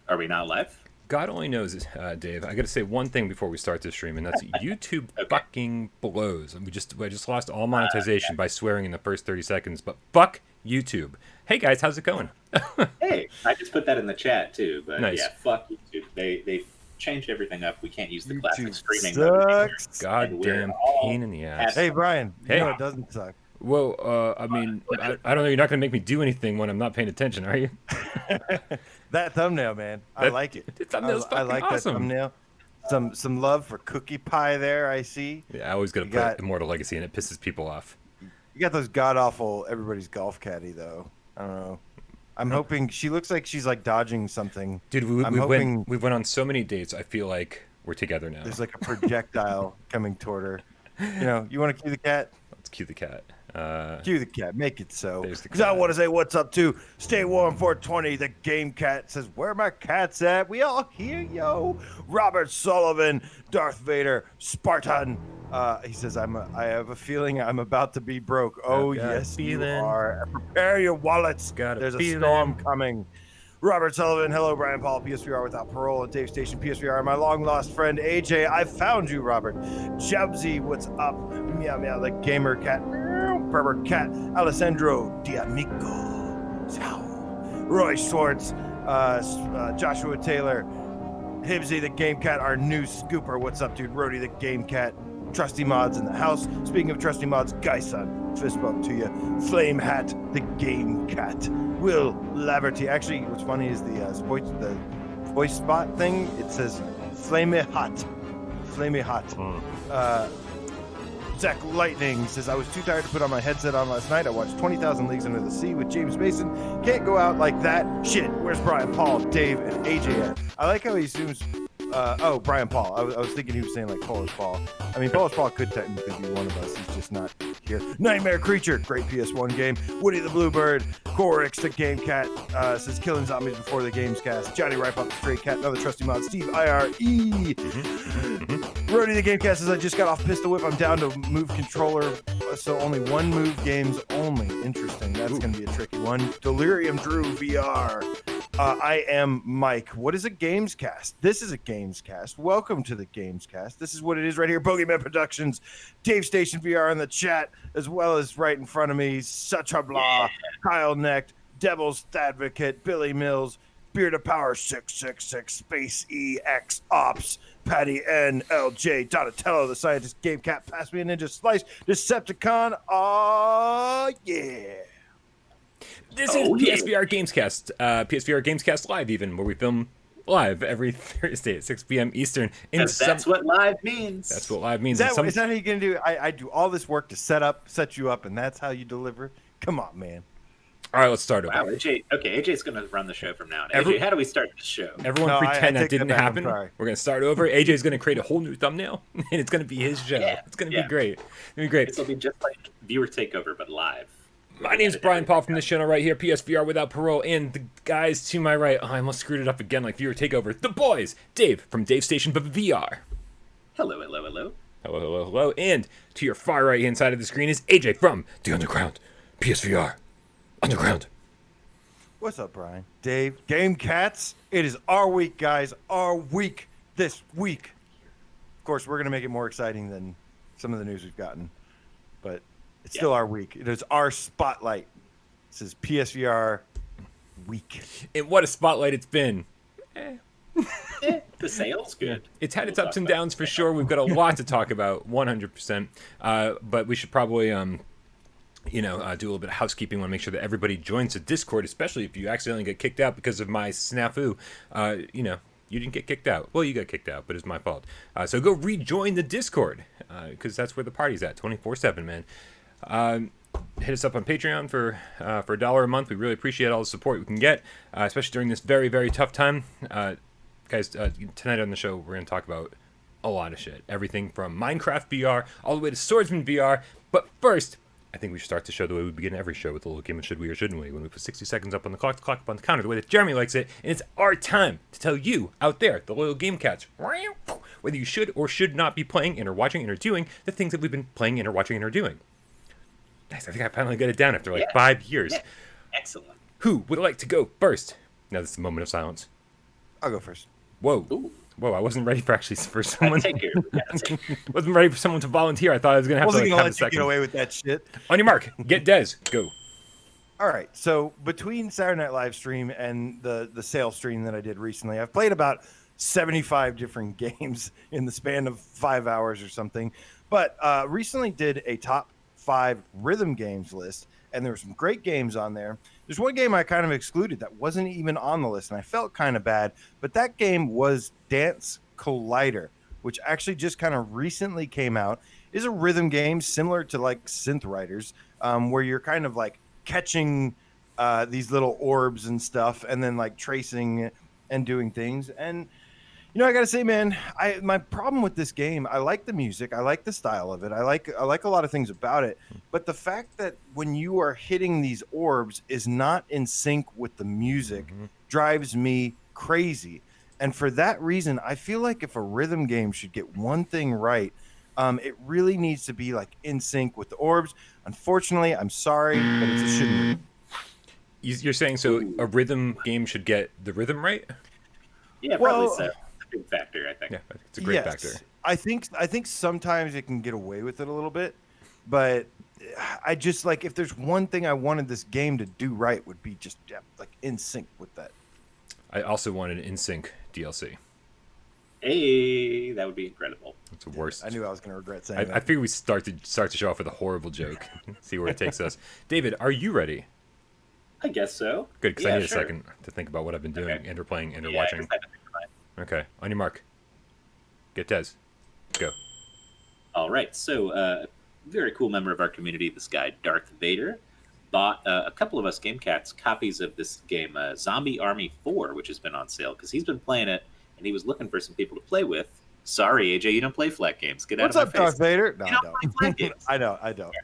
Are we not live? God only knows, Dave. I got to say one thing before we start this stream, and that's YouTube Okay. fucking blows. And I just lost all monetization by swearing in the first 30 seconds. But fuck YouTube. Hey guys, how's it going? Hey, I just put that in the chat too. But Nice. yeah, fuck YouTube. They changed everything up. We can't use the classic YouTube streaming mode anymore. sucks. Goddamn pain in the ass. Hey, Brian. Hey. You know it doesn't suck. Well, I mean, I don't know. You're not going to make me do anything when I'm not paying attention, are you? That thumbnail, man. I like it. The thumbnail's I fucking like awesome. that thumbnail. Some love for Cookie Pie there, I see. Yeah, I always got to put Immortal Legacy, and it pisses people off. You got those god-awful everybody's golf caddy, though. I don't know. I'm hoping she looks like she's like dodging something. Dude, we went on so many dates. I feel like we're together now. There's like a projectile coming toward her. You know, you want to cue the cat? Let's cue the cat. Cue the cat. Make it so. There's the Because I cat. want to say what's up to Stay Warm 420. The game cat says, where my cats at? We all here, yo. Robert Sullivan, Darth Vader, Spartan. He says, I have a feeling I'm about to be broke. Oh, I've got a yes, you feeling. are. Prepare your wallets. Got a There's a feeling. storm coming. Robert Sullivan, hello, Brian Paul, PSVR without parole, and Dave Station, PSVR, my long-lost friend, AJ, I found you, Robert. Jabsy, what's up? Meow, meow, the gamer cat, meow, Berber cat, Alessandro Diamico, Ciao. Roy Schwartz, Joshua Taylor, Hibsy, the game cat, our new scooper, what's up, dude? Rody, the game cat, Trusty Mods in the house. Speaking of Trusty Mods, Guyson, fist bump to you. Flame Hat, the game cat. Will Laverty. Actually, what's funny is the voice spot thing. It says Flame Hot. Flame Hot. Zach Lightning says, I was too tired to put on my headset on last night. I watched 20,000 Leagues Under the Sea with James Mason. Can't go out like that. Shit, where's Brian Paul, Dave, and AJ at? I like how he assumes... Brian Paul. I was thinking he was saying like Polish Paul. I mean, Polish Paul could technically be one of us. He's just not here. Nightmare Creature, great PS1 game. Woody the Bluebird, Corix the Game Cat says killing zombies before the GAMESCAST. Johnny Ripe up the Stray Cat, another trusty mod. Steve IRE. Rody the Game Cat says I just got off Pistol Whip. I'm down to move controller, so only one move games only. Interesting. That's going to be a tricky one. Delirium Drew VR. I am Mike. What is a GAMESCAST? This is a GAMESCAST. Welcome to the GAMESCAST. This is what it is right here. Bogeyman Productions, Dave Station VR in the chat, as well as right in front of me, Such a Blah, Kyle Necht, Devil's Advocate, Billy Mills, Beard of Power 666, Space EX Ops, Patty N, LJ, Donatello, the Scientist, Game Cat, Pass Me a Ninja Slice, Decepticon, yeah. This is PSVR Gamescast, PSVR Gamescast Live, even, where we film live every Thursday at 6 p.m. Eastern. That's what live means. That's what live means. Is that how you're going to do it? I do all this work to set you up, and that's how you deliver? Come on, man. All right, let's start over. Wow, AJ's going to run the show from now on. AJ, how do we start the show? Everyone pretend that didn't happen. We're going to start over. AJ's going to create a whole new thumbnail, and it's going to be his show. Yeah, it's going to be great. It's going to be great. This will be just like Viewer Takeover, but live. My name's Brian Paul from this channel right here, PSVR Without Parole, and the guys to my right, I almost screwed it up again like Viewer Takeover, the boys, Dave from Dave Station VR. Hello, hello, hello. Hello, hello, hello, and to your far right hand side of the screen is AJ from The Underground, PSVR Underground. What's up, Brian? Dave, Game Cats. It is our week, guys. Our week this week. Of course, we're going to make it more exciting than some of the news we've gotten, but it's still our week. It is our spotlight. This is PSVR week. And what a spotlight it's been. The sales good. It's had its ups and downs for sure. We've got a lot to talk about, 100%. But we should probably, do a little bit of housekeeping. Want to make sure that everybody joins the Discord, especially if you accidentally get kicked out because of my snafu. You didn't get kicked out. Well, you got kicked out, but it's my fault. So go rejoin the Discord because that's where the party's at, 24/7, man. Hit us up on Patreon for $1 a month. We really appreciate all the support we can get, especially during this very, very tough time. Guys, tonight on the show, we're going to talk about a lot of shit. Everything from Minecraft VR all the way to Swordsman VR. But first, I think we should start the show the way we begin every show with a little game of should we or shouldn't we. When we put 60 seconds up on the clock up on the counter, the way that Jeremy likes it. And it's our time to tell you out there, the loyal game cats, whether you should or should not be playing and or watching and or doing the things that we've been playing and or watching and or doing. Nice, I think I finally got it down after 5 years. Yeah. Excellent. Who would like to go first? Now this is a moment of silence. I'll go first. Whoa. Ooh. Whoa, I wasn't ready for someone. Take care. Wasn't ready for someone to volunteer. I thought I was gonna have Wasn't to gonna have a let you second. get away with that shit. On your mark, get Dez. Go. All right. So between Saturday Night Live stream and the sale stream that I did recently, I've played about 75 different games in the span of 5 hours or something. But recently did a top 5 rhythm games list, and there were some great games on there. There's one game I kind of excluded that wasn't even on the list, and I felt kind of bad. But that game was Dance Collider, which actually just kind of recently came out. Is a rhythm game similar to like Synth Riders, where you're kind of like catching these little orbs and stuff, and then like tracing and doing things. And I gotta say, man, my problem with this game, I like the music, I like the style of it, I like a lot of things about it, but the fact that when you are hitting these orbs is not in sync with the music drives me crazy. And for that reason, I feel like if a rhythm game should get one thing right, it really needs to be like in sync with the orbs. Unfortunately, I'm sorry, but it's a shouldn't. You're saying so a rhythm game should get the rhythm right? Yeah, probably so. A big factor, I think. Yeah, it's a great factor. I think sometimes it can get away with it a little bit, but I just like if there's one thing I wanted this game to do right would be just like in sync with that. I also wanted an InSync DLC. Hey, that would be incredible. It's the worst. I knew I was going to regret saying that. I figured we start the show off with a horrible joke. See where it takes us. David, are you ready? I guess so. Good, because I need a second to think about what I've been doing and or playing and or watching. Okay, on your mark. Get Dez. Go. All right, so very cool member of our community, this guy Darth Vader, bought a couple of us GameCats copies of this game, Zombie Army 4, which has been on sale because he's been playing it and he was looking for some people to play with. Sorry, AJ, you don't play flat games. Get out of my face. What's up, Darth Vader? No, you don't play flat games. I don't.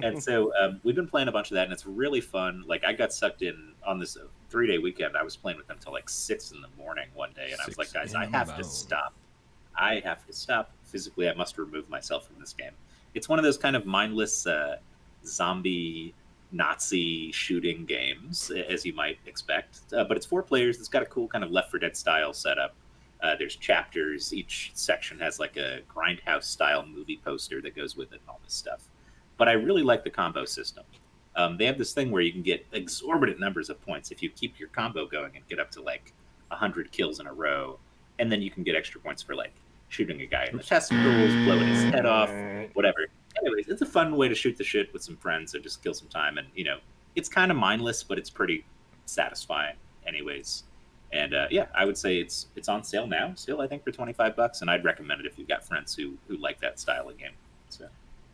And so we've been playing a bunch of that, and it's really fun. Like, I got sucked in on this 3-day weekend. I was playing with them until like 6 in the morning one day, and I was like, guys, I have to stop. I have to stop. Physically, I must remove myself from this game. It's one of those kind of mindless zombie Nazi shooting games, as you might expect. But it's 4 players. It's got a cool kind of Left 4 Dead style setup. There's chapters. Each section has like a Grindhouse style movie poster that goes with it and all this stuff. But I really like the combo system. They have this thing where you can get exorbitant numbers of points if you keep your combo going and get up to like 100 kills in a row. And then you can get extra points for like shooting a guy in the testicles, blowing his head off, whatever. Anyways, it's a fun way to shoot the shit with some friends and just kill some time. And, it's kind of mindless, but it's pretty satisfying anyways. And I would say it's on sale now, still I think for $25, and I'd recommend it if you've got friends who like that style of game. So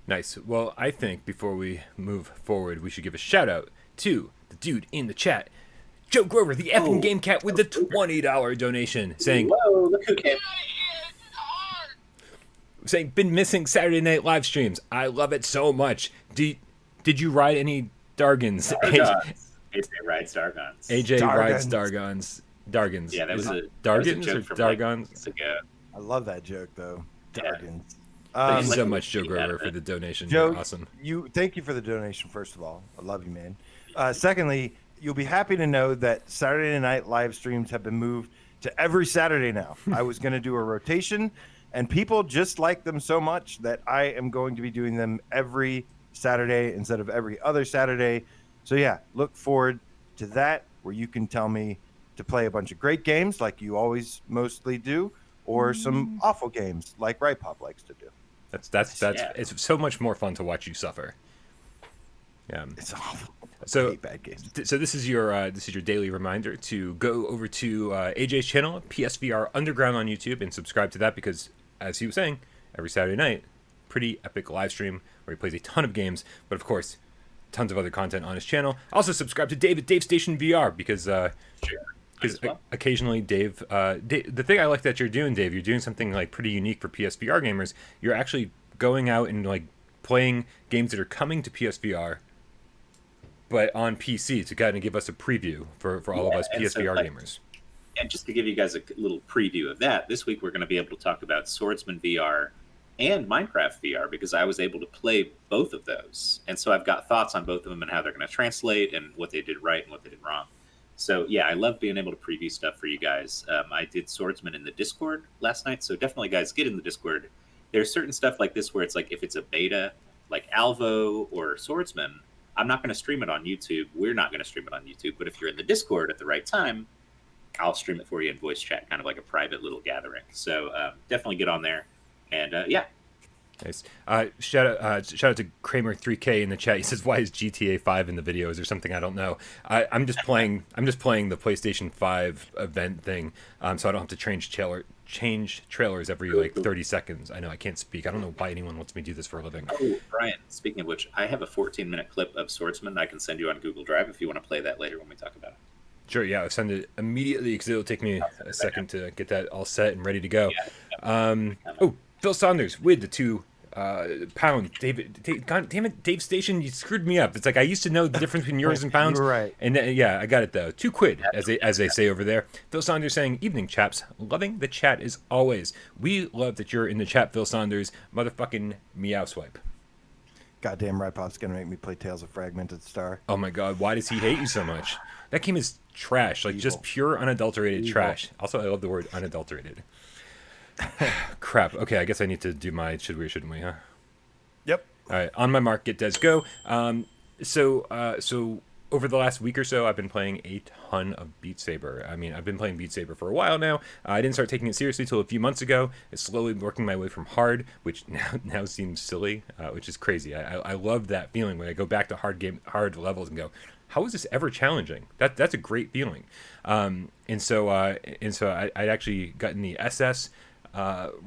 nice. Well, I think before we move forward, we should give a shout out to the dude in the chat, Joe Grover, the effing Game Cat, with the $20 donation, saying, "Whoa, look who came!" Saying, been missing Saturday Night live streams. I love it so much. Did you ride any Dargans? AJ rides Dargans. AJ rides Dargans. Dargans. Yeah, that was a Dargans joke or from Dargans? Like I love that joke though. Dargans. Thank you so much, Joe Grover, for the donation. Joe, You're awesome. Thank you for the donation. First of all, I love you, man. Secondly, you'll be happy to know that Saturday night live streams have been moved to every Saturday now. I was going to do a rotation, and people just like them so much that I am going to be doing them every Saturday instead of every other Saturday. So yeah, look forward to that, where you can tell me to play a bunch of great games like you always mostly do, or some awful games like Right Pop likes to do. That's it's so much more fun to watch you suffer. Yeah, it's awful. So I hate bad games. So this is your daily reminder to go over to AJ's channel, PSVR Underground on YouTube, and subscribe to that, because as he was saying, every Saturday night, pretty epic live stream where he plays a ton of games, but of course, tons of other content on his channel. Also subscribe to Dave Station VR, because occasionally Dave, the thing I like that you're doing, Dave, you're doing something like pretty unique for PSVR gamers. You're actually going out and like playing games that are coming to PSVR, but on PC, to kind of give us a preview for all of us PSVR gamers. And just to give you guys a little preview of that, this week we're going to be able to talk about Swordsman VR and Minecraft VR, because I was able to play both of those. And so I've got thoughts on both of them and how they're going to translate and what they did right and what they did wrong. So yeah, I love being able to preview stuff for you guys. I did Swordsman in the Discord last night, so definitely, guys, get in the Discord. There's certain stuff like this where it's like if it's a beta, like Alvo or Swordsman, I'm not going to stream it on YouTube. We're not going to stream it on YouTube. But if you're in the Discord at the right time, I'll stream it for you in voice chat, kind of like a private little gathering. So definitely get on there. And yeah. Nice. Shout out to Kramer3K in the chat. He says, "Why is GTA 5 in the video? Is there something I don't know?" I'm just playing. I'm just playing the PlayStation 5 event thing, so I don't have to change trailers every like 30 seconds. I know I can't speak. I don't know why anyone lets me do this for a living. Oh, Brian. Speaking of which, I have a 14-minute clip of Swordsman I can send you on Google Drive if you want to play that later when we talk about it. Sure, yeah, I'll send it immediately because it'll take me a second to get that all set and ready to go. Oh, Phil Saunders with the £2 David. God damn it, Dave Station, you screwed me up. It's like I used to know the difference between euros and pounds. You were right. And then, yeah, I got it though. £2, as they say over there. Phil Saunders saying, "Evening, chaps. Loving the chat as always. We love that you're in the chat, Phil Saunders. Motherfucking meow swipe." Goddamn, Ripop's gonna make me play Tales of Fragmented Star. Oh my god, why does he hate you so much? That game is trash, like just pure unadulterated trash. Also, I love the word unadulterated. Crap. Okay, I guess I need to do my should we or shouldn't we, huh? Yep. All right, on my mark, get Des, go. So over the last week or so, I've been playing a ton of Beat Saber. I mean, I've been playing Beat Saber for a while now. I didn't start taking it seriously till a few months ago. It's slowly working my way from hard, which now seems silly, which is crazy. I love that feeling when I go back to hard levels and go, how is this ever challenging? That's a great feeling. And so I'd actually gotten the SS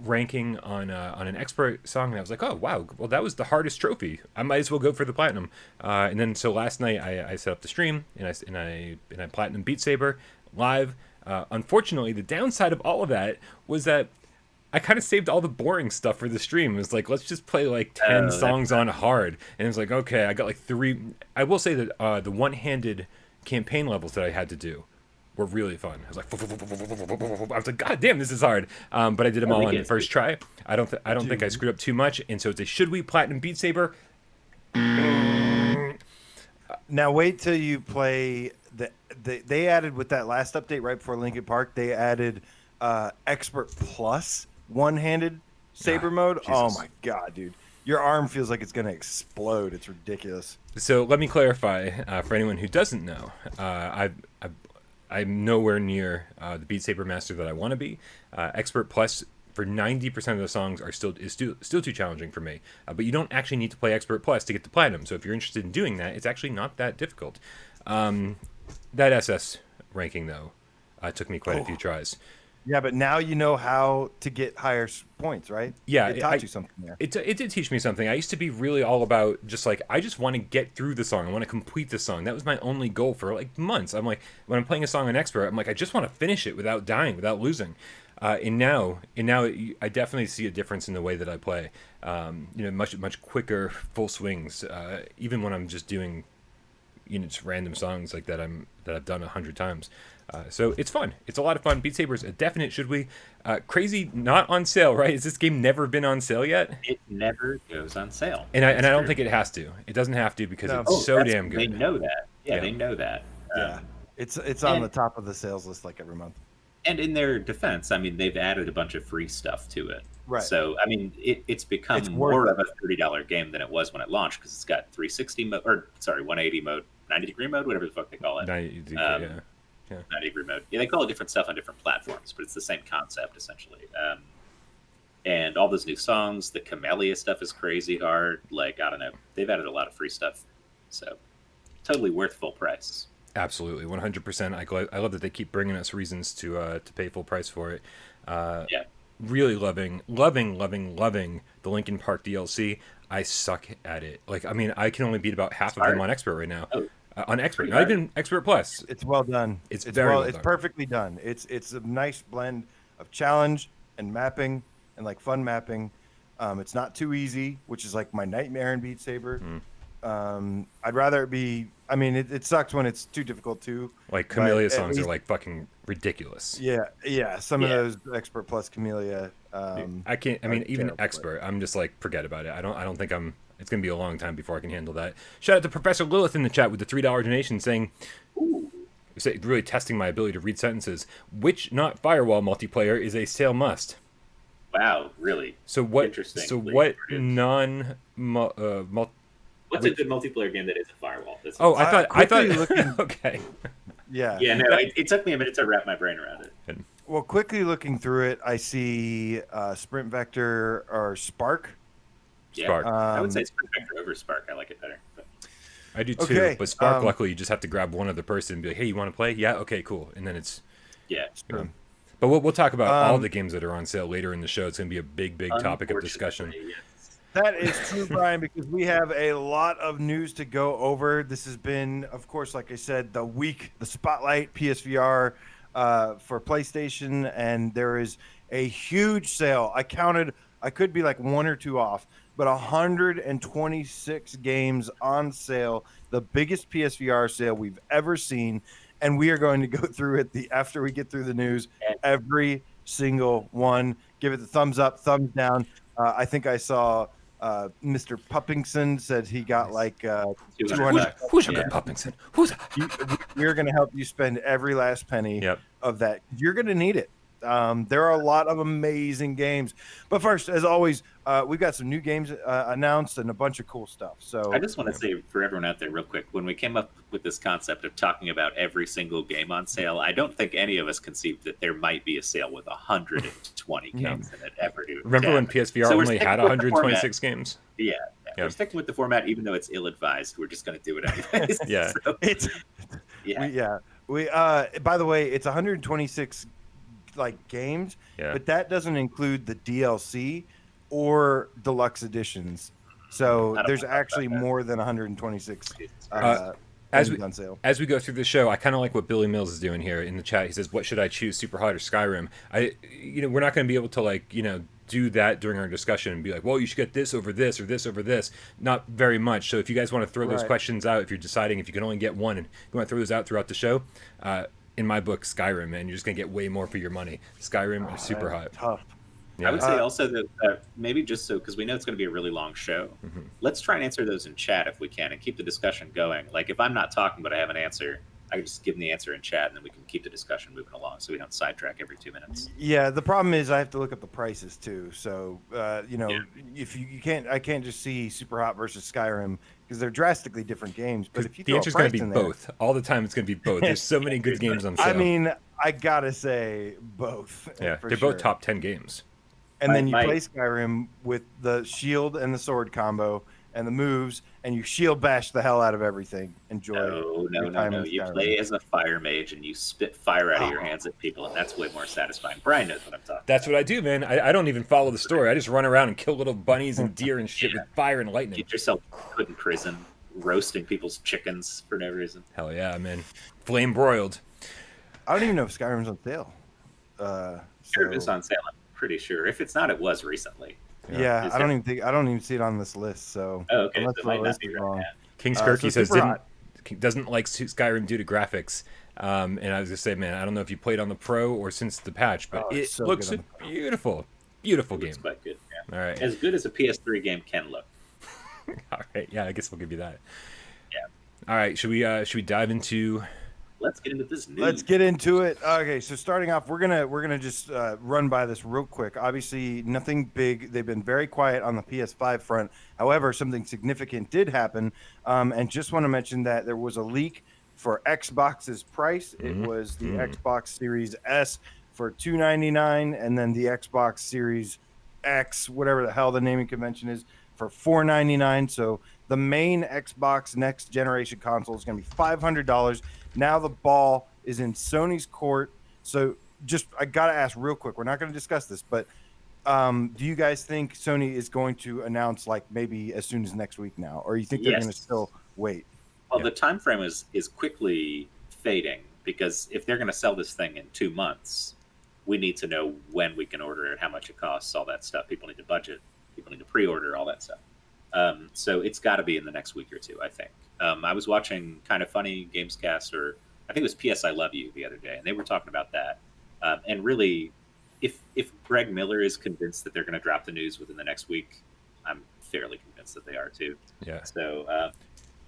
ranking on an expert song, and I was like, oh wow, well that was the hardest trophy. I might as well go for the platinum. And then so last night I set up the stream and I platinum Beat Saber live. Unfortunately, the downside of all of that was that I kind of saved all the boring stuff for the stream. It was like, let's just play like 10 songs on hard, and it was like, okay, I got like 3. I will say that the one-handed campaign levels that I had to do were really fun. I was like, I was like, God damn, this is hard. But I did them all on the first try. I don't think I screwed up too much. And so it's a should we platinum Beat Saber. Now wait till you play they added with that last update right before Linkin Park. They added Expert Plus one-handed Saber mode. Jesus. Oh my god, dude. Your arm feels like it's going to explode. It's ridiculous. So let me clarify for anyone who doesn't know. I'm nowhere near the Beat Saber master that I want to be. Expert Plus for 90% of the songs is still too challenging for me. But you don't actually need to play Expert Plus to get to platinum. So if you're interested in doing that, it's actually not that difficult. That SS ranking though took me quite a few tries. Yeah, but now you know how to get higher points, right? Yeah, it taught you something there. It did teach me something. I used to be really all about just like, I just want to get through the song. I want to complete the song. That was my only goal for like months. I'm like, when I'm playing a song on Expert, I'm like, I just want to finish it without dying, without losing. And now I definitely see a difference in the way that I play. Much quicker full swings. Even when I'm just doing, just random songs like that I've done 100 times. So it's fun. It's a lot of fun. Beat Saber's a definite should we. Crazy not on sale, right? Has this game never been on sale yet? It never goes on sale. And I don't think it has to. It doesn't have to because it's so damn good. They know that. Yeah, they know that. Yeah, it's on the top of the sales list like every month. And in their defense, I mean, they've added a bunch of free stuff to it. Right. So, I mean, it's become more of a $30 game than it was when it launched because it's got 360 mode, 180 mode, 90-degree mode, whatever the fuck they call it. 90-degree mode. Yeah, they call it different stuff on different platforms, but it's the same concept, essentially. And all those new songs, the Camellia stuff is crazy hard. Like, I don't know. They've added a lot of free stuff. So, totally worth full price. Absolutely, 100%. I love that they keep bringing us reasons to pay full price for it. Really loving the Linkin Park DLC. I suck at it. Like, I mean, I can only beat about half of them on Expert right now. On Expert, not even Expert Plus. It's well done. It's very well done. It's perfectly done. It's a nice blend of challenge and mapping and like fun mapping. It's not too easy, which is like my nightmare in Beat Saber. I'd rather it be. I mean, it sucks when it's too difficult too. Like Camellia songs are like fucking ridiculous. Yeah. Some of those Expert Plus Camellia. I can't. I mean, even Expert. I'm just like, forget about it. I don't think I'm. It's gonna be a long time before I can handle that. Shout out to Professor Lilith in the chat with the $3 donation saying, really testing my ability to read sentences. Which not firewall multiplayer is a sale must? Wow, really? So what? Interesting. So what non? What's a good multiplayer game that is a firewall? Oh, I thought. Looking, okay. Yeah. Yeah, no, it took me a minute to wrap my brain around it. Well, quickly looking through it, I see Sprint Vector or Spark. Yeah, Spark. I would say Sprint Vector over Spark. I like it better. But. I do too. Okay, But Spark, luckily, you just have to grab one other person and be like, "Hey, you want to play? Yeah, okay, cool." And then it's true. But we'll talk about all the games that are on sale later in the show. It's going to be a big topic of discussion. Yes. That is true, Brian, because we have a lot of news to go over. This has been, of course, like I said, the spotlight PSVR for PlayStation, and there is a huge sale. I counted, I could be like one or two off, but 126 games on sale, the biggest PSVR sale we've ever seen. And we are going to go through it after we get through the news, every single one. Give it the thumbs up, thumbs down. I think I saw Mr. Puppington said he got like 200. Who's Puppington? We're going to help you spend every last penny of that. You're going to need it. There are a lot of amazing games. But first, as always, we've got some new games announced and a bunch of cool stuff. So I just want to say for everyone out there real quick, when we came up with this concept of talking about every single game on sale, I don't think any of us conceived that there might be a sale with 120 games in it ever. Remember when PSVR only had 126 games? Yeah. We're sticking with the format, even though it's ill-advised. We're just going to do it anyways. Yeah. So, We by the way, it's 126 like games, but that doesn't include the DLC or deluxe editions. So there's actually more than 126 on sale. As we go through the show, I kind of like what Billy Mills is doing here in the chat. He says, "What should I choose, Superhot or Skyrim?" We're not going to be able to do that during our discussion and be like, well, you should get this over this or this over this. Not very much. So if you guys want to throw those questions out, if you're deciding if you can only get one and you want to throw those out throughout the show, in my book, Skyrim, man, you're just going to get way more for your money. Skyrim or Superhot. Tough. Yeah. I would say also that maybe just so, because we know it's going to be a really long show, let's try and answer those in chat if we can and keep the discussion going. Like if I'm not talking but I have an answer, I can just give them the answer in chat and then we can keep the discussion moving along so we don't sidetrack every 2 minutes. Yeah, the problem is I have to look up the prices too. So, if you can't, I can't just see Superhot versus Skyrim because they're drastically different games. But if you the answer's going to be both. All the time it's going to be both. There's so many good games on sale. I mean, I got to say both. Yeah, they're both top 10 games. And then you play Skyrim with the shield and the sword combo and the moves, and you shield bash the hell out of everything. Enjoy. No. You play as a fire mage, and you spit fire out of your hands at people, and that's way more satisfying. Brian knows what I'm talking about. That's what I do, man. I don't even follow the story. I just run around and kill little bunnies and deer and shit with fire and lightning. Get yourself put in prison, roasting people's chickens for no reason. Hell yeah, man. Flame broiled. I don't even know if Skyrim's on sale. Sure, it's on sale. I'm pretty sure. If it's not, it was recently. Yeah, I don't even see it on this list. So okay, unless so the list is wrong. King's Kirky says doesn't like Skyrim due to graphics. And I was gonna say, man, I don't know if you played on the Pro or since the patch, but it looks beautiful game. Looks quite good. Yeah. All right, as good as a PS3 game can look. All right, yeah, I guess we'll give you that. Yeah. All right, should we dive into? Let's get into this news. Let's get into it. Okay, so starting off, we're gonna just run by this real quick. Obviously, nothing big. They've been very quiet on the PS5 front. However, something significant did happen, and just want to mention that there was a leak for Xbox's price. It was the Xbox Series S for $299, and then the Xbox Series X, whatever the hell the naming convention is, for $499. So the main Xbox next generation console is going to be $500. Now the ball is in Sony's court. So I got to ask real quick. We're not going to discuss this, but do you guys think Sony is going to announce like maybe as soon as next week now? Or you think they're going to still wait? Well, the time frame is quickly fading because if they're going to sell this thing in 2 months, we need to know when we can order it, how much it costs, all that stuff. People need to budget. People need to pre-order, all that stuff. So it's got to be in the next week or two, I think. I was watching Kind of Funny GamesCast, or I think it was PS I Love You the other day, and they were talking about that. And really, if Greg Miller is convinced that they're going to drop the news within the next week, I'm fairly convinced that they are too. Yeah. So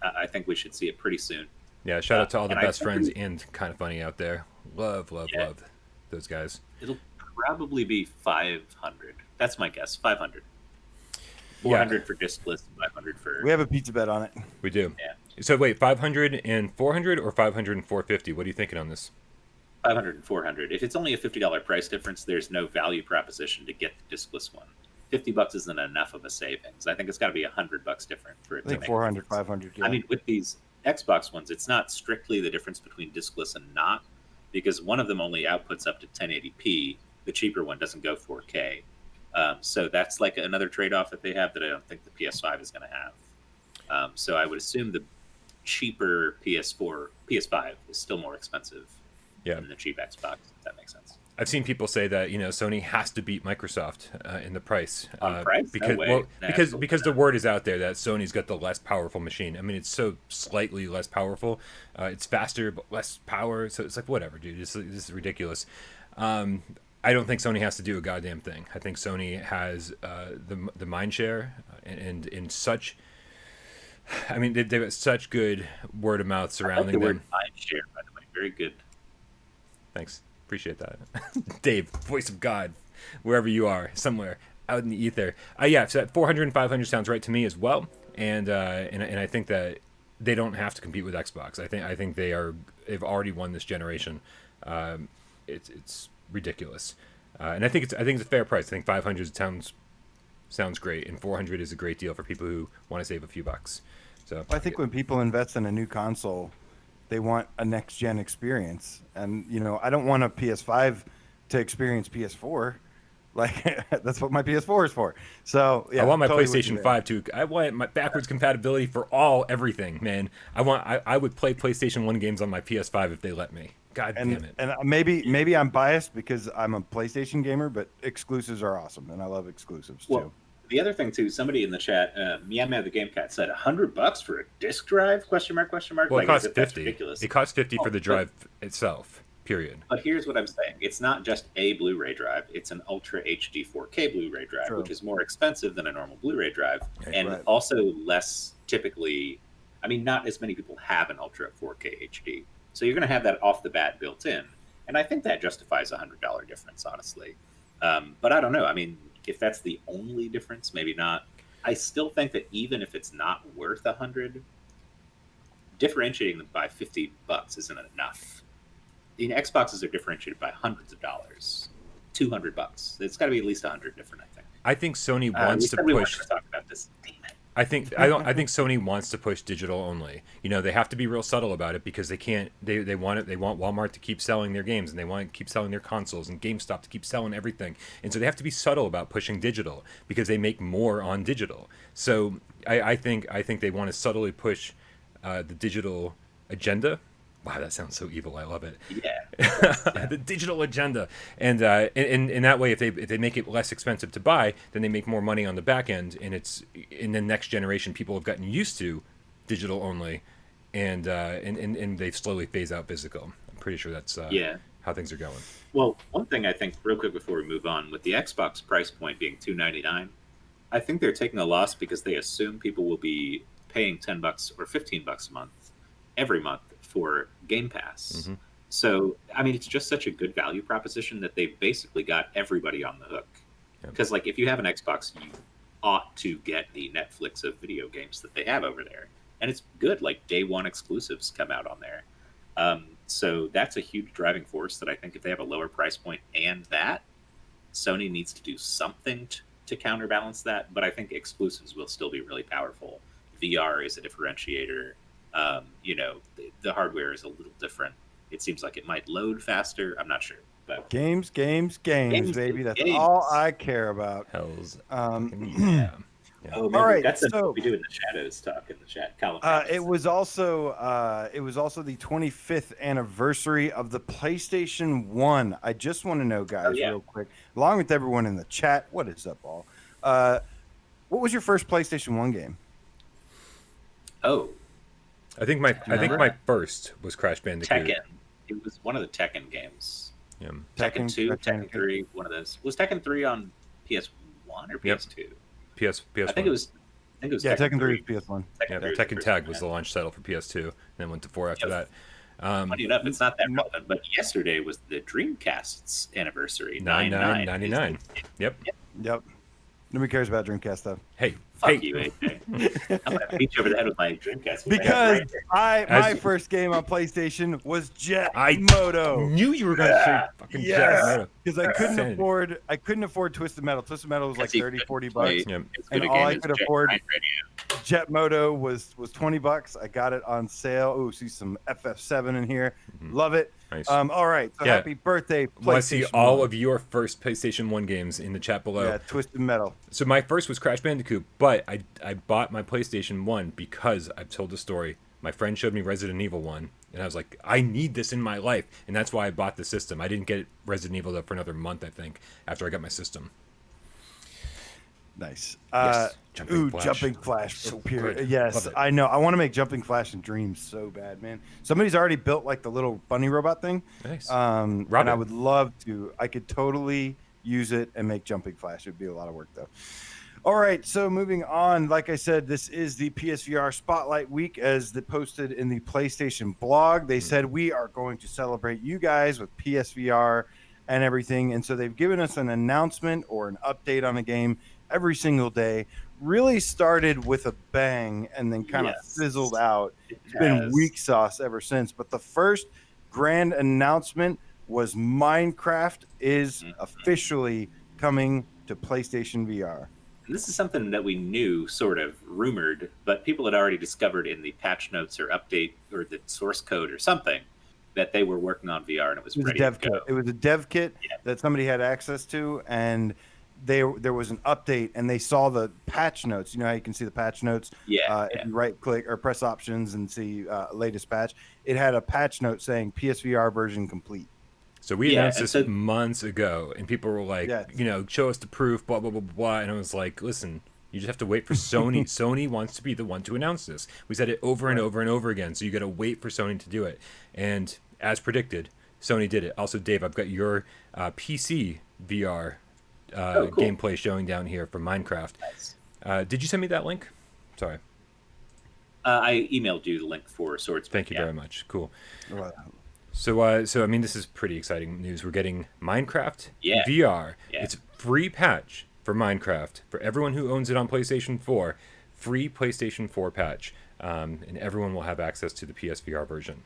I think we should see it pretty soon. Yeah, shout out to all the And best friends and Kind of Funny out there. Love those guys. It'll probably be 500. That's my guess. 500. 400 for discless, 500 for. We have a pizza bet on it. We do. Yeah. So wait, 500 and 400 or 500 and 450? What are you thinking on this? 500 and 400. If it's only a $50 price difference, there's no value proposition to get the discless one. $50 isn't enough of a savings. I think it's got to be $100 different for it to make 400, 500. Yeah. I mean, with these Xbox ones, it's not strictly the difference between discless and not, because one of them only outputs up to 1080p. The cheaper one doesn't go 4K. So that's like another trade-off that they have that I don't think the PS5 is going to have. So I would assume the cheaper PS5 is still more expensive than the cheap Xbox, if that makes sense. I've seen people say that Sony has to beat Microsoft in the price. Price? Because No way. because the word is out there that Sony's got the less powerful machine. I mean, it's so slightly less powerful. It's faster but less power. So it's like whatever, dude. This is ridiculous. I don't think Sony has to do a goddamn thing. I think Sony has the mind share and in such. I mean, they've got such good word of mouth surrounding them. Word mind share, by the way, very good. Thanks. Appreciate that. Dave, voice of God, wherever you are, somewhere out in the ether. Yeah, so that 400 and 500 sounds right to me as well. And I think that they don't have to compete with Xbox. I think they've already won this generation. It's ridiculous. And I think it's a fair price. I think 500 sounds great, and 400 is a great deal for people who want to save a few bucks. So I think when people invest in a new console, they want a next-gen experience. And, I don't want a PS5 to experience PS4. Like, that's what my PS4 is for. So, yeah. I want my PlayStation 5 too. I want my backwards compatibility for everything, man. I would play PlayStation 1 games on my PS5 if they let me. God damn it. And maybe I'm biased because I'm a PlayStation gamer, but exclusives are awesome, and I love exclusives too. The other thing too, somebody in the chat, Meow the Game Cat said $100 for a disc drive? Question mark? Well, it costs $50. Ridiculous. It costs $50 for the drive itself. Period. But here's what I'm saying: it's not just a Blu-ray drive; it's an Ultra HD 4K Blu-ray drive, which is more expensive than a normal Blu-ray drive, and also less typically. I mean, not as many people have an Ultra 4K HD, so you're going to have that off the bat built in, and I think that justifies $100 difference, honestly. But I don't know. I mean, if that's the only difference, maybe not. I still think that even if it's not worth $100, differentiating them by $50 isn't enough. The Xboxes are differentiated by hundreds of dollars, $200. It's got to be at least 100 different, I think. I think Sony wants to push. Talk about this. I think Sony wants to push digital only. They have to be real subtle about it because they can't. They want it. They want Walmart to keep selling their games, and they want to keep selling their consoles, and GameStop to keep selling everything. And so they have to be subtle about pushing digital because they make more on digital. So I think they want to subtly push the digital agenda. Wow, that sounds so evil. I love it. Yeah. The digital agenda. And in that way, if they make it less expensive to buy, then they make more money on the back end. And it's in the next generation, people have gotten used to digital only, and they slowly phase out physical. I'm pretty sure that's how things are going. Well, one thing I think, real quick before we move on, with the Xbox price point being $299, I think they're taking a loss because they assume people will be paying $10 or $15 a month every month for Game Pass. Mm-hmm. So, I mean, it's just such a good value proposition that they've basically got everybody on the hook. Because, like, if you have an Xbox, you ought to get the Netflix of video games that they have over there. And it's good. Like, day one exclusives come out on there. So that's a huge driving force that I think if they have a lower price point and that, Sony needs to do something to counterbalance that. But I think exclusives will still be really powerful. VR is a differentiator. The hardware is a little different. It seems like it might load faster. I'm not sure. But games, baby. That's all I care about. Hells. Yeah. Oh, man, all right. That's what we do in the shadows talk in the chat. It was also the 25th anniversary of the PlayStation 1. I just want to know, guys, real quick, along with everyone in the chat, what is up, all? What was your first PlayStation 1 game? Oh. I think my first was Crash Bandicoot. Tekken. It was one of the Tekken games. Yeah. Tekken 2, Tekken 3, one of those. Was Tekken 3 on PS1 or PS2? PS1. I think it was think it was Yeah, Tekken Tekken 3 3. is PS1. Yeah, 3 was the Tekken first Tag one, was yeah. the launch title for PS2, then went to 4 after Yep. that. Funny enough, it's not that relevant, but yesterday was the Dreamcast's anniversary. 99.99. Yep. Yep. Nobody cares about Dreamcast stuff. Hey, Fuck you, AJ. I'm gonna beat you over the head with my Dreamcast. which I have Because right here. my first game on PlayStation was Jet I Moto. knew you were going to say fucking Yes, Jet. because I couldn't afford Twisted Metal. Twisted Metal was like Because he 30, couldn't 40 play bucks. Yep. as good And a all game I as could Jet afford- Grind Radio. Jet Moto was 20 bucks. I got it on sale. Ooh, see some FF7 in here. Love it. Nice. All right. So Yeah. happy birthday, PlayStation. Want to see all 1. of your first PlayStation 1 games in the chat below. Yeah, Twisted Metal. So my first was Crash Bandicoot, but I bought my PlayStation 1 because I've told the story. My friend showed me Resident Evil 1, and I was like, I need this in my life, and that's why I bought the system. I didn't get Resident Evil though for another month, I think, after I got my system. Nice. Yes, Jumping Flash. Jumping Flash. So Period. good. Yes, Love it. I know. I want to make Jumping Flash in Dreams so bad, man. Somebody's already built like the little bunny robot thing. Nice. And Robert. I would love to. I could totally use it and make Jumping Flash. It would be a lot of work though. All right, so moving on. Like I said, this is the PSVR Spotlight Week, as they posted in the PlayStation blog. They said we are going to celebrate you guys with PSVR and everything, and so they've given us an announcement or an update on a game every single day. Really started with a bang and then kind of fizzled out. It's been weak sauce ever since. But the first grand announcement was Minecraft is officially coming to PlayStation VR. And this is something that we knew, sort of rumored, but people had already discovered in the patch notes or update or the source code or something that they were working on VR and it was ready to go. It was a dev kit that somebody had access to, and there was an update, and they saw the patch notes. You know how you can see the patch notes? If you right click or press options and see latest patch, it had a patch note saying PSVR version complete. So we announced this months ago, and people were like, show us the proof, blah, blah, blah, blah. And I was like, listen, you just have to wait for Sony. Sony wants to be the one to announce this. We said it over and over and over again, so you got to wait for Sony to do it. And as predicted, Sony did it. Also, Dave, I've got your PC VR cool. gameplay showing down here for Minecraft. Nice. Did you send me that link? Sorry. I emailed you the link for Swordsman. Thank you very much. Cool. Wow. So I mean, this is pretty exciting news. We're getting Minecraft VR. Yeah. It's free patch for Minecraft for everyone who owns it on PlayStation 4. Free PlayStation 4 patch, and everyone will have access to the PSVR version.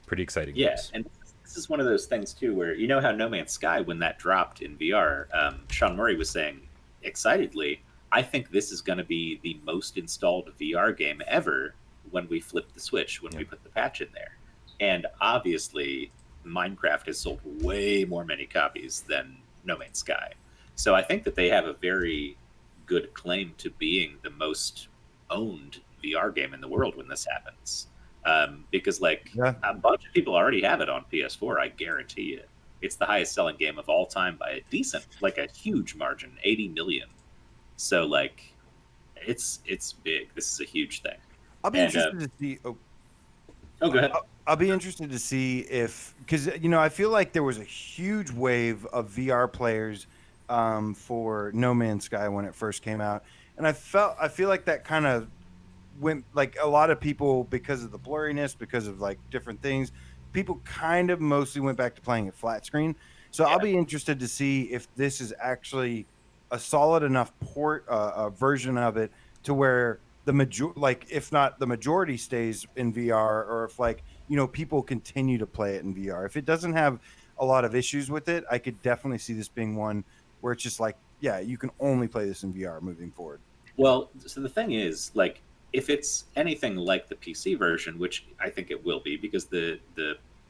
Pretty exciting news. And this is one of those things too, where you know how No Man's Sky, when that dropped in VR, Sean Murray was saying excitedly, I think this is going to be the most installed VR game ever when we flip the switch, when we put the patch in there. And obviously, Minecraft has sold way more many copies than No Man's Sky. So I think that they have a very good claim to being the most owned VR game in the world when this happens. Because a bunch of people already have it on PS4, I guarantee you. It's the highest selling game of all time by a huge margin, 80 million. So it's big. This is a huge thing. I'll be interested to see. Oh, go ahead. I'll be interested to see if, because I feel like there was a huge wave of VR players for No Man's Sky when it first came out, and I feel like that kind of went, like, a lot of people, because of the blurriness, because of like different things, people kind of mostly went back to playing it flat screen. So I'll be interested to see if this is actually a solid enough port version of it to where if not the majority stays in VR, or if people continue to play it in VR. If it doesn't have a lot of issues with it, I could definitely see this being one where it's just you can only play this in VR moving forward. Well, so the thing is, if it's anything like the PC version, which I think it will be, because the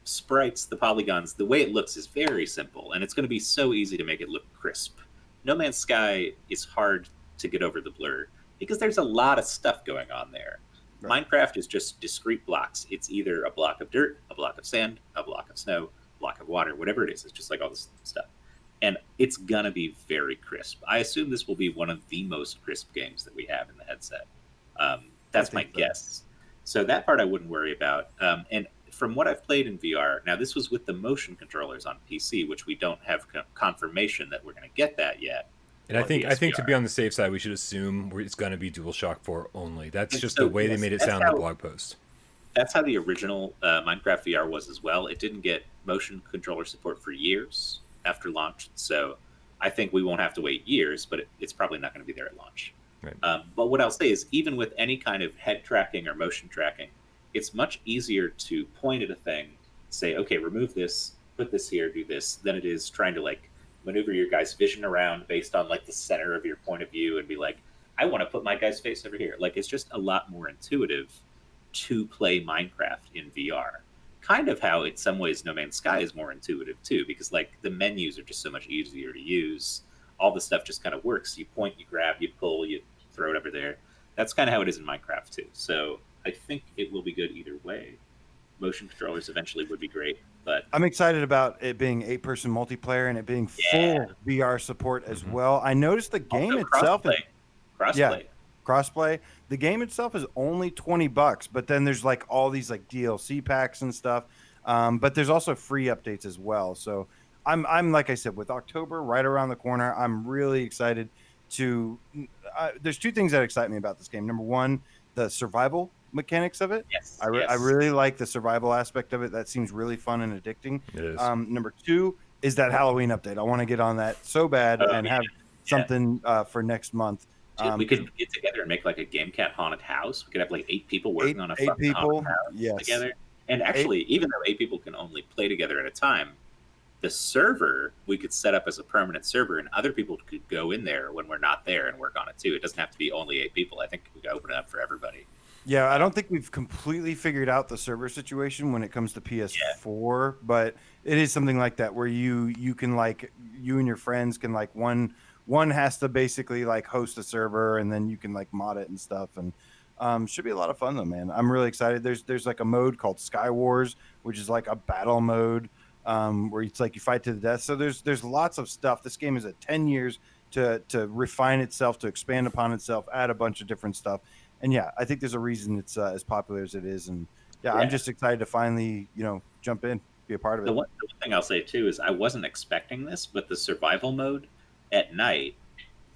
sprites, the polygons, the way it looks is very simple, and it's going to be so easy to make it look crisp. No Man's Sky is hard to get over the blur because there's a lot of stuff going on there. Right. Minecraft is just discrete blocks. It's either a block of dirt, a block of sand, a block of snow, a block of water, whatever it is. It's just like all this stuff. And it's going to be very crisp. I assume this will be one of the most crisp games that we have in the headset. That's my guess. So that part I wouldn't worry about. And from what I've played in VR, now this was with the motion controllers on PC, which we don't have confirmation that we're going to get that yet. And I think to be on the safe side, we should assume it's going to be DualShock 4 only. That's just the way they made it sound in the blog post. That's how the original Minecraft VR was as well. It didn't get motion controller support for years after launch, so I think we won't have to wait years, but it's probably not going to be there at launch. Right. But what I'll say is, even with any kind of head tracking or motion tracking, it's much easier to point at a thing, say, okay, remove this, put this here, do this, than it is trying to like maneuver your guy's vision around based on like the center of your point of view and be like, I want to put my guy's face over here. Like, it's just a lot more intuitive to play Minecraft in VR. Kind of how in some ways No Man's Sky is more intuitive too, because like the menus are just so much easier to use. All the stuff just kind of works. You point, you grab, you pull, you throw it over there. That's kind of how it is in Minecraft too. So I think it will be good either way. Motion controllers eventually would be great, but I'm excited about it being 8-person multiplayer and it being full VR support as well. I noticed the game itself crossplay. The game itself is only $20, but then there's like all these like DLC packs and stuff. But there's also free updates as well. So I'm like I said, with October right around the corner, I'm really excited to. There's two things that excite me about this game. Number one, the survival mechanics of it. Yes, I really like the survival aspect of it. That seems really fun and addicting. It is. Number two is that Halloween update. I want to get on that so bad and have something for next month. Dude, we could get together and make like a GameCat haunted house. We could have like 8 people working on a fucking haunted house together. And actually, even though 8 people can only play together at a time, the server we could set up as a permanent server, and other people could go in there when we're not there and work on it too. It doesn't have to be only 8 people. I think we could open it up for everybody. Yeah, I don't think we've completely figured out the server situation when it comes to PS4, but it is something like that where you can like you and your friends can like one has to basically like host a server and then you can like mod it and stuff, and should be a lot of fun though, man. I'm really excited. There's like a mode called Sky Wars, which is like a battle mode where it's like you fight to the death. So there's lots of stuff. This game is at 10 years to refine itself, to expand upon itself, add a bunch of different stuff. And yeah, I think there's a reason it's as popular as it is. And yeah, I'm just excited to finally, jump in, be a part of it. The one thing I'll say too is I wasn't expecting this, but the survival mode at night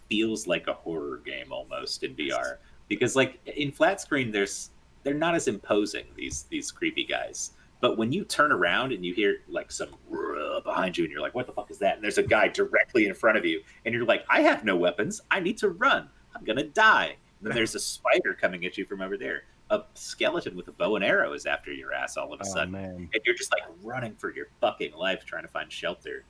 feels like a horror game almost in VR, because like in flat screen, they're not as imposing, these creepy guys. But when you turn around and you hear like some behind you and you're like, what the fuck is that? And there's a guy directly in front of you and you're like, I have no weapons. I need to run. I'm going to die. And then there's a spider coming at you from over there. A skeleton with a bow and arrow is after your ass all of a sudden. Man. And you're just like running for your fucking life trying to find shelter.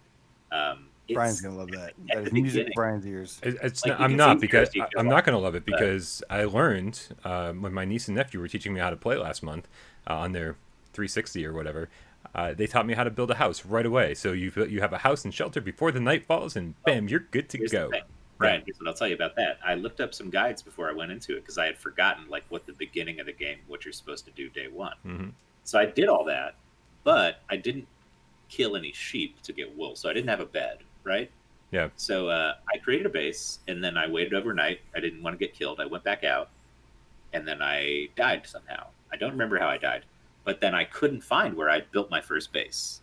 Brian's going to love that. That is music to Brian's ears. I'm not going to love it because I learned when my niece and nephew were teaching me how to play last month on their 360 or whatever. They taught me how to build a house right away. So you have a house and shelter before the night falls and bam, you're good to go. Right. Here's what I'll tell you about that. I looked up some guides before I went into it because I had forgotten like what the beginning of the game, what you're supposed to do day one. Mm-hmm. So I did all that, but I didn't kill any sheep to get wool. So I didn't have a bed, right? Yeah. So I created a base and then I waited overnight. I didn't want to get killed. I went back out and then I died somehow. I don't remember how I died, but then I couldn't find where I'd built my first base.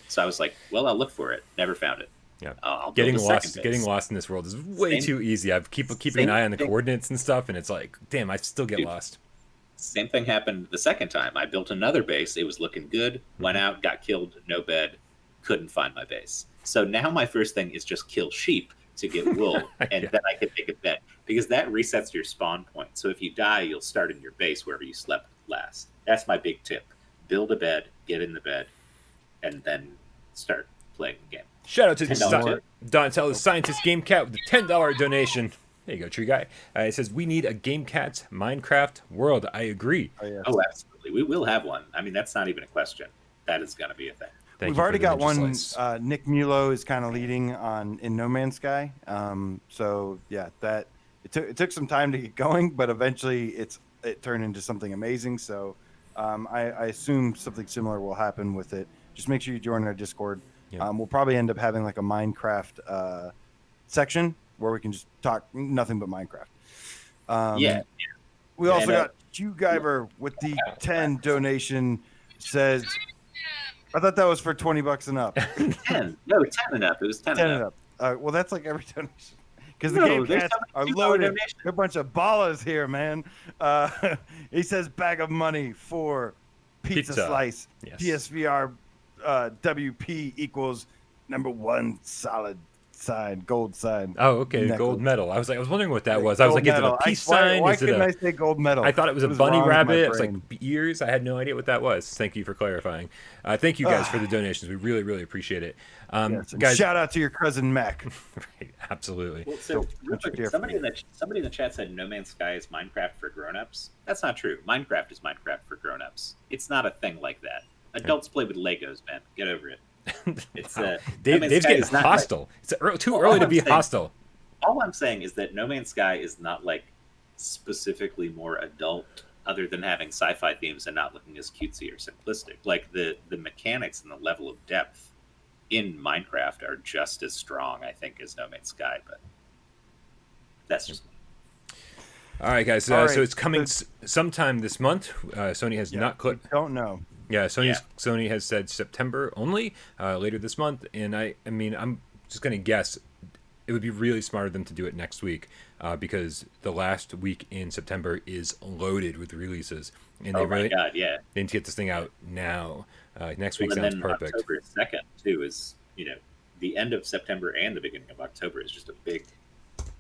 So I was like, well, I'll look for it. Never found it. Yeah, getting lost in this world is way too easy. I've keeping an eye on the coordinates and stuff, and it's like, damn, I still get lost. Same thing happened the second time. I built another base. It was looking good. Went out, got killed, no bed, couldn't find my base. So now my first thing is just kill sheep to get wool, and then I can make a bed because that resets your spawn point. So if you die, you'll start in your base wherever you slept last. That's my big tip: build a bed, get in the bed, and then start playing the game. Shout out to Donatello, the Scientist Game Cat, with the $10 donation. There you go, Tree Guy. It says, we need a Game Cat's Minecraft world. I agree. Oh, yeah. Oh, absolutely. We will have one. I mean, that's not even a question. That is going to be a thing. We've already got one. Nick Mulo is kind of leading in No Man's Sky. So, yeah, it took some time to get going, but eventually it turned into something amazing. So I assume something similar will happen with it. Just make sure you join our Discord. Yeah. We'll probably end up having like a Minecraft section where we can just talk nothing but Minecraft. We also got Hugh Guyver with the 10 donation. Says, I thought that was for $20 and up. 10. No, 10 and up. It was 10 and up. Well, that's like every donation. because the No, game there's cats so are many loaded. donations. They're a bunch of ballas here, man. He says bag of money for pizza slice. Yes. PSVR WP equals #1 solid sign, gold sign. Oh, okay, necklace. gold medal. I was wondering what that was. Gold I was like, medal. is it a peace sign? Why Is it couldn't a... I say gold medal? I thought it was a What is bunny wrong with my rabbit. It was like brain? ears. I had no idea what that was. Thank you for clarifying. Thank you guys for the donations. We really, really appreciate it. Yes, and guys, shout out to your cousin Mac. right, absolutely. Well, so real quick, somebody in the chat said No Man's Sky is Minecraft for grown-ups. That's not true. Minecraft is Minecraft for grown-ups. It's not a thing like that. Adults play with Legos, man. Get over it. It's Wow. No Man's Dave's Sky getting is not hostile. It's too early to be hostile. All I'm saying is that No Man's Sky is not like specifically more adult, other than having sci-fi themes and not looking as cutesy or simplistic. Like the mechanics and the level of depth in Minecraft are just as strong, I think, as No Man's Sky. But that's just me. All right, guys. All right. So it's coming sometime this month. Sony has not clicked. Don't know. Yeah, Sony has said September only, later this month, and I mean, I'm just gonna guess it would be really smart of them to do it next week, because the last week in September is loaded with releases, and they my God, yeah. they need to get this thing out now. Next week sounds perfect. October 2nd too is the end of September and the beginning of October is just a big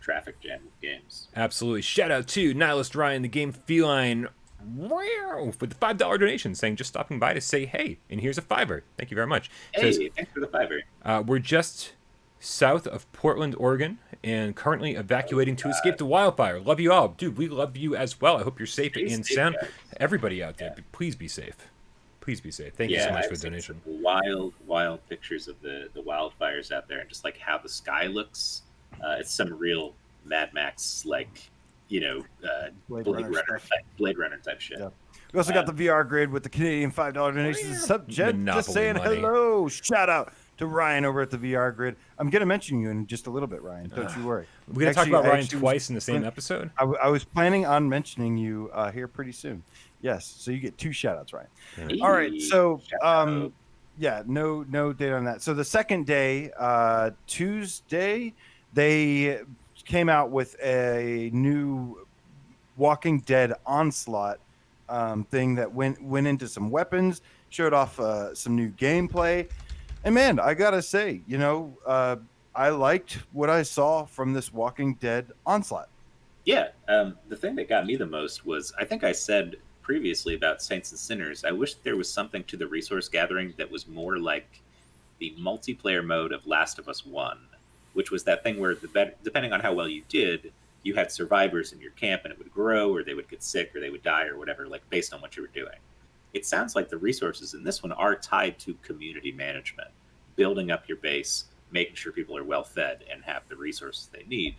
traffic jam of games. Absolutely. Shout out to Nihilist Ryan, the Game Feline, with the $5 donation, saying just stopping by to say hey, and here's a $5. Thank you very much. Hey, thanks for the $5. We're just south of Portland, Oregon, and currently evacuating to escape the wildfire. Love you all, dude. We love you as well. I hope you're safe and sound. Everybody out there, please be safe. Please be safe. Thank you so much for the donation. Wild pictures of the wildfires out there, and just like how the sky looks. It's some real Mad Max Blade Runner type shit. Yeah. We also got the VR grid with the Canadian $5 donation. Sup, Jen? Just saying hello. Shout out to Ryan over at the VR grid. I'm going to mention you in just a little bit, Ryan. Don't you worry. We're going to talk about Ryan twice in the same episode? I was planning on mentioning you here pretty soon. Yes, so you get 2 shout outs, Ryan. Hey, all right, so yeah, no date on that. So the second day, Tuesday, they came out with a new Walking Dead Onslaught thing that went into some weapons, showed off some new gameplay, and man, I gotta say, I liked what I saw from this Walking Dead Onslaught. Yeah, the thing that got me the most was, I think I said previously about Saints and Sinners, I wish there was something to the resource gathering that was more like the multiplayer mode of Last of Us 1, which was that thing where depending on how well you did, you had survivors in your camp and it would grow, or they would get sick, or they would die, or whatever, like based on what you were doing. It sounds like the resources in this one are tied to community management, building up your base, making sure people are well fed and have the resources they need.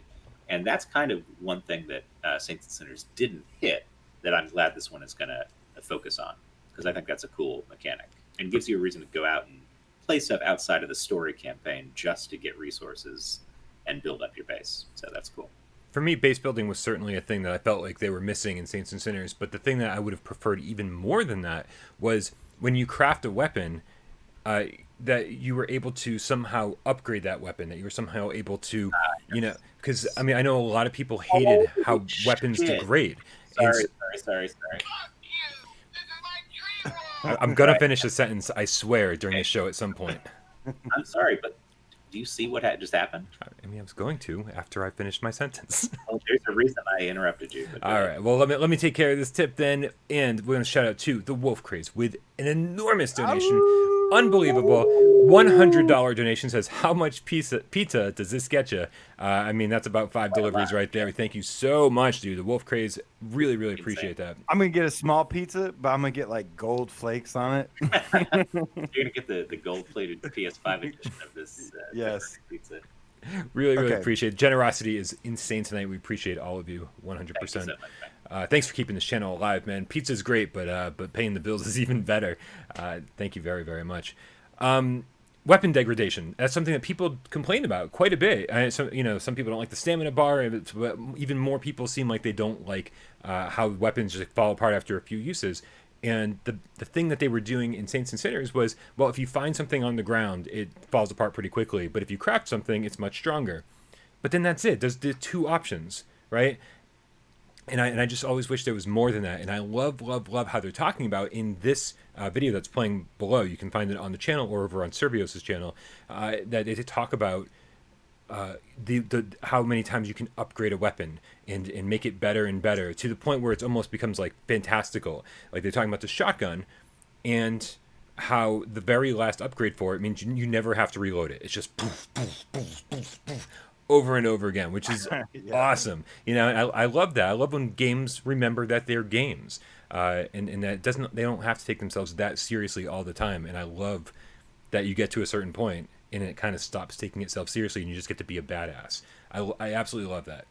And that's kind of one thing that Saints and Sinners didn't hit, that I'm glad this one is going to focus on, because I think that's a cool mechanic and gives you a reason to go out and play stuff outside of the story campaign just to get resources and build up your base. So that's cool. For me, base building was certainly a thing that I felt like they were missing in Saints and Sinners, but the thing that I would have preferred even more than that was when you craft a weapon, that you were able to somehow upgrade that weapon, that you were somehow able to, because I mean, I know a lot of people hated how weapons degrade. Sorry. I'm going to finish a sentence, I swear, during the show at some point. I'm sorry, but do you see what just happened? I mean, I was going to after I finished my sentence. Well, there's a reason I interrupted you. All right. Well, let me take care of this tip then, and we're going to shout out to the Wolf Craze with an enormous donation. Unbelievable. $100 donation says, how much pizza does this get you? I mean, that's about 5 deliveries right there. Thank you so much, dude. The Wolf Craze, really, really appreciate that. I'm going to get a small pizza, but I'm going to get like gold flakes on it. You're going to get the gold-plated PS5 edition of this yes. pizza. Really appreciate it. Generosity is insane tonight. We appreciate all of you 100%. Thank you so much, thanks for keeping this channel alive, man. Pizza's great, but paying the bills is even better. Thank you very, very much. Weapon degradation. That's something that people complain about quite a bit. Some people don't like the stamina bar, but even more people seem like they don't like how weapons just fall apart after a few uses. And the thing that they were doing in Saints and Sinners was, if you find something on the ground, it falls apart pretty quickly. But if you craft something, it's much stronger. but then that's it. There's the two options, right? And I just always wish there was more than that. And I love how they're talking about in this video that's playing below. You can find it on the channel or over on Servios' channel. That they talk about the how many times you can upgrade a weapon and make it better and better to the point where it almost becomes like fantastical. Like they're talking about the shotgun and how the very last upgrade for it means you never have to reload it. It's just poof, poof, poof, poof, poof, over and over again, which is awesome. You know, I love that. I love when games remember that they're games, and that they don't have to take themselves that seriously all the time. And I love that you get to a certain point and it kind of stops taking itself seriously and you just get to be a badass. I absolutely love that.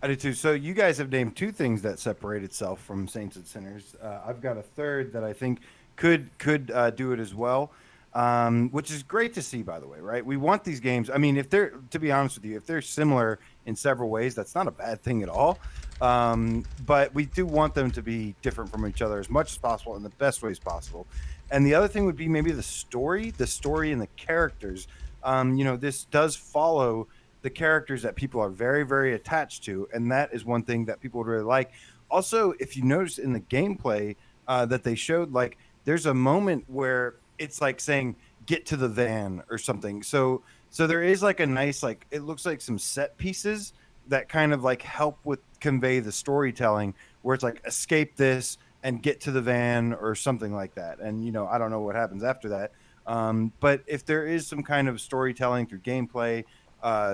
I do too. So you guys have named two things that separate itself from Saints and Sinners. I've got a third that I think could do it as well, which is great to see, by the way, right? We want these games. I mean, if they're, to be honest with you, if they're similar in several ways, that's not a bad thing at all. But we do want them to be different from each other as much as possible in the best ways possible. And the other thing would be maybe the story and the characters. This does follow the characters that people are very, very attached to. And that is one thing that people would really like. Also, if you notice in the gameplay that they showed, like there's a moment where it's like saying, get to the van or something. So there is like a nice, like, it looks like some set pieces that kind of like help with convey the storytelling where it's like escape this and get to the van or something like that. And, I don't know what happens after that. But if there is some kind of storytelling through gameplay,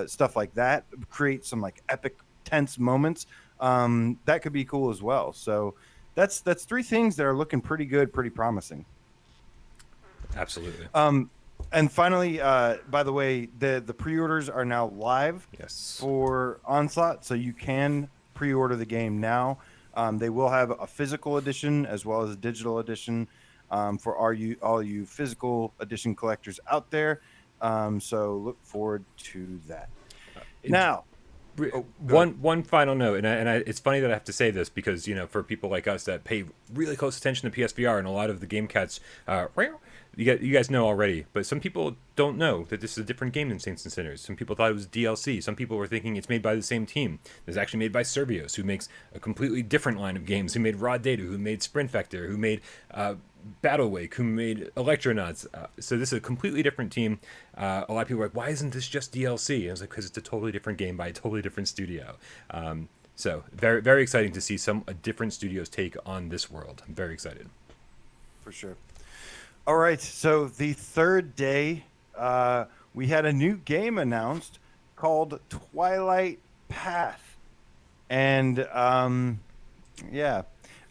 stuff like that, create some like epic tense moments, that could be cool as well. So that's three things that are looking pretty good, pretty promising. Absolutely. And finally, by the way, the pre-orders are now live. Yes. For Onslaught, so you can pre-order the game now. They will have a physical edition as well as a digital edition for all you physical edition collectors out there. So look forward to that. Now, one final note, and it's funny that I have to say this because for people like us that pay really close attention to PSVR and a lot of the game cats, you guys know already, but some people don't know that this is a different game than Saints and Sinners. Some people thought it was DLC. Some people were thinking it's made by the same team. It's actually made by Servios, who makes a completely different line of games. Who made Raw Data, who made Sprint Vector, who made Battle Wake, who made Electronauts. So this is a completely different team. A lot of people were like, why isn't this just DLC? And I was like, because it's a totally different game by a totally different studio. So very, very exciting to see a different studio's take on this world. I'm very excited. For sure. All right, so the third day, we had a new game announced called Twilight Path. And, yeah,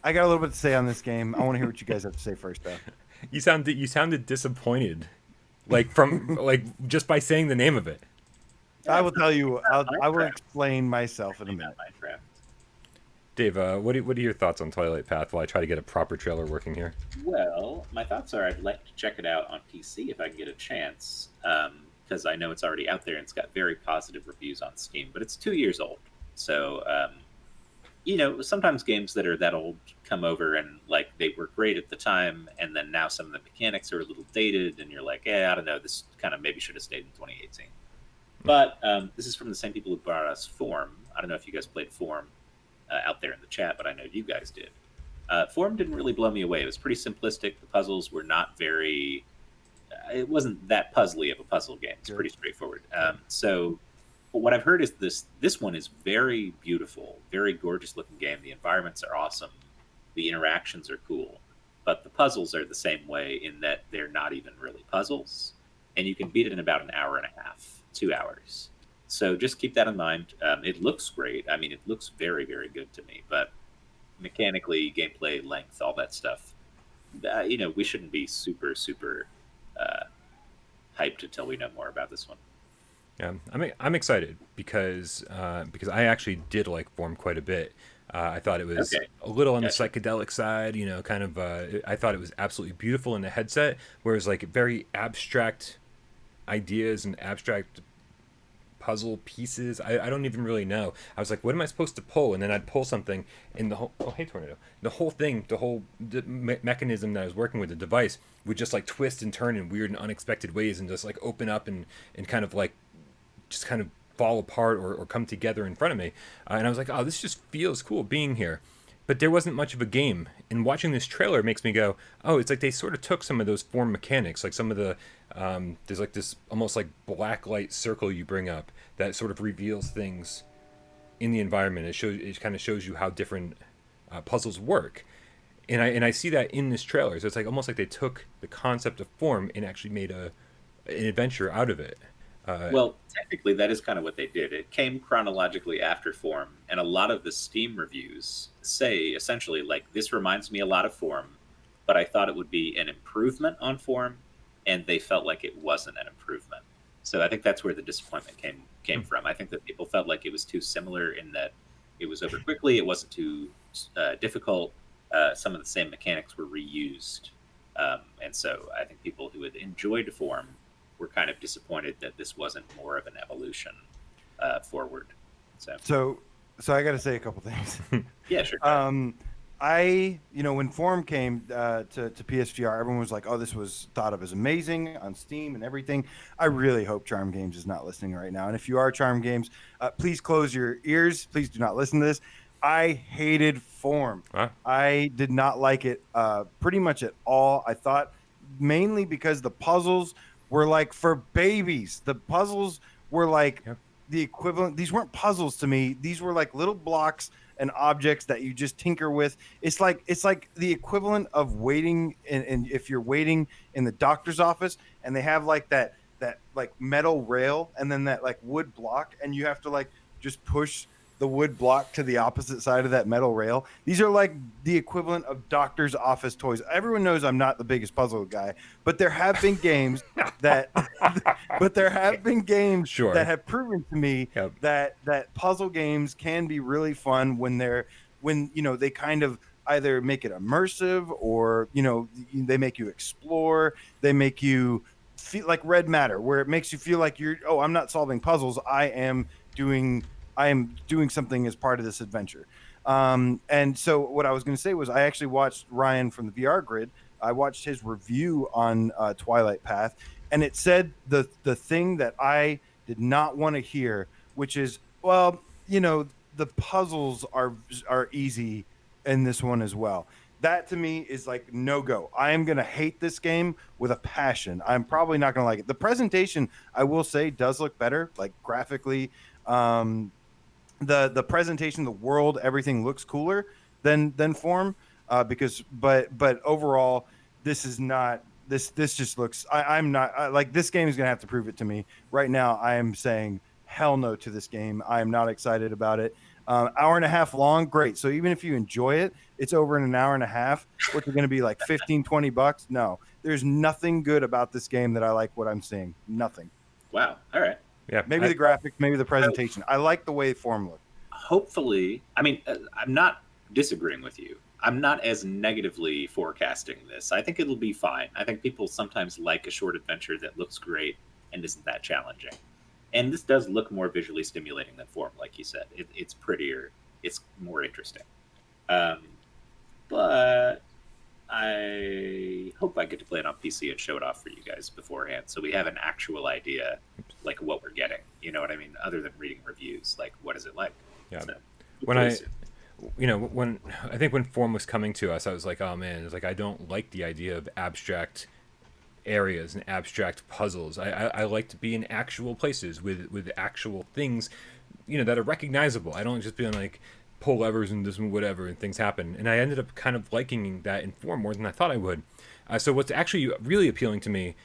I got a little bit to say on this game. I want to hear what you guys have to say first, though. You sounded disappointed, just by saying the name of it. I will tell you, I will explain myself in a minute. Dave, what are your thoughts on Twilight Path while I try to get a proper trailer working here? Well, my thoughts are I'd like to check it out on PC if I can get a chance, because I know it's already out there and it's got very positive reviews on Steam, but it's 2 years old. So, sometimes games that are that old come over and like they were great at the time, and then now some of the mechanics are a little dated, and you're like, I don't know, this kind of maybe should have stayed in 2018. But this is from the same people who brought us Form. I don't know if you guys played Form. Out there in the chat, but I know you guys did. Form didn't really blow me away. It was pretty simplistic. The puzzles were not very... it wasn't that puzzly of a puzzle game. It's pretty straightforward. So what I've heard is this one is very beautiful, very gorgeous looking game. The environments are awesome. The interactions are cool. But the puzzles are the same way in that they're not even really puzzles. And you can beat it in about an hour and a half, 2 hours. So just keep that in mind. It looks great. I mean, it looks very, very good to me. But mechanically, gameplay, length, all that stuff, we shouldn't be super, super hyped until we know more about this one. Yeah, I'm excited because I actually did like Form quite a bit. I thought it was a little on the psychedelic side, kind of. I thought it was absolutely beautiful in the headset, whereas like very abstract ideas and abstract puzzle pieces. I don't even really know. I was like, what am I supposed to pull? And then I'd pull something, and the whole mechanism that I was working with, the device, would just like twist and turn in weird and unexpected ways, and just like open up and kind of like just kind of fall apart or come together in front of me. And I was like, oh, this just feels cool being here. But there wasn't much of a game. And watching this trailer makes me go, oh, it's like they sort of took some of those form mechanics, like some of the, there's like this almost like black light circle you bring up that sort of reveals things in the environment. It kind of shows you how different puzzles work. And I see that in this trailer. So it's like almost like they took the concept of form and actually made an adventure out of it. Well, technically, that is kind of what they did. It came chronologically after Form, and a lot of the Steam reviews say essentially, like, this reminds me a lot of Form, but I thought it would be an improvement on Form, and they felt like it wasn't an improvement. So I think that's where the disappointment came from. I think that people felt like it was too similar in that it was over quickly, it wasn't too difficult. Some of the same mechanics were reused, and so I think people who had enjoyed Form were kind of disappointed that this wasn't more of an evolution forward. So I got to say a couple things. Yeah, sure. When Form came to PSVR, everyone was like, "Oh, this was thought of as amazing on Steam and everything." I really hope Charm Games is not listening right now. And if you are Charm Games, please close your ears. Please do not listen to this. I hated Form. Huh? I did not like it pretty much at all. I thought mainly because the puzzles were like for babies. The puzzles were like the equivalent. These weren't puzzles to me. These were like little blocks and objects that you just tinker with. It's like the equivalent of waiting and if you're waiting in the doctor's office and they have like that like metal rail and then that like wood block and you have to like just push the wood block to the opposite side of that metal rail. These are like the equivalent of doctor's office toys. Everyone knows I'm not the biggest puzzle guy, but there have been games that Sure. that have proven to me that puzzle games can be really fun when they kind of either make it immersive or, they make you explore, they make you feel like Red Matter, where it makes you feel like I'm not solving puzzles. I am doing something as part of this adventure. And so what I was going to say was I actually watched Ryan from the VR Grid. I watched his review on Twilight Path, and it said the thing that I did not want to hear, which is, well, the puzzles are easy in this one as well. That to me is like no go. I am going to hate this game with a passion. I'm probably not going to like it. The presentation, I will say, does look better, like graphically. The presentation, the world, everything looks cooler than Form, but overall, this is not this just looks. I'm not like this game is gonna have to prove it to me. Right now, I am saying hell no to this game. I am not excited about it. Hour and a half long, great. So even if you enjoy it, it's over in an hour and a half, which is going to be like $15-$20. No, there's nothing good about this game that I like what I'm seeing. Nothing. Wow. All right. Yeah, maybe the graphics, maybe the presentation. I like the way Form looked. Hopefully, I mean, I'm not disagreeing with you. I'm not as negatively forecasting this. I think it'll be fine. I think people sometimes like a short adventure that looks great and isn't that challenging. And this does look more visually stimulating than Form, like you said. It's prettier. It's more interesting. But I hope I get to play it on PC and show it off for you guys beforehand, so we have an actual idea, like what we're getting. You know what I mean? Other than reading reviews, like what is it like? Yeah. So, when I think when Form was coming to us, I was like, oh man, it's like I don't like the idea of abstract areas and abstract puzzles. I like to be in actual places with actual things, that are recognizable. I don't just be like pull levers and this and whatever and things happen. And I ended up kind of liking that in Form more than I thought I would. So what's actually really appealing to me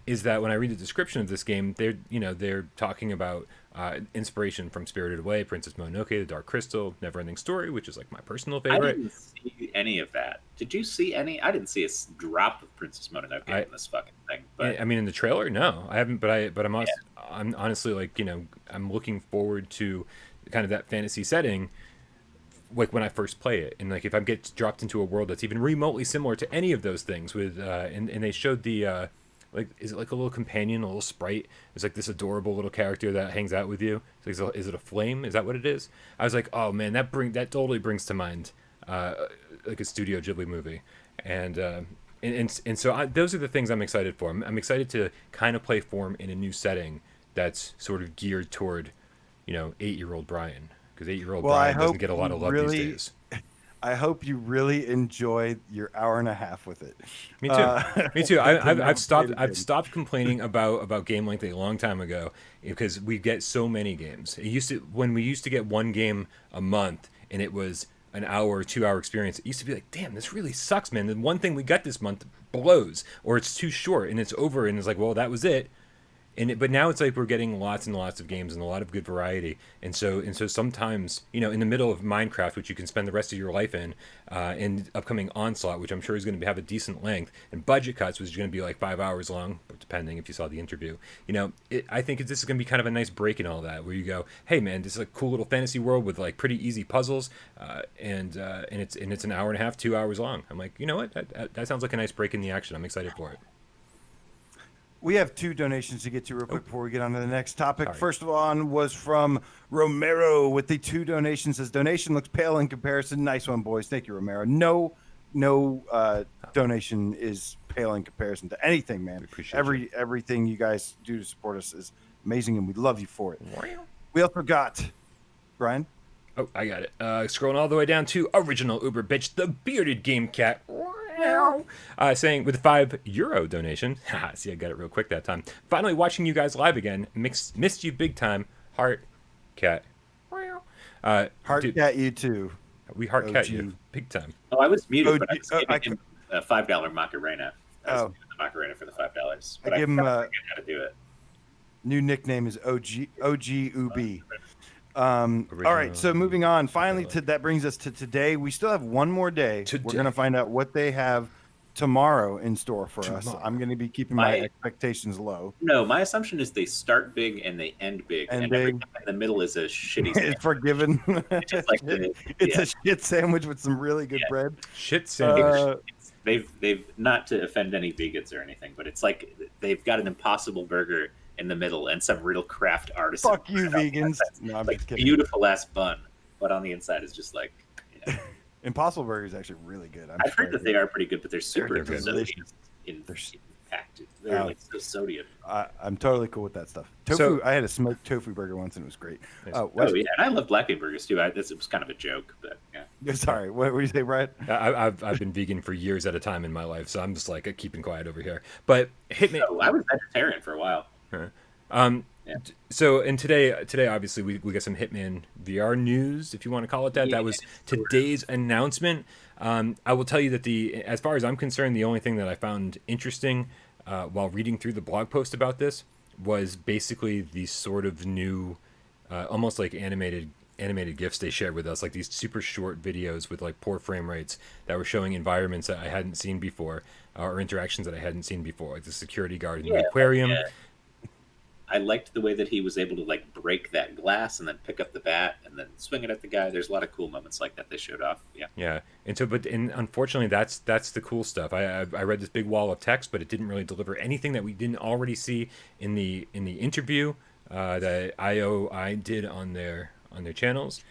is that when I read the description of this game, they're talking about inspiration from Spirited Away, Princess Mononoke, The Dark Crystal, Neverending Story, which is like my personal favorite. I didn't see any of that. Did you see any? I didn't see a drop of Princess Mononoke in this fucking thing. But I mean, in the trailer, no, I haven't. But I'm honestly like, I'm looking forward to kind of that fantasy setting, like when I first play it, and like if I get dropped into a world that's even remotely similar to any of those things with and they showed the like, is it like a little companion, a little sprite? It's like this adorable little character that hangs out with you. So is it a flame? Is that what it is? I was like, oh man, that totally brings to mind like a Studio Ghibli movie, and so those are the things I'm excited for. I'm excited to kind of play Form in a new setting that's sort of geared toward, 8-year-old Brian, because 8-year-old Well, Brian doesn't get a lot of love these days. I hope you really enjoy your hour and a half with it. Me too. Me too. I've I've stopped complaining about game length a long time ago because we get so many games. When we used to get one game a month and it was an hour or 2 hour experience, it used to be like, damn, this really sucks, man. The one thing we got this month blows, or it's too short and it's over, and it's like, well, that was it. But now it's like we're getting lots and lots of games and a lot of good variety, and so sometimes, in the middle of Minecraft, which you can spend the rest of your life in, and upcoming Onslaught, which I'm sure is going to have a decent length, and Budget Cuts, which is going to be like 5 hours long, depending if you saw the interview. I think this is going to be kind of a nice break in all that, where you go, hey man, this is a cool little fantasy world with like pretty easy puzzles, and it's an hour and a half, 2 hours long. I'm like, you know what, that sounds like a nice break in the action. I'm excited for it. We have 2 donations to get to real quick before we get on to the next topic. Right. First one was from Romero with the 2 donations. Says donation looks pale in comparison. Nice one, boys. Thank you, Romero. No donation is pale in comparison to anything, man. We appreciate everything you guys do to support us is amazing, and we love you for it. We also got Brian. Oh, I got it. Scrolling all the way down to original Uber bitch, the bearded game cat. Saying with a €5 donation. See, I got it real quick that time. Finally watching you guys live again. Missed you big time. Heart cat. Heart cat you too. We heart cat you big time. Oh, I was muted, but I was giving him a $5 Macarena. I was giving the Macarena for the $5. But I give him how to do it. New nickname is OG Ubi. All right, so moving on. Finally, that brings us to today. We still have one more day. We're going to find out what they have tomorrow in store for us. I'm going to be keeping my expectations low. No, my assumption is they start big and they end big, and everything in the middle is a shitty sandwich. It's forgiven. It's a shit sandwich with some really good bread. Shit sandwich. They've not to offend any vegans or anything, but it's like they've got an Impossible Burger in the middle and some real craft artisan. Fuck you, vegans. No, I'm like just kidding. Beautiful ass bun, but on the inside is just like. Impossible Burger is actually really good. I've heard that they are pretty good, but they're super delicious. impacted. They're like so sodium. I'm totally cool with that stuff. Tofu. I had a smoked tofu burger once and it was great. Nice. Oh yeah, and I love black bean burgers too. It was kind of a joke, but yeah. Sorry, what did you say, Brian? I've been vegan for years at a time in my life, so I'm just like keeping quiet over here. But Hitman. So, I was vegetarian for a while. Yeah. So, and today obviously we got some Hitman VR news, if you want to call it that. That was today's announcement. I will tell you that as far as I'm concerned, the only thing that I found interesting while reading through the blog post about this was basically these sort of new, almost like animated GIFs they shared with us, like these super short videos with like poor frame rates that were showing environments that I hadn't seen before, or interactions that I hadn't seen before, like the security guard in the aquarium. Yeah. I liked the way that he was able to like break that glass and then pick up the bat and then swing it at the guy. There's a lot of cool moments like that they showed off. Yeah. And unfortunately, that's the cool stuff. I read this big wall of text, but it didn't really deliver anything that we didn't already see in the interview that I did on their channels.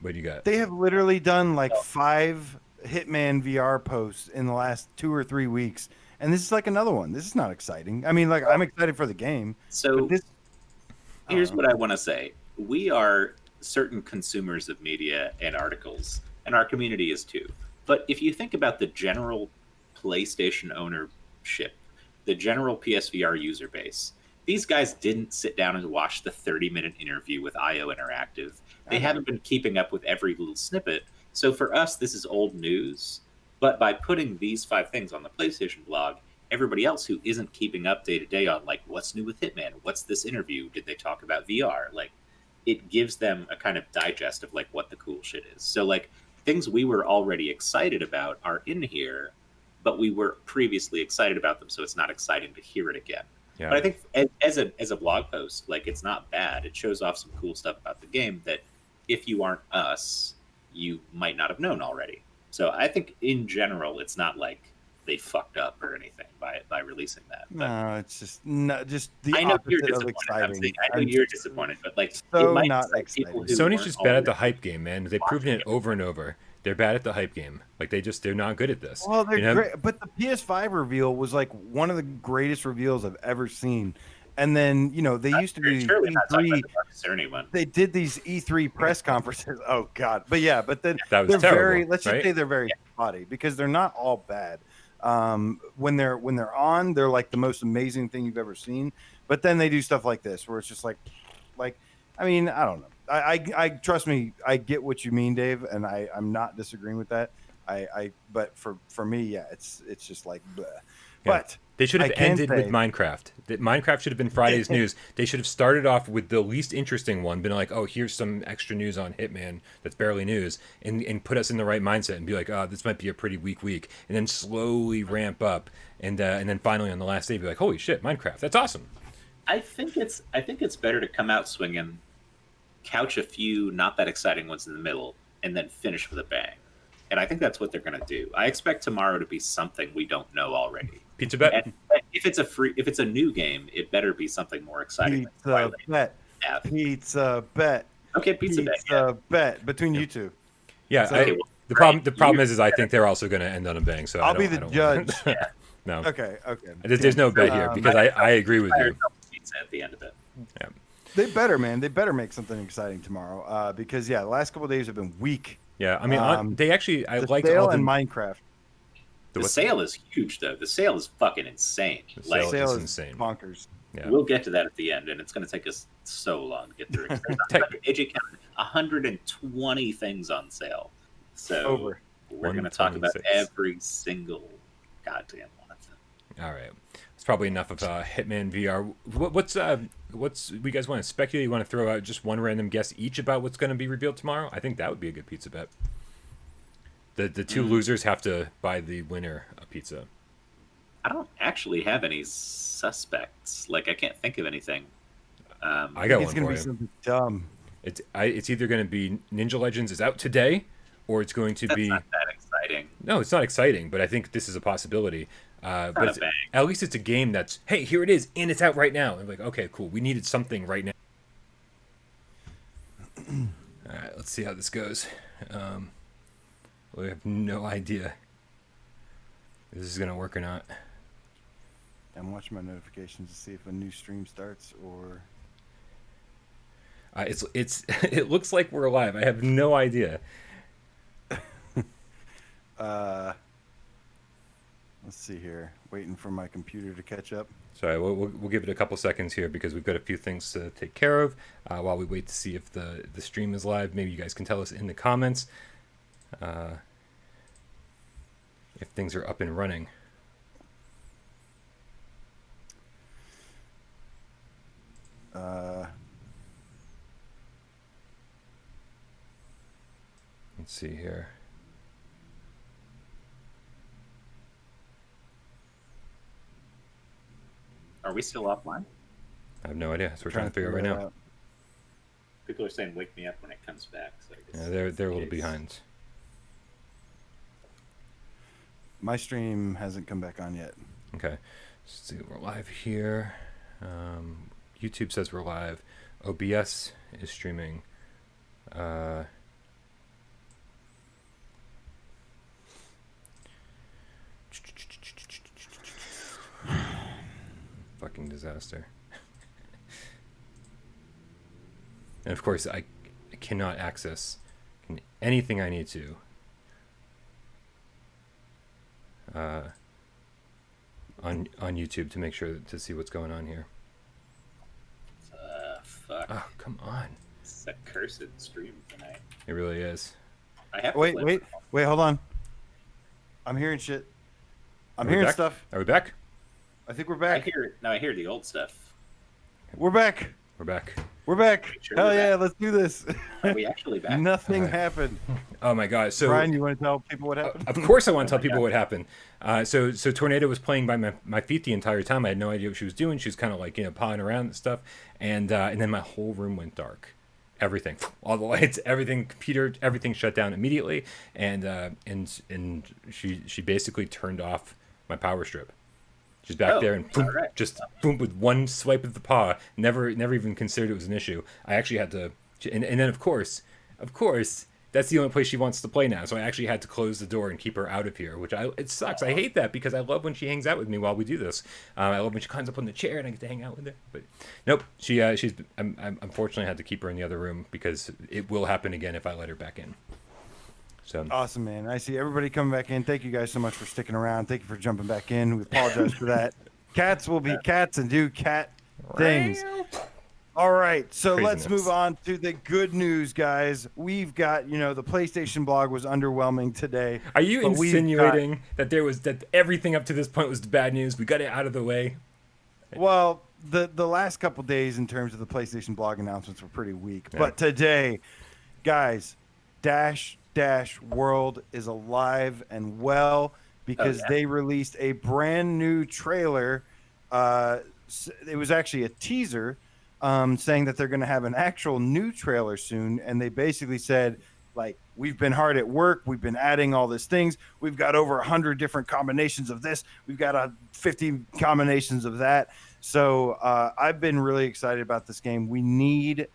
What do you got? They have literally done like 5 Hitman VR posts in the last 2 or 3 weeks. And this is like another one. This is not exciting. I mean, like, I'm excited for the game. So here's what I want to say. We are certain consumers of media and articles, and our community is too. But if you think about the general PlayStation ownership, the general PSVR user base, these guys didn't sit down and watch the 30-minute interview with IO Interactive. They haven't been keeping up with every little snippet. So for us, this is old news. But by putting these 5 things on the PlayStation blog, everybody else who isn't keeping up day to day on like what's new with Hitman, what's this interview, did they talk about VR, like it gives them a kind of digest of like what the cool shit is. So like things we were already excited about are in here, but we were previously excited about them, so it's not exciting to hear it again. Yeah. But I think as a blog post, like it's not bad. It shows off some cool stuff about the game that if you aren't us, you might not have known already. So I think in general, it's not like they fucked up or anything by releasing that. But no, it's just the I know you're opposite of disappointed. exciting. I know you're disappointed, but like so it might not exciting. Sony's just bad at the hype game, man. They've proven it over and over. They're bad at the hype game. Like they're not good at this. Well, they're great, but the PS5 reveal was like one of the greatest reveals I've ever seen. And then, they used to do surely not talking E3. about the Marcus Cerny one. They did these E3 press conferences. Oh God. But then That was they're terrible, very, let's just right? say they're very spotty because they're not all bad. When they're on, they're like the most amazing thing you've ever seen. But then they do stuff like this where it's just like, I mean, I don't know. I trust me, I get what you mean, Dave, and I'm not disagreeing with that. But for me, yeah, it's just like, bleh. Yeah. But they should have ended with Minecraft. Minecraft should have been Friday's news. They should have started off with the least interesting one, been like, oh, here's some extra news on Hitman that's barely news, and put us in the right mindset and be like, oh, this might be a pretty weak week, and then slowly ramp up, and then finally on the last day be like, holy shit, Minecraft, that's awesome. I think it's better to come out swinging, couch a few not that exciting ones in the middle, and then finish with a bang. And I think that's what they're going to do. I expect tomorrow to be something we don't know already. Pizza bet. And if it's a new game, it better be something more exciting. Pizza bet. Pizza bet. Okay, pizza bet. Yeah. Bet between you two. Yeah. So, the problem is I think they're also going to end on a bang. So I'll be the judge. No. Okay. There's no bet here because I agree with you. Pizza at the end of it. Yeah. They better, man. They better make something exciting tomorrow. Because the last couple of days have been weak. Yeah, I mean, they actually liked sale all the and Minecraft. The sale is huge, though. The sale is fucking insane. The sale is insane. Bonkers. Yeah. We'll get to that at the end, and it's going to take us so long to get through it. AJ counted 120 things on sale. So we're going to talk about every single goddamn one of them. All right. It's probably enough of Hitman VR. What's you guys want to speculate? You want to throw out just one random guess each about what's going to be revealed tomorrow? I think that would be a good pizza bet. The two losers have to buy the winner a pizza. I don't actually have any suspects. Like, I can't think of anything. I got one for you. It's going to be something dumb. It's either going to be Ninja Legends is out today, or it's going to be. That's not that exciting. No, it's not exciting, but I think this is a possibility. But at least it's a game that's, hey, here it is, and it's out right now. And like, okay, cool. We needed something right now. All right, let's see how this goes. We have no idea if this is going to work or not. I'm watching my notifications to see if a new stream starts or... It looks like we're live. I have no idea. Let's see here. Waiting for my computer to catch up. Sorry, we'll give it a couple seconds here because we've got a few things to take care of while we wait to see if the stream is live. Maybe you guys can tell us in the comments if things are up and running. Let's see here. Are we still offline? I have no idea. So we're trying to figure it right now. People are saying wake me up when it comes back. So I guess they're a little behind. My stream hasn't come back on yet. Okay. Let's see. We're live here. YouTube says we're live. OBS is streaming. Fucking disaster. And of course, I cannot access anything I need to. On YouTube to make sure to see what's going on here. Fuck. Oh, come on. It's a cursed stream tonight. It really is. I have wait, hold on. I'm hearing shit. I'm hearing stuff. Are we back? I think we're back. I hear the old stuff. We're back. We're back. We're back. Sure Hell yeah, let's do this. Are we actually back? Nothing happened. Oh my god. So Brian, you want to tell people what happened? Of course I want to tell people what happened. So Tornado was playing by my feet the entire time. I had no idea what she was doing. She was kind of like, pawing around and stuff. And then my whole room went dark. Everything, all the lights, everything, computer, everything shut down immediately. And she basically turned off my power strip. She's back there and boom, just boom with one swipe of the paw. Never even considered it was an issue. I actually had to, and then of course, that's the only place she wants to play now. So I actually had to close the door and keep her out of here, which it sucks. I hate that because I love when she hangs out with me while we do this. I love when she climbs up on the chair and I get to hang out with her. But nope, I'm unfortunately had to keep her in the other room because it will happen again if I let her back in. So awesome, man. I see everybody coming back in. Thank you guys so much for sticking around. Thank you for jumping back in. We apologize for that. Cats will be cats and do cat things. All right, so Craziness. let's move on to the good news, guys. We've got, the PlayStation blog was underwhelming today. Are you insinuating that that everything up to this point was bad news? We got it out of the way. Well, the last couple days in terms of the PlayStation blog announcements were pretty weak, but today, guys, Dash World is alive and well because they released a brand new trailer. It was actually a teaser. Saying that they're going to have an actual new trailer soon. And they basically said, like, we've been hard at work. We've been adding all these things. We've got over 100 different combinations of this. We've got 50 combinations of that. So I've been really excited about this game. We need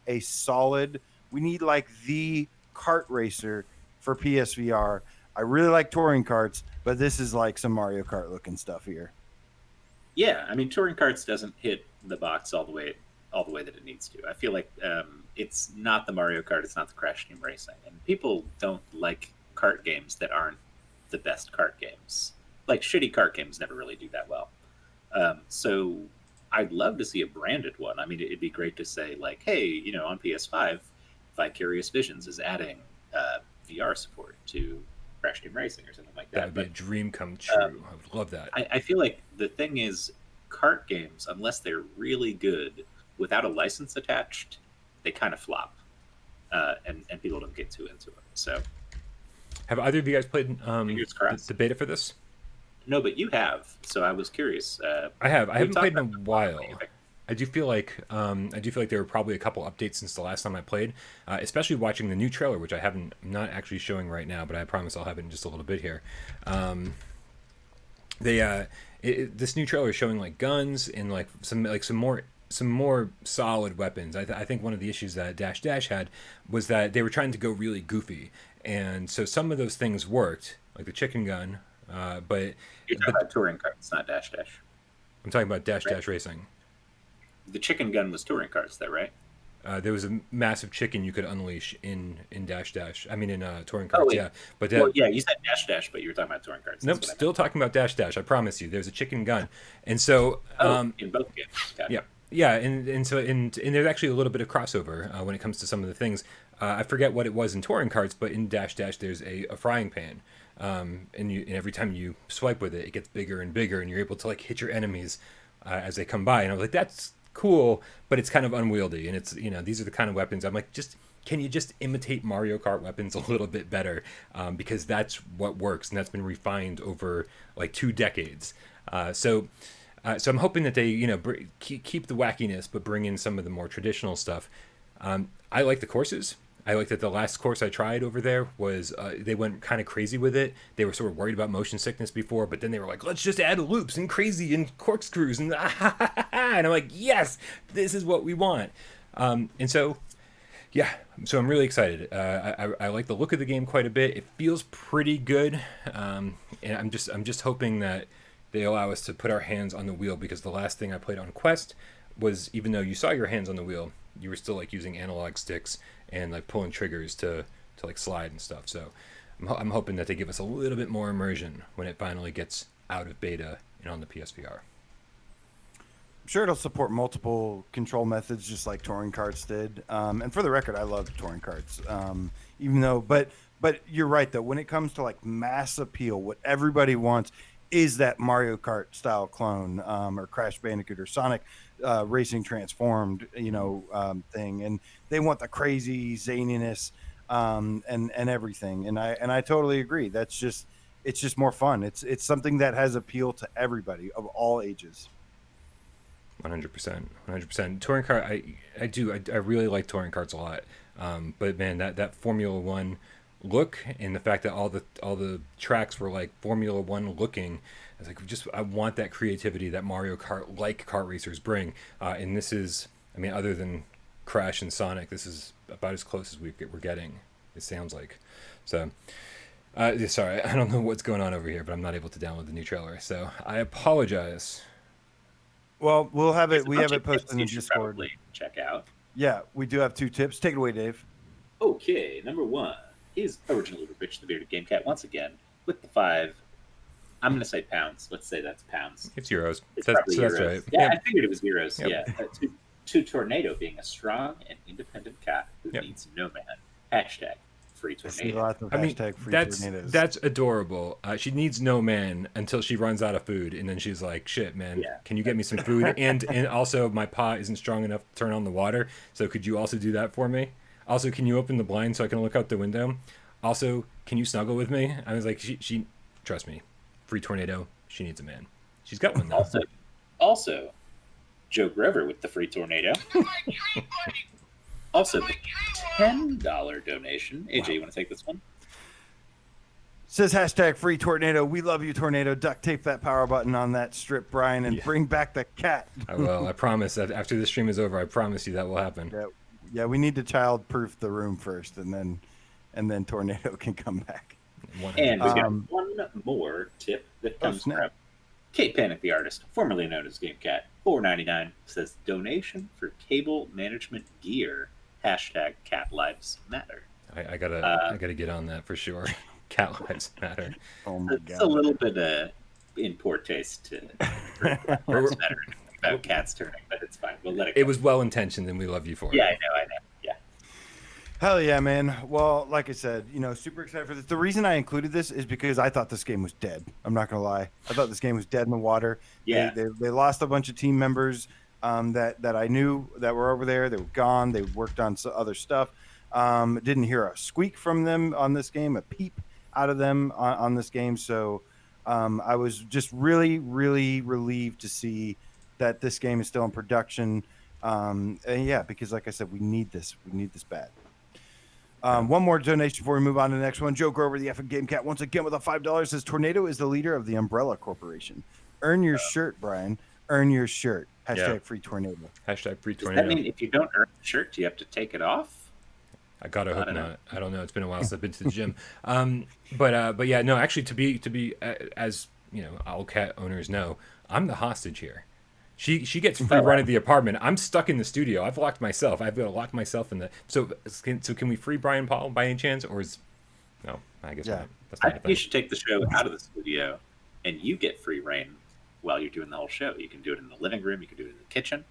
like the kart racer for PSVR. I really like touring karts, but this is like some Mario Kart looking stuff here. Yeah, I mean, touring karts doesn't hit the box all the way that it needs to. I feel like it's not the Mario Kart, it's not the Crash Team Racing, and people don't like kart games that aren't the best kart games. Like, shitty kart games never really do that well. So I'd love to see a branded one. I mean, it'd be great to say, like, hey, on PS5, Vicarious Visions is adding VR support to Crash Team Racing or something like that. That would be a dream come true. I would love that. I feel like the thing is, kart games, unless they're really good, without a license attached, they kind of flop, and people don't get too into it. So, have either of you guys played the beta for this? No, but you have. So I was curious. I have. I haven't played in a while. I do feel like there were probably a couple updates since the last time I played, especially watching the new trailer, which I'm not actually showing right now, but I promise I'll have it in just a little bit here. This new trailer is showing like guns and like some more solid weapons. I think one of the issues that Dash had was that they were trying to go really goofy, and so some of those things worked, like the chicken gun. But you're talking about touring karts, not Dash. I'm talking about Dash Racing. The chicken gun was touring karts, though, right? There was a massive chicken you could unleash in Dash. I mean, in touring karts, yeah. But you said Dash, but you were talking about touring karts. Nope, still talking about Dash. I promise you, there's a chicken gun, and so in both games. Gotcha. Yeah, and there's actually a little bit of crossover when it comes to some of the things. I forget what it was in touring karts, but in Dash there's a frying pan, and every time you swipe with it, it gets bigger and bigger, and you're able to like hit your enemies as they come by. And I was like, that's cool, but it's kind of unwieldy, and it's these are the kind of weapons I'm like, can you just imitate Mario Kart weapons a little bit better, because that's what works, and that's been refined over like 2 decades. So I'm hoping that they keep the wackiness but bring in some of the more traditional stuff. I like the courses. I like that the last course I tried over there was they went kind of crazy with it. They were sort of worried about motion sickness before, but then they were like, let's just add loops and crazy and corkscrews and and I'm like, yes, this is what we want. And so, yeah, so I'm really excited. I like the look of the game quite a bit. It feels pretty good, and I'm just hoping that they allow us to put our hands on the wheel, because the last thing I played on Quest was, even though you saw your hands on the wheel, you were still like using analog sticks and like pulling triggers to like slide and stuff. So I'm hoping that they give us a little bit more immersion when it finally gets out of beta and on the PSVR. I'm sure it'll support multiple control methods, just like touring karts did. And for the record, I love touring karts. Even though, but you're right though. When it comes to like mass appeal, what everybody wants is that Mario Kart style clone, or Crash Bandicoot or Sonic Racing Transformed, thing, and they want the crazy zaniness, and everything. And I totally agree. It's just more fun. It's something that has appeal to everybody of all ages. 100%. Touring kart, I really like touring karts a lot. But man, that Formula One look, and the fact that all the tracks were like Formula One looking, I was like, I want that creativity that Mario Kart like kart racers bring. And this is, I mean, other than Crash and Sonic, this is about as close as we're getting. It sounds like. So, sorry, I don't know what's going on over here, but I'm not able to download the new trailer. So I apologize. Well, we'll have it. There's a We bunch have it of posted tips in the you should Discord. probably check out. Yeah, we do have 2 tips. Take it away, Dave. Okay, number 1 is originally Rich the Bearded Game Cat once again with the 5. I'm going to say pounds. Let's say that's pounds. It's euros. It's That's probably euros. right. Yeah, I figured it was euros. Yep. Yeah. To Tornado being a strong and independent cat who Yep. needs no man. Hashtag free I see tornado. lots of I mean, hashtag free that's tornadoes. that's adorable. She needs no man until she runs out of food, and then she's like, "Shit, man, Yeah. can you get me some food?" and also, my paw isn't strong enough to turn on the water, so could you also do that for me? Also, can you open the blind so I can look out the window? Also, can you snuggle with me? I was like, she trust me, free tornado. She needs a man. She's got one though. Also, Joe Grover with the free tornado. Also, the $10 donation. AJ, you want to take this one? Says hashtag free tornado. We love you, tornado. Duct tape that power button on that strip, Brian, and bring back the cat. I will. I promise that after the stream is over, I promise you that will happen. Yeah, we need to child-proof the room first, and then tornado can come back. And we got one more tip that comes snap. from Kate Panic, the artist, formerly known as GameCat, $4.99, says donation for cable management gear. Hashtag cat lives matter. I gotta get on that for sure. Cat lives matter. Oh my It's god! a little bit in poor taste to cats matter about cats turning, but it's fine. We'll let it go. It was well intentioned, and we love you for it. Yeah, I know. Yeah. Hell yeah, man. Well, like I said, super excited for this. The reason I included this is because I thought this game was dead. I'm not gonna lie. I thought this game was dead in the water. Yeah. They lost a bunch of team members that I knew that were over there. They were gone. They worked on other stuff. Didn't hear a squeak from them on this game, a peep out of them on this game. So I was just really, really relieved to see that this game is still in production. And yeah, because like I said, we need this. We need this bad. One more donation before we move on to the next one. Joe Grover, the effing Game Cat, once again with a $5 says Tornado is the leader of the Umbrella Corporation. Earn your shirt, Brian. Earn your shirt. Hashtag free tornado. Hashtag free Does tornado. that mean if you don't earn the shirt, do you have to take it off? I gotta hope not. I don't know. It's been a while since I've been to the gym. But yeah, no. Actually, to be as all cat owners know, I'm the hostage here. She gets free run of the apartment. I'm stuck in the studio. I've locked myself. I've got to lock myself in the. So can we free Brian Paul by any chance, or is no? I guess not. That's I not a think thing. you should take the show out of the studio, and you get free reign while you're doing the whole show. You can do it in the living room. You can do it in the kitchen.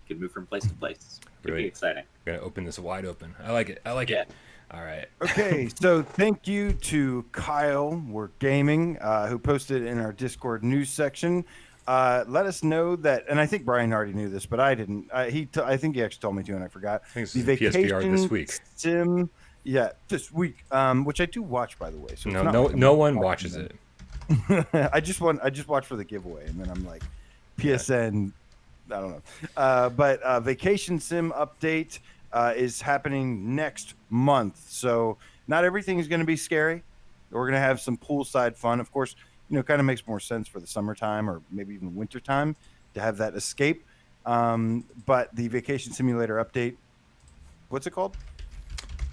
You can move from place to place. It'd Really be exciting. We're gonna open this wide open. I like it. I like it. All right. Okay, so thank you to Kyle, we're gaming, who posted in our Discord news section. Let us know that, and I think Brian already knew this, but I didn't. I think he actually told me to, and I forgot. I think this is PSVR this week. Sim, yeah, this week, which I do watch, by the way. So No one watches it. I just watch for the giveaway, and then I'm like, PSN. I don't know. But Vacation Sim update is happening next month. So not everything is going to be scary. We're going to have some poolside fun. Of course, kind of makes more sense for the summertime or maybe even wintertime to have that escape. But the Vacation Simulator update, what's it called?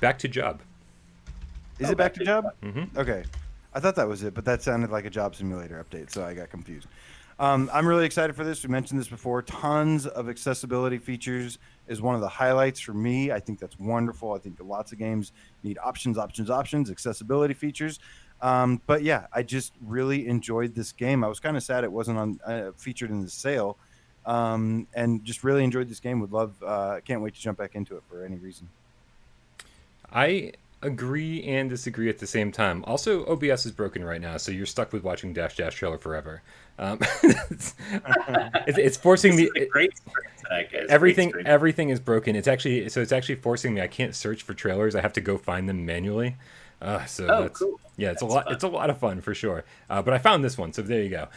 Back to Job. Is it Back to Job? Mm-hmm. Okay. I thought that was it, but that sounded like a job simulator update, so I got confused. I'm really excited for this. We mentioned this before. Tons of accessibility features is one of the highlights for me. I think that's wonderful. I think lots of games need options, accessibility features. But yeah, I just really enjoyed this game. I was kind of sad it wasn't featured in the sale, and just really enjoyed this game. Can't wait to jump back into it for any reason. I agree and disagree at the same time. Also, OBS is broken right now, so you're stuck with watching Dash trailer forever. It's forcing me. Everything is broken. It's actually forcing me. I can't search for trailers. I have to go find them manually. Cool. Yeah, it's a lot of fun for sure. But I found this one, so there you go.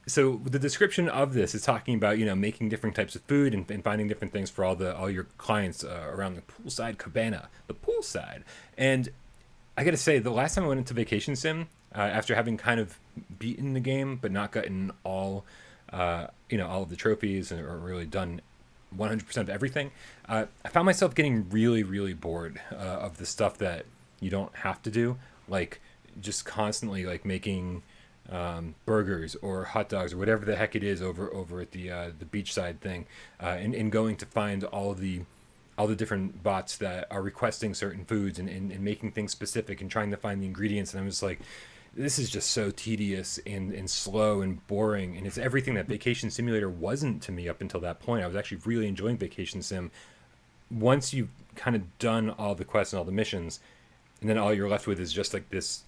So the description of this is talking about making different types of food and finding different things for all your clients around the poolside cabana, the poolside. And I got to say, the last time I went into Vacation Sim, after having kind of beaten the game but not gotten all of the trophies or really done 100% of everything, I found myself getting really, really bored of the stuff that you don't have to do, like just constantly like making burgers or hot dogs or whatever the heck it is over at the beachside thing, and going to find all the different bots that are requesting certain foods and making things specific and trying to find the ingredients. And I was like, this is just so tedious and slow and boring. And it's everything that Vacation Simulator wasn't to me up until that point. I was actually really enjoying Vacation Sim. Once you've kind of done all the quests and all the missions, and then all you're left with is just like this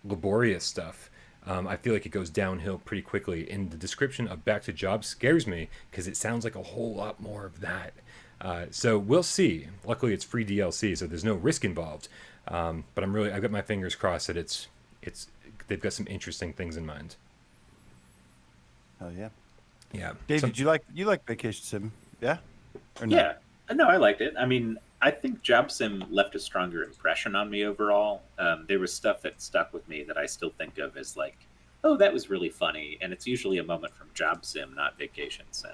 laborious stuff, I feel like it goes downhill pretty quickly. And the description of Back to Job scares me because it sounds like a whole lot more of that. So we'll see. Luckily, it's free DLC, so there's no risk involved. But I've got my fingers crossed that they've got some interesting things in mind. Oh yeah. Yeah. Dave, did you like Vacation Sim? Yeah. Or no? Yeah. No, I liked it. I mean, I think Job Sim left a stronger impression on me overall. There was stuff that stuck with me that I still think of as like, oh, that was really funny. And it's usually a moment from Job Sim, not Vacation Sim.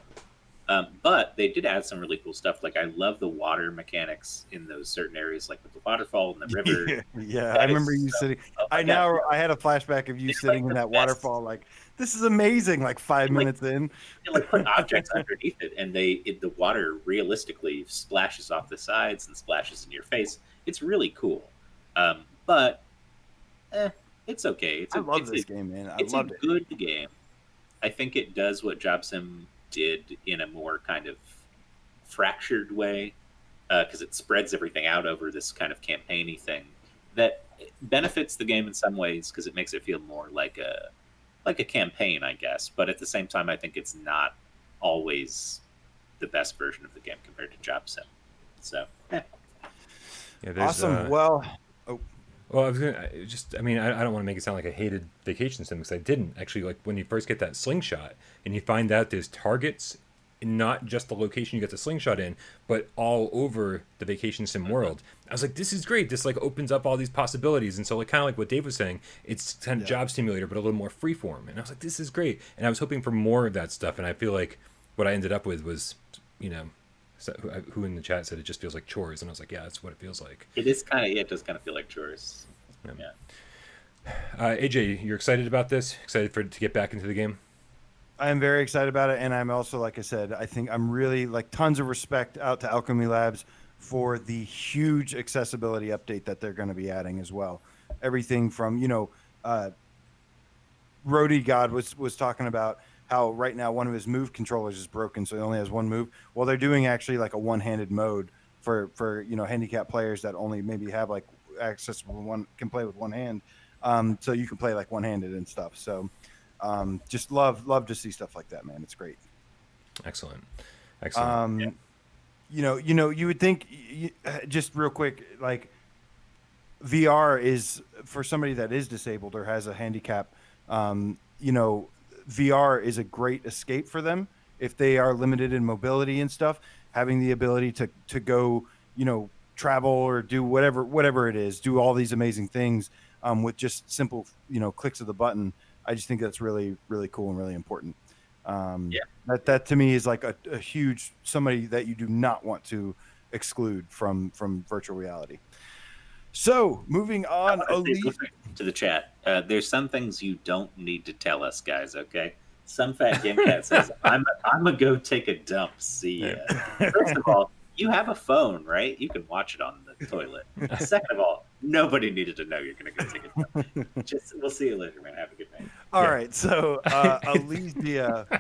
But they did add some really cool stuff. Like, I love the water mechanics in those certain areas, like with the waterfall and the river. Yeah, I remember you sitting. I had a flashback of you sitting in that waterfall, like, this is amazing. Like 5 minutes in, like put objects underneath it, and the water realistically splashes off the sides and splashes in your face. It's really cool. But it's okay. I love this game, man. It's a good game. I think it does what Job Sim did in a more kind of fractured way, because it spreads everything out over this kind of campaign-y thing that benefits the game in some ways because it makes it feel more like a campaign, I guess. But at the same time, I think it's not always the best version of the game compared to Job Sim. So, yeah, awesome. Well, I was gonna I don't want to make it sound like I hated Vacation Sim, because I didn't actually. Like, when you first get that slingshot and you find out there's targets, not just the location you get the slingshot in, but all over the Vacation Sim world. I was like, this is great. This like opens up all these possibilities. And so, like, kind of like what Dave was saying, it's kind of Job Simulator, but a little more freeform. And I was like, this is great. And I was hoping for more of that stuff. And I feel like what I ended up with was, who in the chat said it just feels like chores, and I was like, yeah, that's what it feels like. It is kind of, it does kind of feel like chores. Yeah. AJ, you're excited about this? Excited to get back into the game? I am very excited about it, and I'm also, like I said, I think I'm really, like, tons of respect out to Alchemy Labs for the huge accessibility update that they're going to be adding as well. Everything from, Roadie God was talking about how right now one of his move controllers is broken, so he only has one move. Well, they're doing actually like a one-handed mode for handicapped players that only maybe have like access to can play with one hand. So you can play like one-handed and stuff. So just love to see stuff like that, man. It's great. Excellent. You would think, just real quick, like, VR is for somebody that is disabled or has a handicap. VR is a great escape for them if they are limited in mobility and stuff. Having the ability to go, travel or do whatever it is, do all these amazing things with just simple, clicks of the button. I just think that's really, really cool and really important. That to me is like a huge, somebody that you do not want to exclude from virtual reality. So moving on to the chat, there's some things you don't need to tell us, guys. Okay, some fat game cat says, "I'm gonna go take a dump." See ya. First of all, you have a phone, right? You can watch it on the toilet. Second of all, nobody needed to know you're gonna go take a dump. We'll see you later, man. Have a good night. All right, so Elysia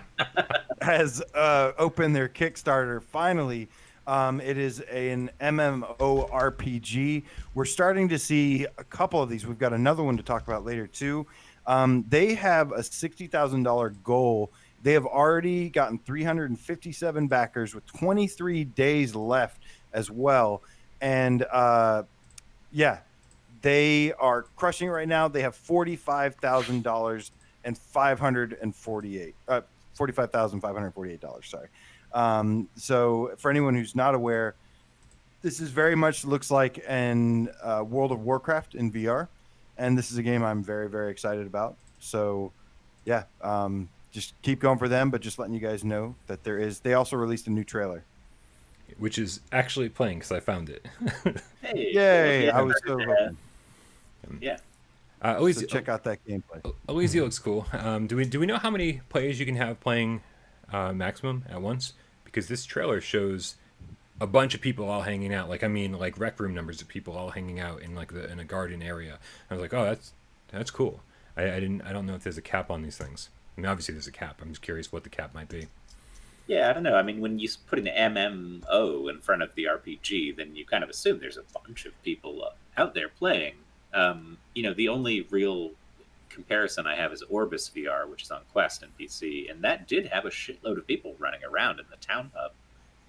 has opened their Kickstarter finally. It is an MMORPG. We're starting to see a couple of these. We've got another one to talk about later too. They have a $60,000 goal. They have already gotten 357 backers with 23 days left as well. And they are crushing it right now. They have $45,000 and $45,548. Sorry. So for anyone who's not aware, this is very much looks like an World of Warcraft in VR, and this is a game I'm very, very excited about. So, yeah, just keep going for them, but just letting you guys know that they also released a new trailer. Which is actually playing because I found it. Hey, Yay! cool. I was so hoping. Yeah. So check out that gameplay. Elysia looks cool. Do we know how many players you can have playing maximum at once? Because this trailer shows a bunch of people all hanging out. Like rec room numbers of people all hanging out in in a garden area. I was like, oh, that's cool. I don't know if there's a cap on these things. I mean, obviously there's a cap. I'm just curious what the cap might be. Yeah, I don't know. I mean, when you put an MMO in front of the RPG, then you kind of assume there's a bunch of people out there playing. The only real comparison I have is Orbis VR, which is on Quest and PC, and that did have a shitload of people running around in the town hub.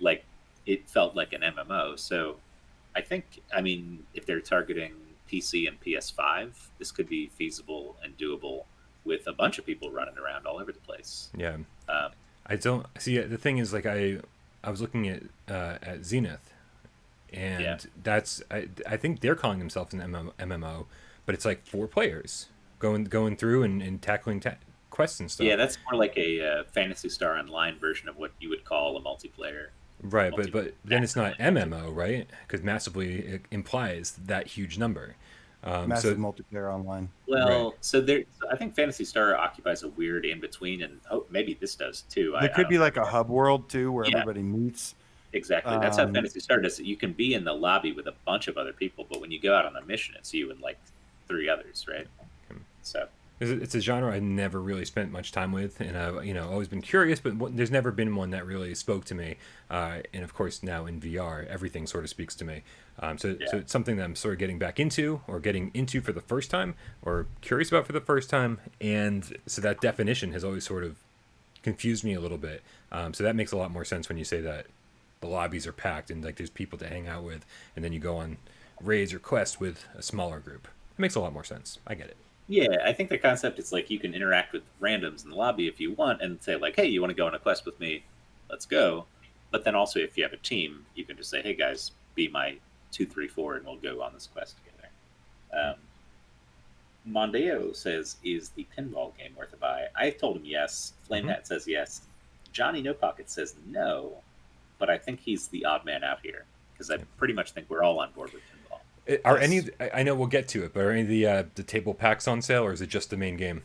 Like, it felt like an MMO. So I think, if they're targeting PC and PS5, this could be feasible and doable with a bunch of people running around all over the place. Yeah. I don't see. The thing is, I was looking at Zenith, and that's I think they're calling themselves an MMO, but it's like 4 players going through and tackling quests and stuff. Yeah, that's more like a Phantasy Star Online version of what you would call a multiplayer. Right, but then it's not MMO, right? Because massively it implies that huge number. Massive multiplayer online. Well, right. So I think Phantasy Star occupies a weird in between, and maybe this does too. There could be like a hub world too, where everybody meets. Exactly. That's how Phantasy Star does it. You can be in the lobby with a bunch of other people, but when you go out on a mission, it's you and 3 others, right? So it's a genre I never really spent much time with, and I've always been curious, but there's never been one that really spoke to me. And of course, now in VR, everything sort of speaks to me. So it's something that I'm sort of getting back into, or getting into for the first time, or curious about for the first time. And so that definition has always sort of confused me a little bit. So that makes a lot more sense when you say that the lobbies are packed and there's people to hang out with, and then you go on raids or quests with a smaller group. It makes a lot more sense. I get it. Yeah, I think the concept is you can interact with randoms in the lobby if you want and say hey, you want to go on a quest with me? Let's go. But then also if you have a team, you can just say, hey guys, be my 2, 3, 4, and we'll go on this quest together. Mondeo says, is the pinball game worth a buy? I told him yes. Flamehat says yes. Johnny No Pocket says no, but I think he's the odd man out here because I pretty much think we're all on board with pinball. Are any? I know we'll get to it, but are any of the table packs on sale, or is it just the main game?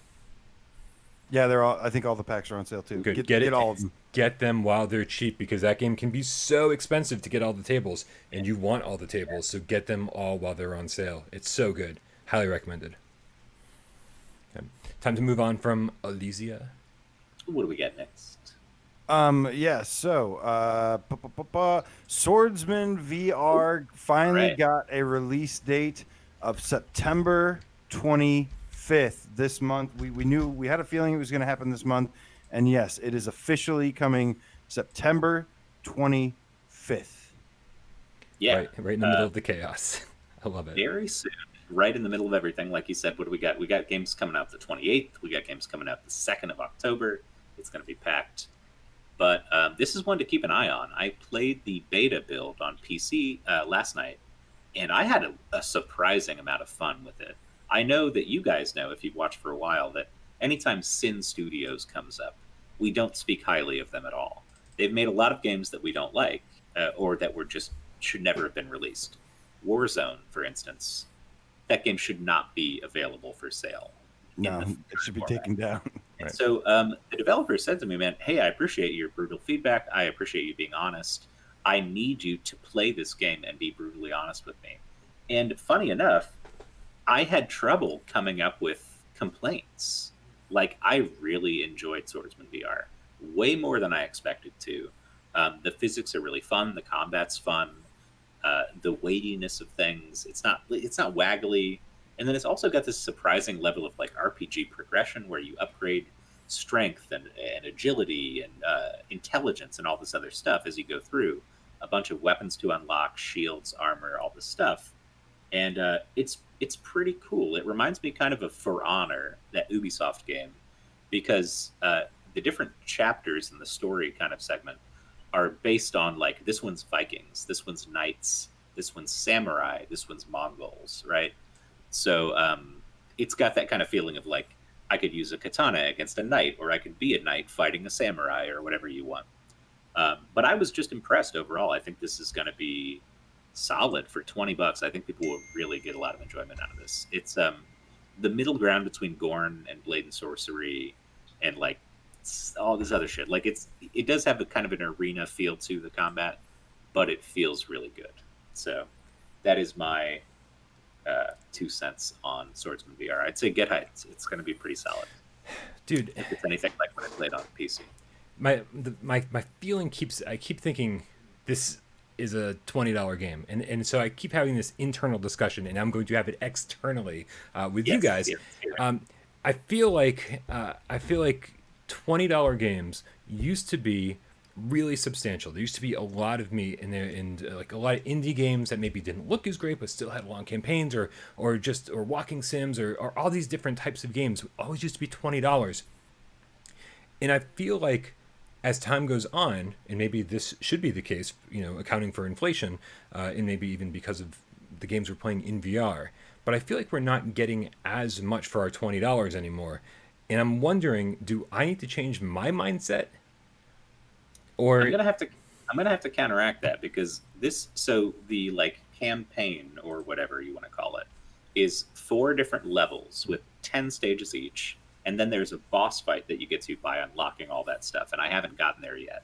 Yeah, they're all. I think all the packs are on sale too. Good. Get all of them. Get them while they're cheap, because that game can be so expensive to get all the tables, and you want all the tables, so get them all while they're on sale. It's so good. Highly recommended. Okay. Time to move on from Elysia. What do we get next? Swordsman VR finally got a release date of September 25th this month. We had a feeling it was going to happen this month, and yes, it is officially coming September 25th. Yeah, right in the middle of the chaos. I love it. Very soon, right in the middle of everything. Like you said, what do we got? We got games coming out the 28th. We got games coming out the 2nd of October. It's going to be packed. But this is one to keep an eye on. I played the beta build on PC last night, and I had a surprising amount of fun with it. I know that you guys know, if you've watched for a while, that anytime Sin Studios comes up, we don't speak highly of them at all. They've made a lot of games that we don't like, or that should never have been released. Warzone, for instance, that game should not be available for sale. No, it should be taken down. Right. So the developer said to me, man, hey, I appreciate your brutal feedback. I appreciate you being honest. I need you to play this game and be brutally honest with me. And funny enough, I had trouble coming up with complaints. I really enjoyed Swordsman Vr way more than I expected to. The physics are really fun. The combat's fun. The weightiness of things, it's not waggly. And then it's also got this surprising level of RPG progression where you upgrade strength and agility and intelligence and all this other stuff as you go through. A bunch of weapons to unlock, shields, armor, all this stuff. And it's pretty cool. It reminds me kind of For Honor, that Ubisoft game, because the different chapters in the story kind of segment are based on this one's Vikings, this one's knights, this one's samurai, this one's Mongols, right? So it's got that kind of feeling of I could use a katana against a knight, or I could be a knight fighting a samurai, or whatever you want. But I was just impressed overall. I think this is going to be solid for $20. I think people will really get a lot of enjoyment out of this. It's the middle ground between Gorn and Blade and Sorcery, and like all this other shit. Like it does have a kind of an arena feel to the combat, but it feels really good. So that is my 2 cents on Swordsman VR. I'd say get hyped. It's going to be pretty solid, dude. If it's anything like what I played on PC. My feeling I keep thinking this is a $20 game, and so I keep having this internal discussion, and I'm going to have it externally with you guys. Yes. I feel like $20 games used to be really substantial. There used to be a lot of meat in there, and like a lot of indie games that maybe didn't look as great but still had long campaigns, or walking sims, or all these different types of games always used to be $20. And I feel like as time goes on, and maybe this should be the case, accounting for inflation, and maybe even because of the games we're playing in VR, but I feel like we're not getting as much for our $20 anymore. And I'm wondering, do I need to change my mindset? Or I'm gonna have to counteract that, because the like campaign, or whatever you want to call it, is 4 different levels with 10 stages each. And then there's a boss fight that you get to by unlocking all that stuff, and I haven't gotten there yet.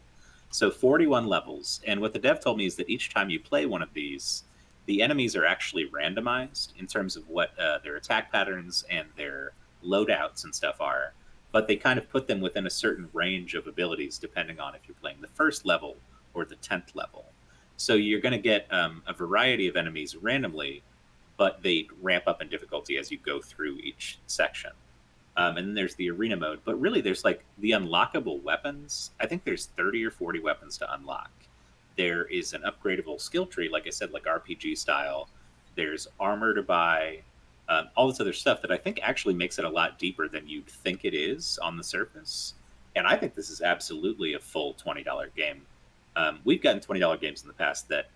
So 41 levels, and what the dev told me is that each time you play one of these, the enemies are actually randomized in terms of what their attack patterns and their loadouts and stuff are, but they kind of put them within a certain range of abilities depending on if you're playing the first level or the 10th level. So you're going to get a variety of enemies randomly, but they ramp up in difficulty as you go through each section. And then there's the arena mode, but really there's like the unlockable weapons. I think there's 30 or 40 weapons to unlock. There is an upgradable skill tree, like I said, like RPG style. There's armor to buy, all this other stuff that I think actually makes it a lot deeper than you'd think it is on the surface. And I think this is absolutely a full $20 game. We've gotten $20 games in the past that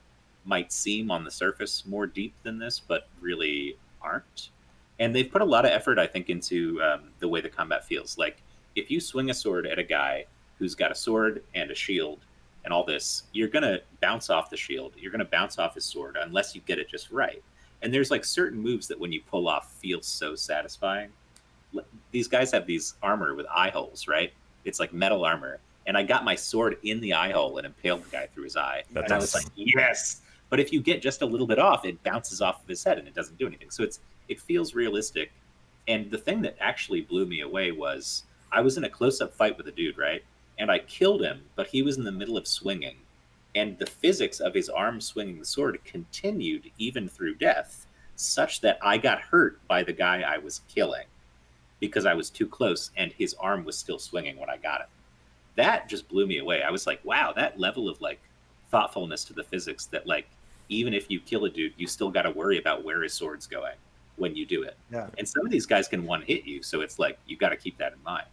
might seem on the surface more deep than this, but really aren't. And they've put a lot of effort, I think, into the way the combat feels. Like, if you swing a sword at a guy who's got a sword and a shield and all this, you're going to bounce off the shield. You're going to bounce off his sword unless you get it just right. And there's, like, certain moves that when you pull off feel so satisfying. These guys have these armor with eye holes, right? It's like metal armor. And I got my sword in the eye hole and impaled the guy through his eye. That's and I was like, yes! But if you get just a little bit off, it bounces off of his head and it doesn't do anything. So it feels realistic. And the thing that actually blew me away was I was in a close-up fight with a dude, right? And I killed him, but he was in the middle of swinging. And the physics of his arm swinging the sword continued even through death, such that I got hurt by the guy I was killing because I was too close and his arm was still swinging when I got him. That just blew me away. I was like, wow, that level of like thoughtfulness to the physics, that like even if you kill a dude, you still got to worry about where his sword's going when you do it. Yeah. And some of these guys can one hit you, so it's like you got to keep that in mind.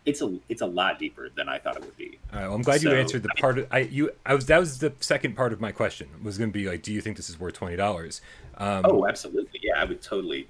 It's a lot deeper than I thought it would be. All right, well, I'm glad you answered the part of that was the second part of my question, was going to be like, do you think this is worth $20? Oh, absolutely. Yeah, I would totally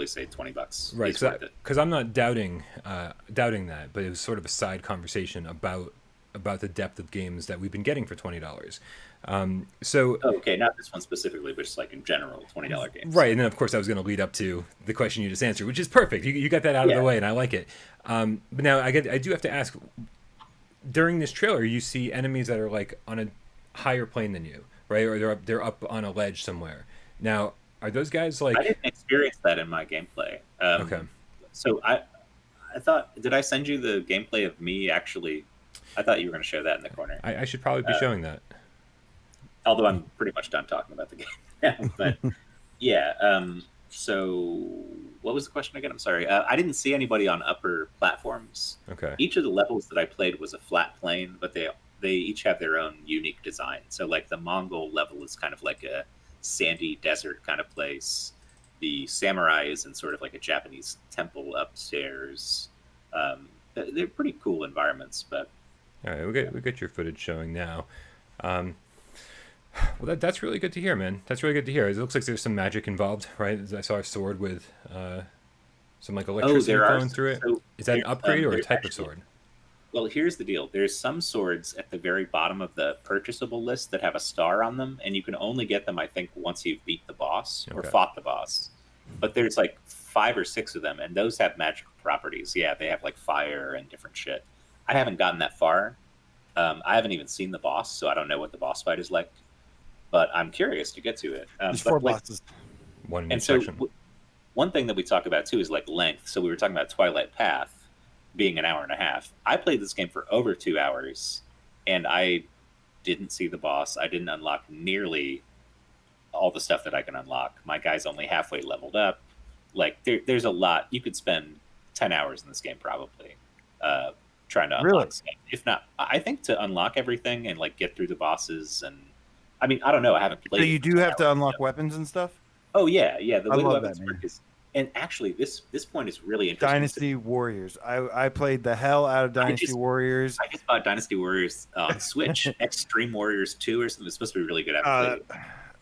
say $20. Right, because I'm not doubting that, but it was sort of a side conversation about the depth of games that we've been getting for $20. Okay, not this one specifically, but just like in general, $20 games. Right, and then of course I was going to lead up to the question you just answered, which is perfect. You got that out of the way, and I like it. But now I do have to ask. During this trailer, you see enemies that are like on a higher plane than you, right? Or they're up on a ledge somewhere. Now, are those guys like? I didn't experience that in my gameplay. Okay. So I thought, did I send you the gameplay of me actually? I thought you were going to show that in the corner. I should probably be showing that. Although I'm pretty much done talking about the game now. But yeah, so what was the question again? I'm sorry. I didn't see anybody on upper platforms. Okay. Each of the levels that I played was a flat plane, but they each have their own unique design. So like the Mongol level is kind of like a sandy desert kind of place. The samurai is in sort of like a Japanese temple upstairs. They're pretty cool environments, but all right, we get your footage showing now. Well, that's really good to hear, man. That's really good to hear. It looks like there's some magic involved, right? I saw a sword with Some like electricity flowing through it. So Is that an upgrade or a type of actually, sword? well, here's the deal. There's some swords at the very bottom of the purchasable list that have a star on them, and you can only get them, I think, once you've beat the boss or fought the boss. But there's like 5 or 6 of them, and those have magical properties. Yeah, they have like fire and different shit. I haven't gotten that far. I haven't even seen the boss, so I don't know what the boss fight is like. But I'm curious to get to it. There's 4 bosses. One in each section. One thing that we talk about too is like length. So we were talking about Twilight Path being an hour and a half. I played this game for over 2 hours, and I didn't see the boss. I didn't unlock nearly all the stuff that I can unlock. My guy's only halfway leveled up. Like there's a lot. You could spend 10 hours in this game probably trying to unlock stuff. If not, I think to unlock everything and like get through the bosses. And I mean, I don't know. I haven't played. So you do have to unlock weapons and stuff? Oh yeah. The way love weapons that, work is, and actually this point is really interesting. Dynasty Warriors. I played the hell out of Dynasty Warriors. I just bought Dynasty Warriors on Switch. Extreme Warriors 2 or something. It's supposed to be really good.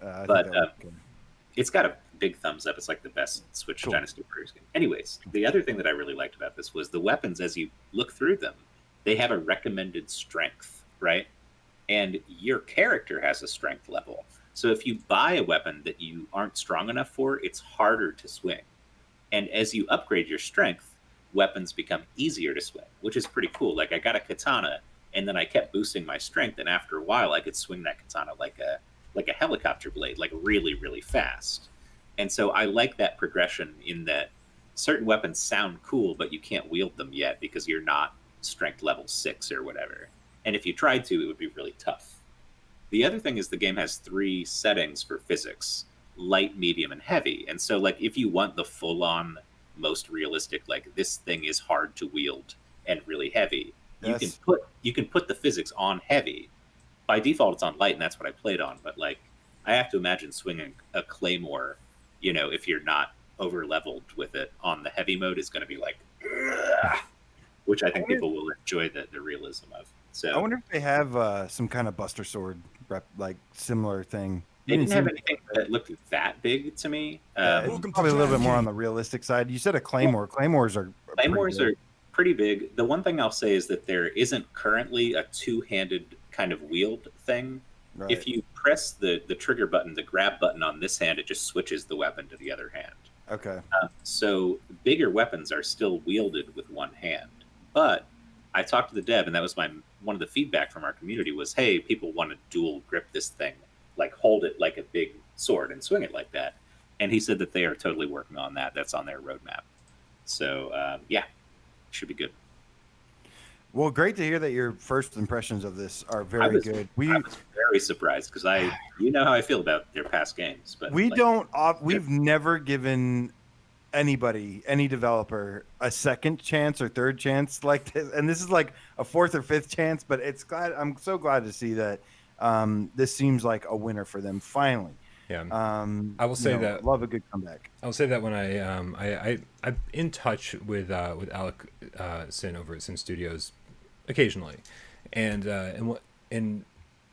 But it's got a big thumbs up. It's like the best Switch Dynasty Warriors game. Anyways, the other thing that I really liked about this was the weapons. As you look through them, they have a recommended strength, right? And your character has a strength level. So if you buy a weapon that you aren't strong enough for, it's harder to swing. And as you upgrade your strength, weapons become easier to swing, which is pretty cool. Like I got a katana, and then I kept boosting my strength, and after a while, I could swing that katana like a helicopter blade, like really, really fast. And so I like that progression in that certain weapons sound cool, but you can't wield them yet because you're not strength level 6 or whatever. And if you tried to, it would be really tough. The other thing is the game has 3 settings for physics: light, medium, and heavy. And so like if you want the full-on, most realistic, like this thing is hard to wield and really heavy, you can put the physics on heavy. By default, it's on light, and that's what I played on. But like, I have to imagine swinging a claymore, if you're not over leveled with it on the heavy mode, is going to be like, which I think people will enjoy the realism of. So I wonder if they have some kind of Buster Sword like similar thing. They didn't have anything that looked that big to me. Probably a little bit more on the realistic side. You said a claymore. Claymores are pretty big. The one thing I'll say is that there isn't currently a 2-handed kind of wield thing. Right. If you press the trigger button, the grab button on this hand, it just switches the weapon to the other hand. Okay. So bigger weapons are still wielded with one hand. But I talked to the dev, and that was one of the feedback from our community was, hey, people want to dual grip this thing, like hold it like a big sword and swing it like that. And he said that they are totally working on that. That's on their roadmap. So yeah, should be good. Well, great to hear that your first impressions of this are very good. I was very surprised because you know how I feel about their past games, but we've never given any developer a second chance or third chance like this, and this is like a 4th or 5th chance. But I'm so glad to see that this seems like a winner for them finally. Yeah. I will say that love a good comeback. I'll say that when I'm in touch with Alec Sin over at Sin Studios occasionally, and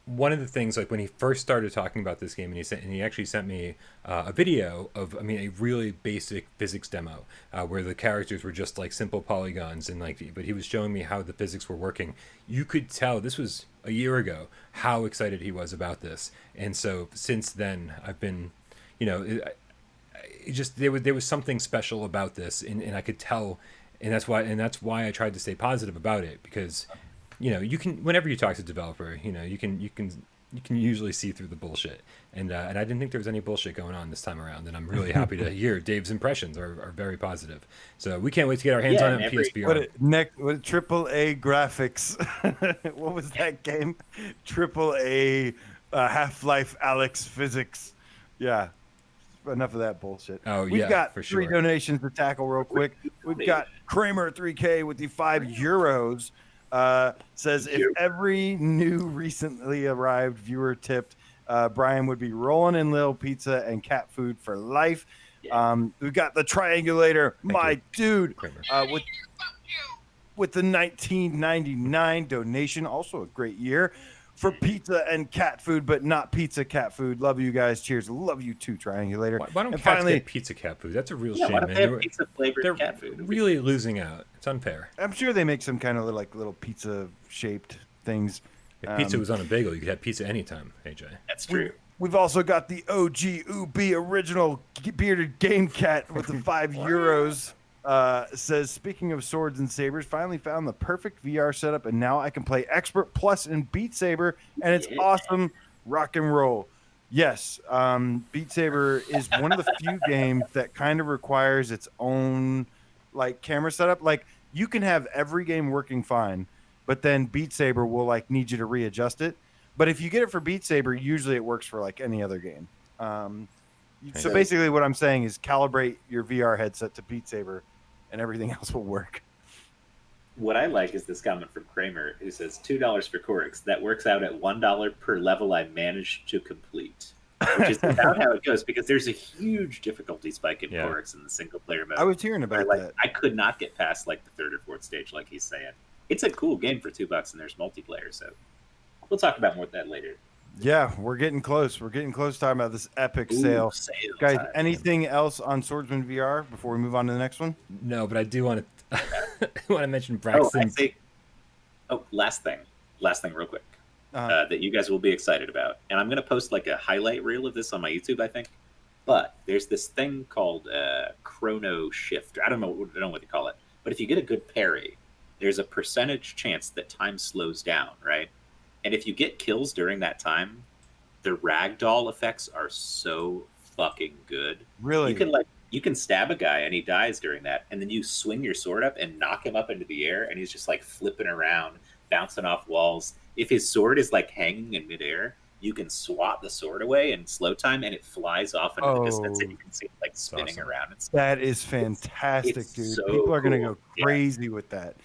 one of the things, like when he first started talking about this game, and he actually sent me a video of, a really basic physics demo where the characters were just like simple polygons, and but he was showing me how the physics were working. You could tell, this was a year ago, how excited he was about this. And so since then, I've been, there was something special about this, and I could tell, and that's why I tried to stay positive about it, because you can, whenever you talk to a developer, you can usually see through the bullshit, and I didn't think there was any bullshit going on this time around, and I'm really happy to hear Dave's impressions are very positive. So we can't wait to get our hands on it on PSVR. What AAA graphics? What was that game? AAA Half-Life Alyx physics. Yeah. Enough of that bullshit. We've got for 3 donations to tackle real quick. We've got Kramer 3K with the €5. Says if every new recently arrived viewer tipped, Brian would be rolling in Lil Pizza and cat food for life. We've got the Triangulator, dude, with the 1999 donation, also a great year. for pizza and cat food, but not pizza cat food. Love you guys. Cheers. Love you too, Triangulator. Why don't cats get pizza cat food? That's a real shame, why don't man. they have pizza flavored cat food? They're really losing out. It's unfair. I'm sure they make some kind of little pizza shaped things. If pizza was on a bagel, you could have pizza anytime, AJ. That's true. We've also got the OG Ubi original bearded game cat with the €5. Says, speaking of swords and sabers, finally found the perfect VR setup, and now I can play Expert Plus in Beat Saber, and it's awesome. Rock and roll. Yes, Beat Saber is one of the few games that kind of requires its own camera setup. Like, you can have every game working fine, but then Beat Saber will need you to readjust it. But if you get it for Beat Saber, usually it works for any other game. So basically what I'm saying is calibrate your VR headset to Beat Saber and everything else will work. What I like is this comment from Kramer who says $2 for Corix. That works out at $1 per level I managed to complete. Which is about how it goes, because there's a huge difficulty spike in Corix in the single player mode. I was hearing about that. I could not get past the third or fourth stage, like he's saying. It's a cool game for $2 and there's multiplayer, so we'll talk about more of that later. Yeah, we're getting close. We're getting close talking about this epic sale. Guys, anything else on Swordsman VR before we move on to the next one? No, but I do want to mention Braxton. Last thing real quick. That you guys will be excited about. And I'm going to post a highlight reel of this on my YouTube, I think. But there's this thing called Chrono Shift. I don't know what they call it. But if you get a good parry, there's a percentage chance that time slows down, right? And if you get kills during that time, the ragdoll effects are so fucking good. Really? You can stab a guy and he dies during that, and then you swing your sword up and knock him up into the air, and he's just flipping around, bouncing off walls. If his sword is hanging in midair, you can swat the sword away in slow time, and it flies off into the distance, and you can see it spinning around. That is fantastic, dude. So people are going to cool. go crazy with that.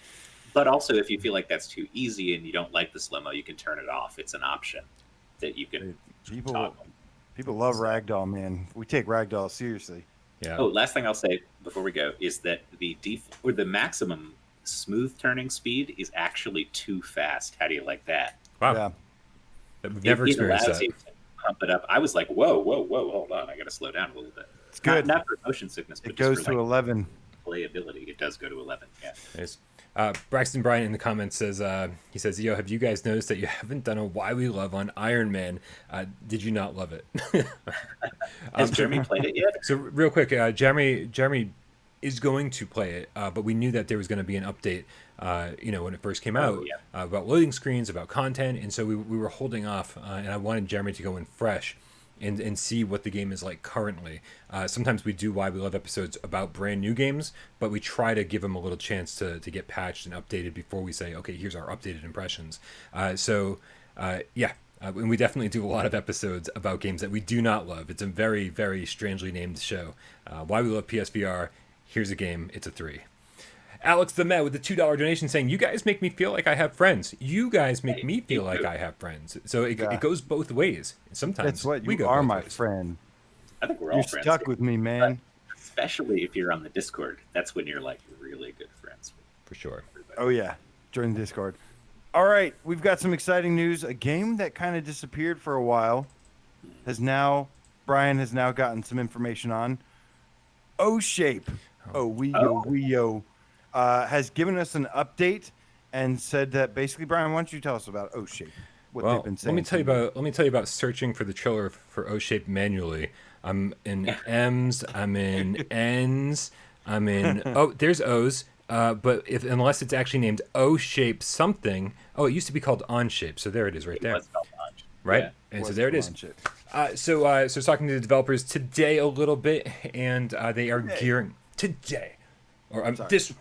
But also, if you feel like that's too easy and you don't like the slow-mo, you can turn it off. It's an option that you can toggle. People love ragdoll, man. We take ragdoll seriously. Yeah. Oh, last thing I'll say before we go is that the maximum smooth turning speed is actually too fast. How do you like that? Wow. Yeah. We've never experienced that. You to pump it up. I was like, whoa, hold on. I got to slow down a little bit. It's good. Not for motion sickness, but it goes just to for 11. Playability. It does go to 11. Yeah. Nice. Braxton Bryant in the comments says, he says, yo, have you guys noticed that you haven't done a Why We Love on Iron Man? Did you not love it? Has Jeremy played it yet? So real quick, Jeremy is going to play it, but we knew that there was going to be an update, when it first came out, about loading screens, about content, and so we were holding off, and I wanted Jeremy to go in fresh and see what the game is like currently. Sometimes we do Why We Love episodes about brand new games, but we try to give them a little chance to get patched and updated before we say, okay, here's our updated impressions. And we definitely do a lot of episodes about games that we do not love. It's a very, very strangely named show. Why We Love PSVR. Here's a game. It's a 3. Alex the Met with the $2 donation saying, you guys make me feel like I have friends. You guys make me feel like I have friends. So it goes both ways. Sometimes that's what we you go are, both my ways. friend. I think we're You're all friends. stuck with me, man. But especially if you're on the Discord. That's when you're really good friends. For sure. Oh, yeah. Join the Discord. All right. We've got some exciting news. A game that kind of disappeared for a while Brian has now gotten some information on. O-Shape. Has given us an update and said that basically, Brian, why don't you tell us about O-Shape? They've been saying. Let me tell you about searching for the trailer for O-Shape manually. I'm in M's, I'm in N's, I'm in there's O's. But unless it's actually named O-Shape something, it used to be called On-Shape, so there it is right there. Right? Yeah. And so there it is. So talking to the developers today a little bit, and they are gearing today, this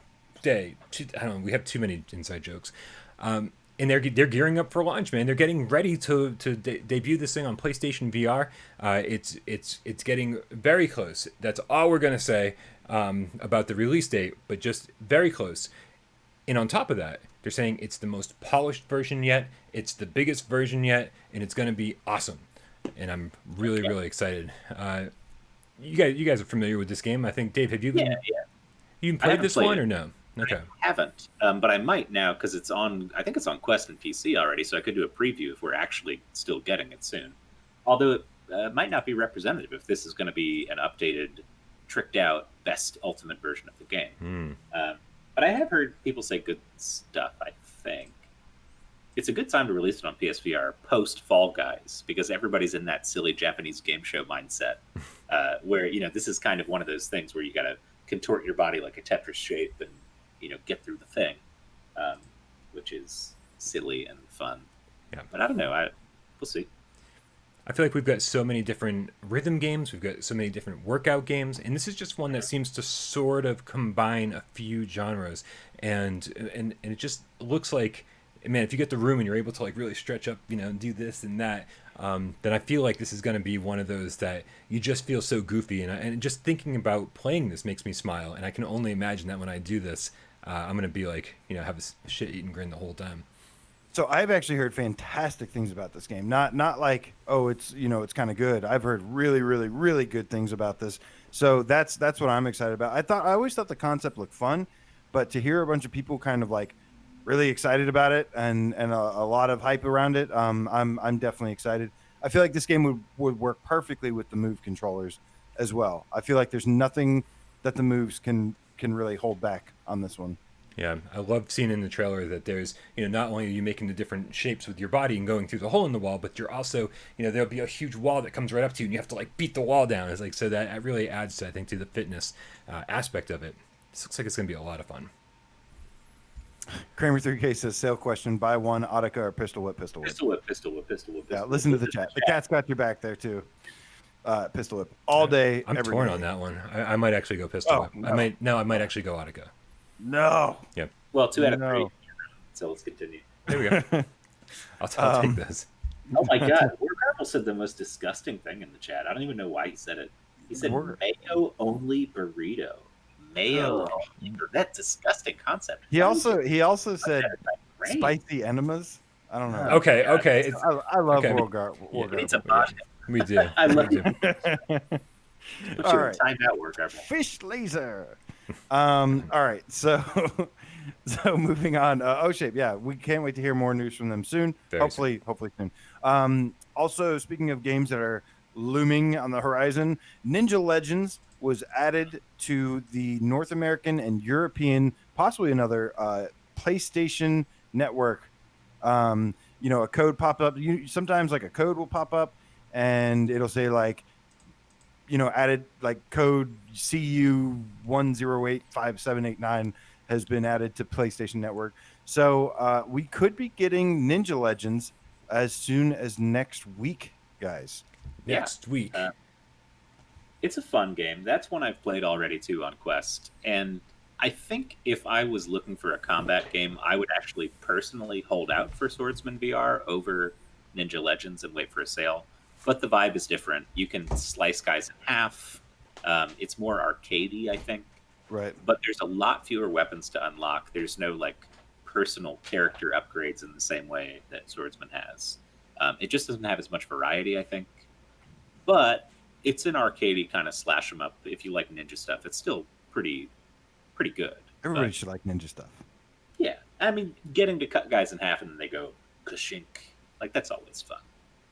day. I don't know. We have too many inside jokes, and they're gearing up for launch, man. They're getting ready to debut this thing on PlayStation VR. It's getting very close. That's all we're gonna say about the release date, but just very close. And on top of that, they're saying it's the most polished version yet, it's the biggest version yet, and it's going to be awesome. And I'm really, really excited. You guys are familiar with this game. I think, Dave, have you played this one or no? Okay. I haven't, but I might now because it's on. I think it's on Quest and PC already, so I could do a preview if we're actually still getting it soon. Although it might not be representative if this is going to be an updated, tricked out, best ultimate version of the game. But I have heard people say good stuff. I think it's a good time to release it on PSVR post Fall Guys because everybody's in that silly Japanese game show mindset, where this is kind of one of those things where you got to contort your body like a Tetris shape and get through the thing, which is silly and fun. Yeah. But I don't know. We'll see. I feel like we've got so many different rhythm games. We've got so many different workout games, and this is just one that seems to sort of combine a few genres, and it just looks like, man, if you get the room and you're able to like really stretch up, and do this and that, then I feel like this is going to be one of those that you just feel so goofy, and just thinking about playing this makes me smile, and I can only imagine that when I do this, I'm going to be like, have a shit-eating grin the whole time. So I've actually heard fantastic things about this game. Not like, oh, it's it's kind of good. I've heard really, really, really good things about this. So that's what I'm excited about. I always thought the concept looked fun, but to hear a bunch of people kind of like really excited about it and a lot of hype around it, I'm definitely excited. I feel like this game would work perfectly with the Move controllers as well. I feel like there's nothing that the moves can really hold back on this one. Yeah, I love seeing in the trailer that there's, not only are you making the different shapes with your body and going through the hole in the wall, but you're also, there'll be a huge wall that comes right up to you and you have to like beat the wall down. It's like, so that really adds, I think, to the fitness aspect of it. This looks like it's going to be a lot of fun. Kramer 3K says, sale question, buy one, Audica or Pistol Whip, Pistol Whip. Pistol Whip, Pistol Whip, Pistol Whip. Yeah, listen to the chat. The cat's got your back there too. Pistol Whip all day. I'm torn on that one. I might actually go Pistol Whip. No. I might actually go Audica. No. Yep. Well, 2 out of 3. So let's continue. There we go. I'll take this. Oh my God! Warcraft said the most disgusting thing in the chat. I don't even know why he said it. He said mayo only burrito. Mayo. That disgusting concept. He also said spicy enemas. I don't know. Okay. I love Warcraft. It's a bot. We do. I love it. All right. Time out, Warcraft. Fish laser. All right. So moving on. O-Shape. Yeah, we can't wait to hear more news from them soon. Hopefully soon. Also, speaking of games that are looming on the horizon, Ninja Legends was added to the North American and European, possibly another PlayStation network. A code pop up. Sometimes like a code will pop up, and it'll say like, added like code CU10857889 has been added to PlayStation Network. So we could be getting Ninja Legends as soon as next week, guys. Next week. It's a fun game. That's one I've played already too on Quest. And I think if I was looking for a combat game, I would actually personally hold out for Swordsman VR over Ninja Legends and wait for a sale. But the vibe is different. You can slice guys in half. It's more arcadey, I think. Right. But there's a lot fewer weapons to unlock. There's no like personal character upgrades in the same way that Swordsman has. It just doesn't have as much variety, I think. But it's an arcadey kind of slash 'em up. If you like ninja stuff, it's still pretty good. Everybody should like ninja stuff. Yeah, I mean, getting to cut guys in half and then they go kashink, like that's always fun.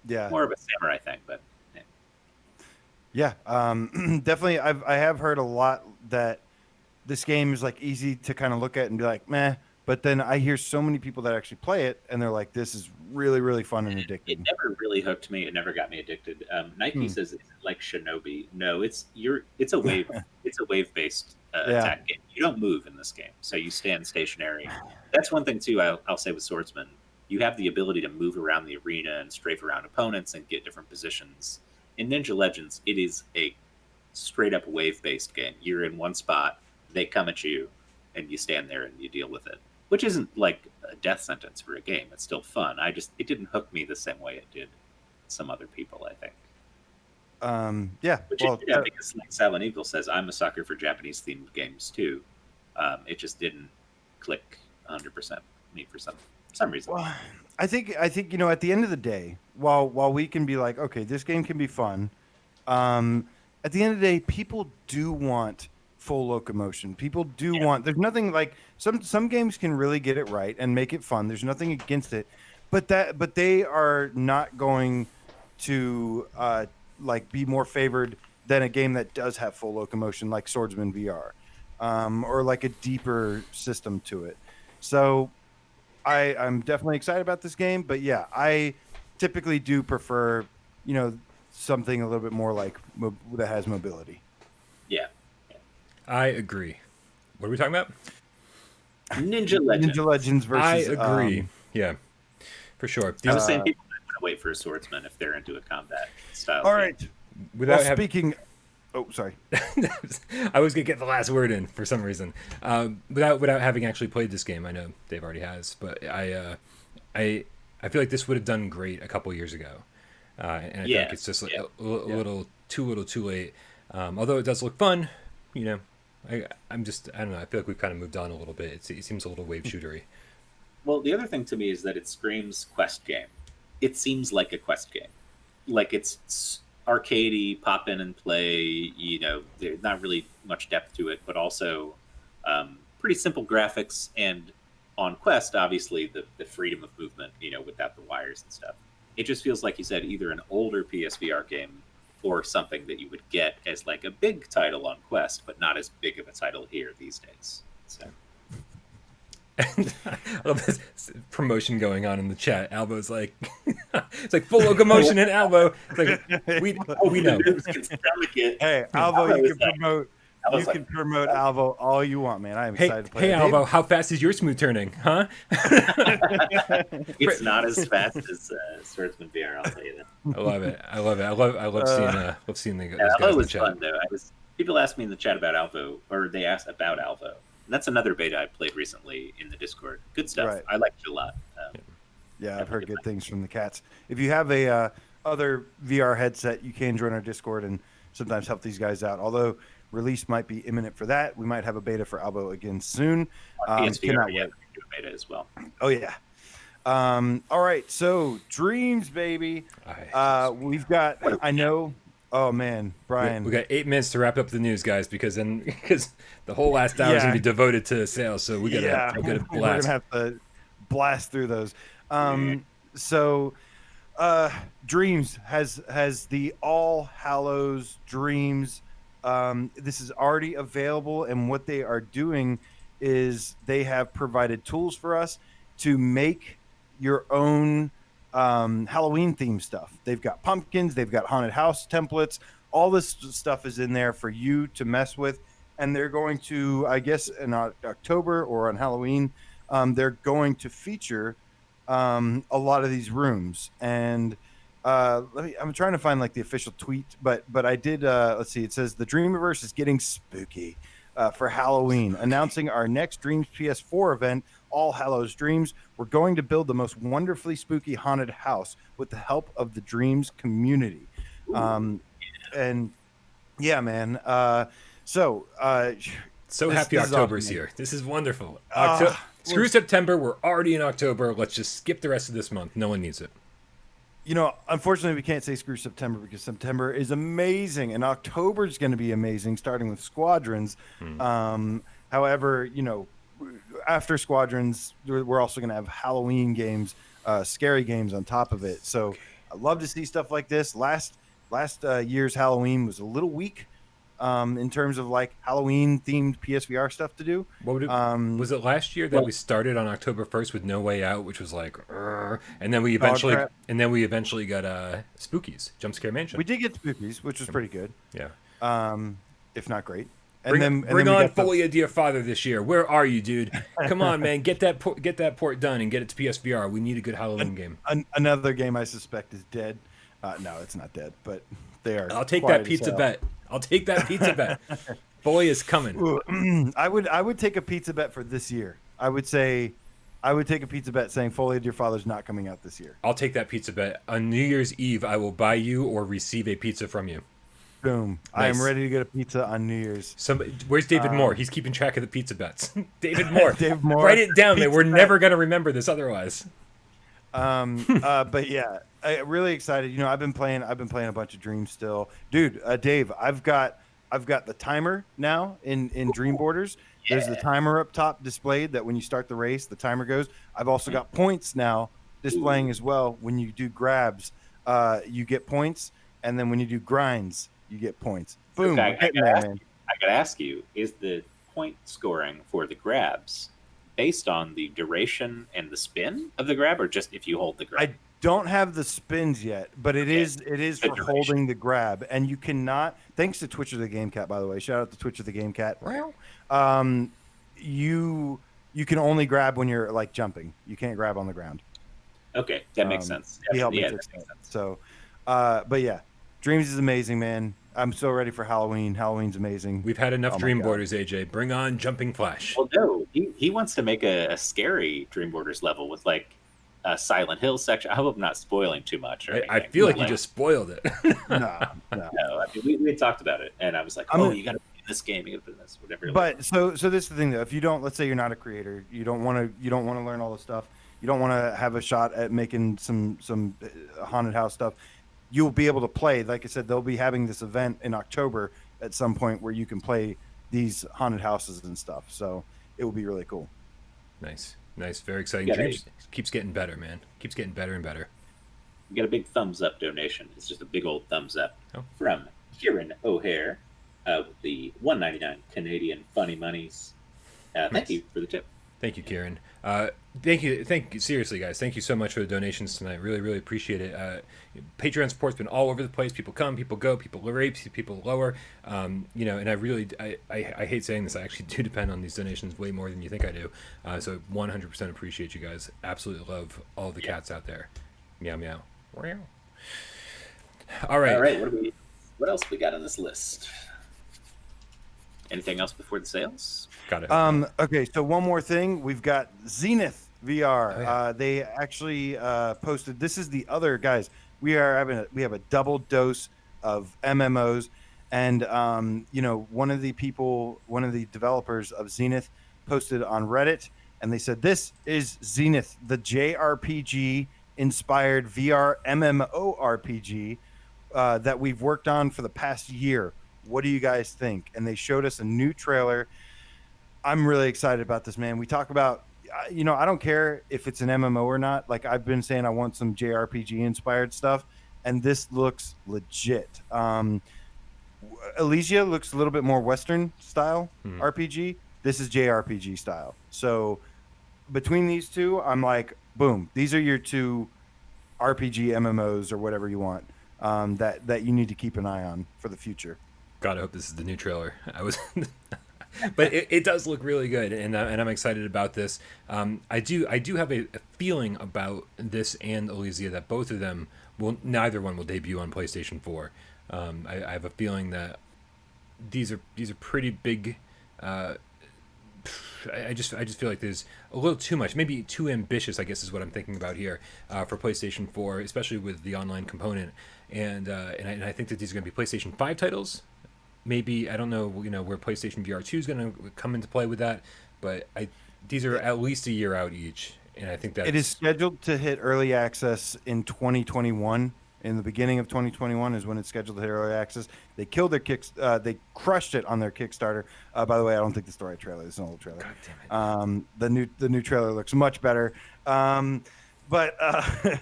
Yeah, more of a samurai thing, but yeah, definitely. I have heard a lot that this game is like easy to kind of look at and be like, meh. But then I hear so many people that actually play it, and they're like, "This is really, really fun and addictive." It never really hooked me. It never got me addicted. Nike says it's like Shinobi. No, it's a wave. It's a wave based attack game. You don't move in this game, so you stand stationary. That's one thing too. I'll say with Swordsman, you have the ability to move around the arena and strafe around opponents and get different positions. In Ninja Legends, it is a straight up wave based game. You're in one spot, they come at you, and you stand there and you deal with it. Which isn't like a death sentence for a game. It's still fun. It didn't hook me the same way it did some other people, I think. Yeah. Because like Silent Eagle says, I'm a sucker for Japanese themed games too. It just didn't click 100% me for some reason. Well, I think at the end of the day, while we can be like, okay, this game can be fun, at the end of the day, people do want full locomotion. People do want. There's nothing like some games can really get it right and make it fun. There's nothing against it, but they are not going to like be more favored than a game that does have full locomotion, like Swordsman VR, or like a deeper system to it. So I'm definitely excited about this game, but yeah, I typically do prefer, something a little bit more like that has mobility. Yeah. I agree. What are we talking about? Ninja Legends. Ninja Legends versus. I agree. Yeah, for sure. I was saying people might want to wait for a swordsman if they're into a combat style. All right. Without speaking. Oh, sorry. I was gonna get the last word in for some reason. Without having actually played this game, I know Dave already has, but I feel like this would have done great a couple years ago, and I think it's just like a little too late. Although it does look fun, I don't know. I feel like we've kind of moved on a little bit. It seems a little wave shootery. Well, the other thing to me is that it screams quest game. It seems like a quest game, like it's arcadey, pop in and play. There's not really much depth to it, but also pretty simple graphics. And on Quest, obviously the freedom of movement, without the wires and stuff. It just feels like you said either an older PSVR game or something that you would get as like a big title on Quest, but not as big of a title here these days. So. And I love this promotion going on in the chat. Albo's like, it's like full locomotion in Albo. It's like we know. Hey, Albo, you can promote Albo all you want, man. I am excited to play. Hey, Albo, how fast is your smooth turning, huh? It's not as fast as Swordsman Vr, I'll tell you that. I love it. I love seeing the guys Alvo in the was chat. fun though. People asked me in the chat about Alvo, or they asked about Alvo. And that's another beta I played recently in the Discord. Good stuff. Right. I liked it a lot. Yeah, I've heard good things from the cats. If you have a other VR headset, you can join our Discord and sometimes help these guys out. Although release might be imminent for that, we might have a beta for Albo again soon. PSVR, we can do a beta as well. Oh yeah. All right, so Dreams, baby. We've got. I know. Oh man, Brian. We got 8 minutes to wrap up the news, guys, because the whole last hour is gonna be devoted to sales. So we gotta blast. We're gonna have to blast through those. So, Dreams has the All Hallows Dreams. This is already available, and what they are doing is they have provided tools for us to make your own Halloween themed stuff. They've got pumpkins, they've got haunted house templates. All this stuff is in there for you to mess with, and they're going to, I guess, in October or on Halloween, they're going to feature a lot of these rooms. And I'm trying to find like the official tweet, but I did. Let's see. It says the Dreamiverse is getting spooky for Halloween, announcing our next Dreams PS4 event, All Hallows Dreams. We're going to build the most wonderfully spooky haunted house with the help of the Dreams community. And yeah, man. So happy October's here. This is wonderful. Screw September. We're already in October. Let's just skip the rest of this month. No one needs it. Unfortunately, we can't say screw September because September is amazing and October is going to be amazing, starting with Squadrons. However, after Squadrons, we're also going to have Halloween games, scary games on top of it. So I love to see stuff like this. Last year's Halloween was a little weak in terms of like Halloween themed PSVR stuff to do. Was it last year that we started on October 1st with No Way Out, which was like, and then we eventually got Spookies, Jump Scare Mansion. We did get Spookies, which was pretty good. Yeah. If not great. And bring on Folia Dear Father this year. Where are you, dude? Come on, man. Get that port done and get it to PSVR. We need a good Halloween game. Another game I suspect is dead. No, it's not dead, but they are. I'll take that pizza bet. Boy is coming. Ooh, I would take a pizza bet for this year. I would take a pizza bet saying Folia Dear Father's not coming out this year. I'll take that pizza bet. On New Year's Eve, I will buy you or receive a pizza from you. Boom. Nice. I am ready to get a pizza on New Year's. Where's David Moore? He's keeping track of the pizza bets. David Moore. Dave Moore. Write it down, man. We're never going to remember this otherwise. But yeah, I'm really excited. I've been playing a bunch of Dreams still. Dude, Dave, I've got I've got the timer now in Dream Borders. There's the timer up top displayed that when you start the race, the timer goes. I've also got points now displaying as well. When you do grabs, you get points, and then when you do grinds, you get points. Boom, Okay, we're getting there, man. I gotta ask you: is the point scoring for the grabs based on the duration and the spin of the grab, or just if you hold the grab? I don't have the spins yet, but it is for duration. holding the grab, and you cannot. Thanks to Twitch of the Game Cat, by the way. Shout out to Twitch of the Game Cat. You can only grab when you're like jumping. You can't grab on the ground. Okay, that makes sense. He helped me fix that. So, but yeah, Dreams is amazing, man. I'm so ready for Halloween. Halloween's amazing. We've had enough Dream Borders, AJ. Bring on Jumping Flash. Well, no, he wants to make a scary Dream Borders level with like a Silent Hill section. I hope I'm not spoiling too much. I feel like you just spoiled it. No. I mean, we had talked about it, and I was like, you got to put in this game, you got to put in this, whatever. But so this is the thing though. If you don't, let's say you're not a creator, you don't want to learn all the stuff. You don't want to have a shot at making some haunted house stuff. You'll be able to play. Like I said, they'll be having this event in October at some point where you can play these haunted houses and stuff. So it will be really cool. Nice. Very exciting. Dreams keeps getting better, man. Keeps getting better and better. You got a big thumbs up donation. It's just a big old thumbs up from Kieran O'Hare with the $1.99 Canadian funny monies. Thank you for the tip. Thank you, Kieran. Thank you. Seriously, guys. Thank you so much for the donations tonight. Really appreciate it. Patreon support's been all over the place. People come, people go, people rape, people lower. And I hate saying this. I actually do depend on these donations way more than you think I do. So 100% appreciate you guys. Absolutely love all the cats out there. Meow meow. All right. What else we got on this list? Anything else before the sales? Got it. Okay, so one more thing. We've got Zenith VR. Oh, yeah. They actually posted. This is the other guys. We have a double dose of MMOs, and one of the developers of Zenith posted on Reddit, and they said this is Zenith, the JRPG inspired VR MMORPG that we've worked on for the past year. What do you guys think? And they showed us a new trailer. I'm really excited about this, man. We talk about, I don't care if it's an MMO or not. Like I've been saying, I want some JRPG inspired stuff, and this looks legit. Elysia looks a little bit more Western style RPG. This is JRPG style. So between these two, I'm like, boom. These are your two RPG MMOs or whatever you want that you need to keep an eye on for the future. God, I hope this is the new trailer. But it does look really good, and I'm excited about this. I do have a feeling about this and Elysia that both of them neither one will debut on PlayStation 4. I have a feeling that these are pretty big. I just feel like there's a little too much, maybe too ambitious, I guess is what I'm thinking about here for PlayStation 4, especially with the online component. And I think that these are going to be PlayStation 5 titles. Maybe, I don't know, where PlayStation VR 2 is going to come into play with that, but these are at least a year out each, and I think that it is scheduled to hit early access in 2021. In the beginning of 2021 is when it's scheduled to hit early access. They killed their they crushed it on their Kickstarter. By the way, I don't think this is the right trailer. It's an old trailer. God damn it. The new trailer looks much better. But I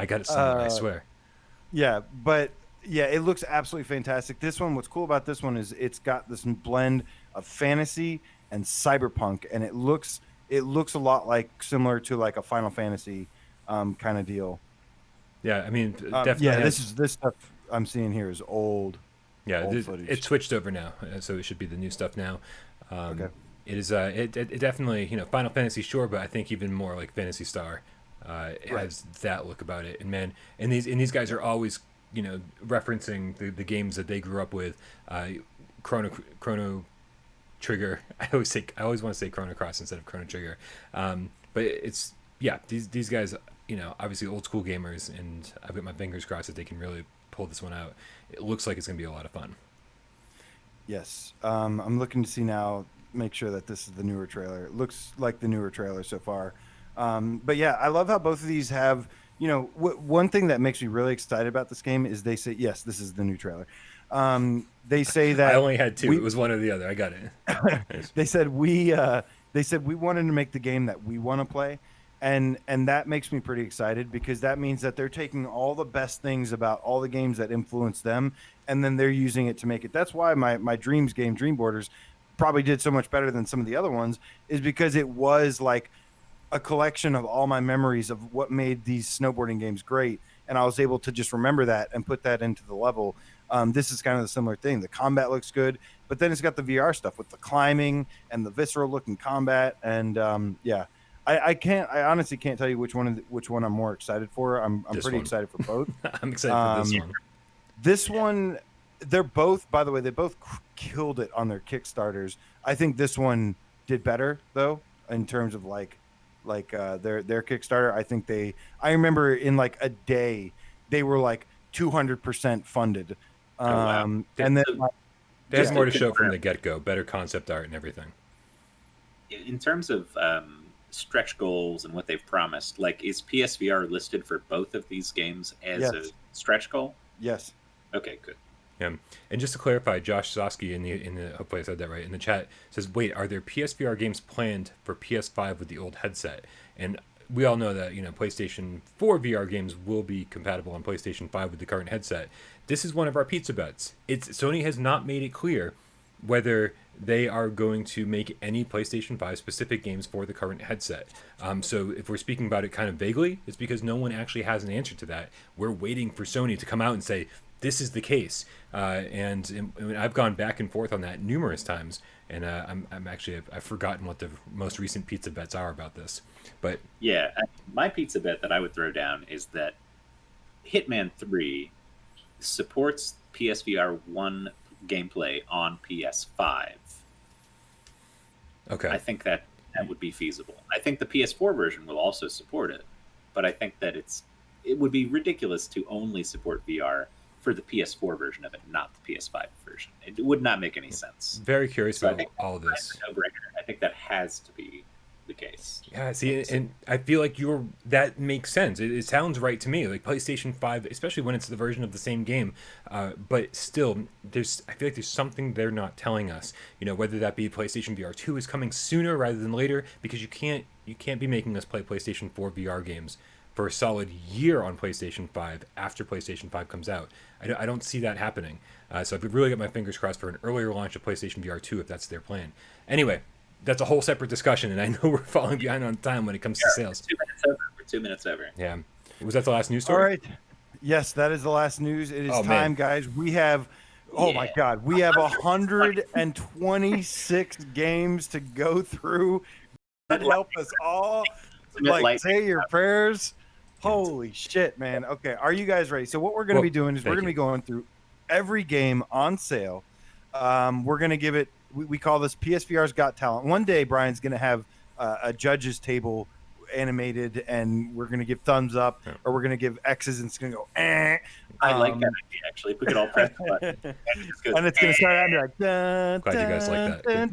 got it somewhere, I swear. Yeah, but yeah, it looks absolutely fantastic. This one, what's cool about this one is it's got this blend of fantasy and cyberpunk, and it looks a lot similar to like a Final Fantasy kind of deal. Yeah, I mean, definitely. Yeah, this stuff I'm seeing here is old. Yeah, it switched over now, so it should be the new stuff now. Okay. It is. It definitely, Final Fantasy, sure, but I think even more like Phantasy Star. It has that look about it, and man, and these guys are always referencing the games that they grew up with. Chrono Trigger. I always want to say Chrono Cross instead of Chrono Trigger. But it's these guys. Obviously old school gamers, and I've got my fingers crossed that they can really pull this one out. It looks like it's going to be a lot of fun. Yes. I'm looking to see now, make sure that this is the newer trailer. It looks like the newer trailer so far. But yeah, I love how both of these have, you know, one thing that makes me really excited about this game is they say, yes, this is the new trailer. They say that I only had two. It was one or the other. I got it. they said we wanted to make the game that we want to play, and that makes me pretty excited because that means that they're taking all the best things about all the games that influence them, and then they're using it to make it. That's why my dreams game, Dream Borders, probably did so much better than some of the other ones, is because it was like a collection of all my memories of what made these snowboarding games great, and I was able to just remember that and put that into the level. This is kind of the similar thing. The combat looks good, but then it's got the VR stuff with the climbing and the visceral looking combat. And I honestly can't tell you which one I'm more excited for. I'm pretty excited for both. I'm excited for this one. This one, they're both, by the way, they both killed it on their Kickstarters. I think this one did better though, in terms of like their Kickstarter. I remember in like a day, they were like 200% funded. Wow. And then there's more to show from the get-go, better concept art and everything. In terms of stretch goals and what they've promised, like, is PSVR listed for both of these games as a stretch goal? Yes. Okay, good. Yeah, and just to clarify, Josh Zosky in the hopefully I said that right in the chat says, "Wait, are there PSVR games planned for PS5 with the old headset?" And we all know that, you know, PlayStation 4 VR games will be compatible on PlayStation 5 with the current headset. This is one of our pizza bets. Sony has not made it clear whether they are going to make any PlayStation 5 specific games for the current headset. So if we're speaking about it kind of vaguely, it's because no one actually has an answer to that. We're waiting for Sony to come out and say, this is the case. And I've gone back and forth on that numerous times. And I've forgotten what the most recent pizza bets are about this. But yeah, my pizza bet that I would throw down is that Hitman 3 supports PSVR 1 gameplay on PS5. Okay. I think that would be feasible. I think the PS4 version will also support it, but I think that it would be ridiculous to only support VR for the PS4 version of it, not the PS5 version. It would not make any sense. Very curious about all of this. I think that has to be the case. Yeah, see, and I feel like that makes sense. It sounds right to me. Like PlayStation 5, especially when it's the version of the same game, but still, I feel like there's something they're not telling us. You know, whether that be PlayStation VR 2 is coming sooner rather than later, because you can't be making us play PlayStation 4 VR games for a solid year on PlayStation 5 after PlayStation 5 comes out. I don't see that happening. So I've really got my fingers crossed for an earlier launch of PlayStation VR 2 if that's their plan. Anyway, that's a whole separate discussion, and I know we're falling behind on time when it comes to sales. We're 2 minutes over. Yeah. Was that the last news story? All right. Yes, that is the last news. It is time, guys. We have, my God, we have 126 games to go through. God help us all. Like, say your prayers. Holy shit, man. Okay, are you guys ready? So what we're going to be doing is we're going to be going through every game on sale. We're going to give it, we call this PSVR's Got Talent. One day, Brian's going to have a judges table animated, and we're going to give thumbs up, or we're going to give X's, and it's going to go, eh. I like that idea, actually. If we could all press the button. And it's going to start out and be like, dun, glad you guys like that.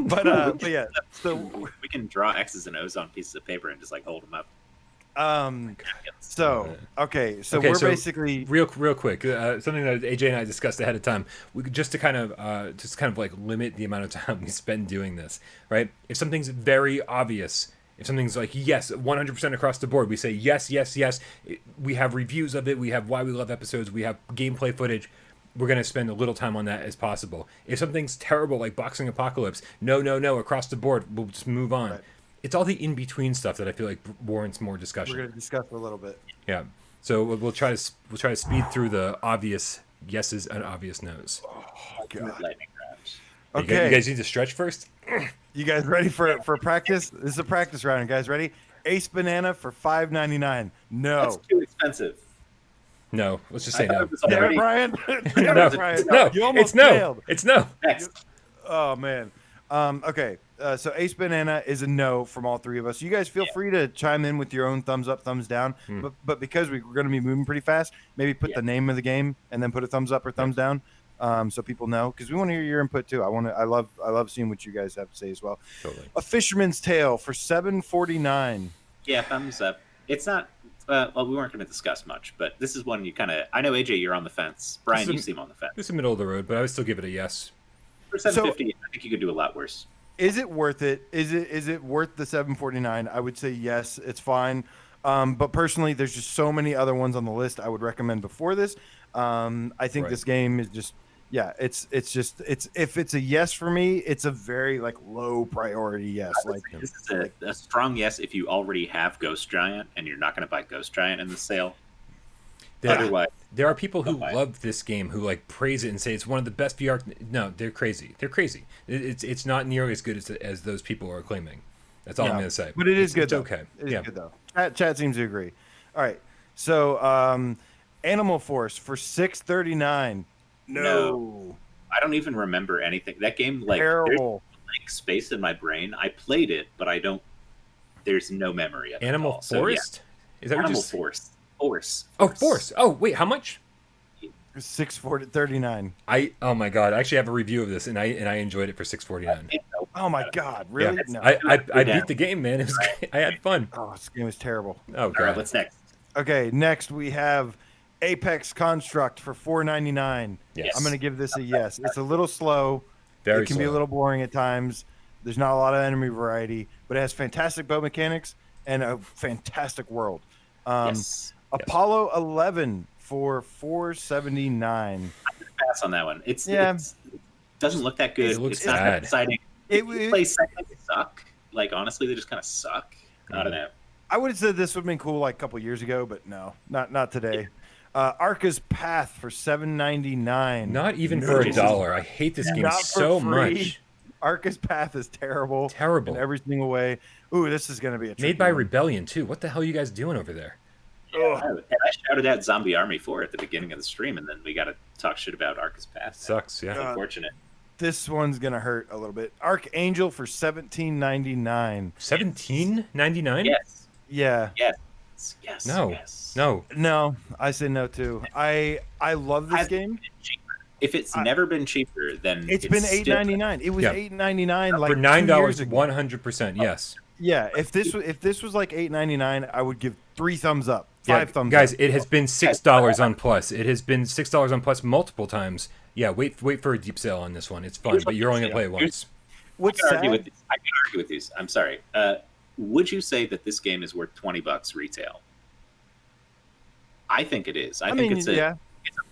But yeah, so we can draw X's and O's on pieces of paper and just like hold them up. So we're basically real quick, something that AJ and I discussed ahead of time. We could just kind of like limit the amount of time we spend doing this, right? If something's very obvious, if something's like yes, 100% across the board, we say yes. We have reviews of it. We have why we love episodes. We have gameplay footage. We're going to spend a little time on that as possible. If something's terrible, like Boxing Apocalypse, no, across the board, we'll just move on. Right. It's all the in-between stuff that I feel like warrants more discussion. We're going to discuss for a little bit. Yeah. So we'll try to speed through the obvious yeses and obvious nos. Oh, God. Okay. You guys need to stretch first? You guys ready for practice? This is a practice round. You guys ready? Ace Banana for $5.99. No. That's too expensive. No. Let's just say no. Damn it, Brian. No. Brian. No. You almost it's failed. No. It's no. Next. Oh, man. Okay. So Ace Banana is a no from all three of us. You guys feel free to chime in with your own thumbs up, thumbs down. But because we're going to be moving pretty fast, maybe put the name of the game and then put a thumbs up or thumbs down, so people know, because we want to hear your input too. I love seeing what you guys have to say as well. Totally. A Fisherman's Tale for $7.49. Yeah, thumbs up. It's not. Well, we weren't going to discuss much, but this is one you kind of. I know AJ, you're on the fence. Brian, you seem on the fence. This is middle of the road, but I would still give it a yes. For 750, I think you could do a lot worse. Is it worth it? Is it worth the 749? I would say yes, it's fine. But personally, there's just so many other ones on the list I would recommend before this. I think this game is just it's if it's a yes for me, it's a very like low priority yes. Like this is a strong yes if you already have Ghost Giant and you're not going to buy Ghost Giant in the sale. Otherwise, there are people who love this game who like praise it and say it's one of the best VR. No, they're crazy. They're crazy. It's not nearly as good as those people are claiming. That's all I'm going to say. But it is good. It's okay. It is good though. Chat seems to agree. All right. So Animal Force for 639. No. I don't even remember anything. That game, like, terrible. Like space in my brain. I played it, but I don't. There's no memory of it. Animal Forest? So, yeah. Is that Animal Force? Force. Oh, Force. Oh, wait, how much? 639. Oh my god! I actually have a review of this, and I enjoyed it for 649. Oh my god! Really? Yeah. No. I beat the game, man. It was I had fun. Oh, this game was terrible. Oh god. All right, what's next? Okay, next we have Apex Construct for $4.99. Yes. I'm gonna give this a yes. It's a little slow. Very it can slow. be a little boring at times. There's not a lot of enemy variety, but it has fantastic bow mechanics and a fantastic world. Yes. Apollo 11 for $4.79. I'm gonna pass on that one. It doesn't look that good. It looks it's not that exciting. It suck. Like honestly, they just kind of suck. I don't know. I would have said this would have been cool like a couple years ago, but no, not today. Arca's Path for $7.99. Not even for $1. I hate this game so much. Arca's Path is terrible. Terrible. In every single way. Ooh, this is going to be a made by Rebellion too. What the hell are you guys doing over there? Yeah, and I shouted out Zombie Army 4 at the beginning of the stream, and then we got to talk shit about Arca's Path. Sucks, yeah. It's unfortunate. This one's going to hurt a little bit. Archangel for $17.99. $17.99? Yes. Yeah. Yes. No. Yes. No. I say no too. I love this game. If it's never been cheaper, then it's been $8.99. It was $8.99 like for $9. 100%. Yes. Yeah. If this was like $8.99, I would give 3 thumbs up. 5 thumbs guys, up. it has been $6 on Plus. It has been $6 on Plus multiple times. Yeah, wait for a deep sale on this one. It's fun, but you're only gonna play it once. I can argue with these. I'm sorry. Would you say that this game is worth $20 retail? I think it is. I think it's a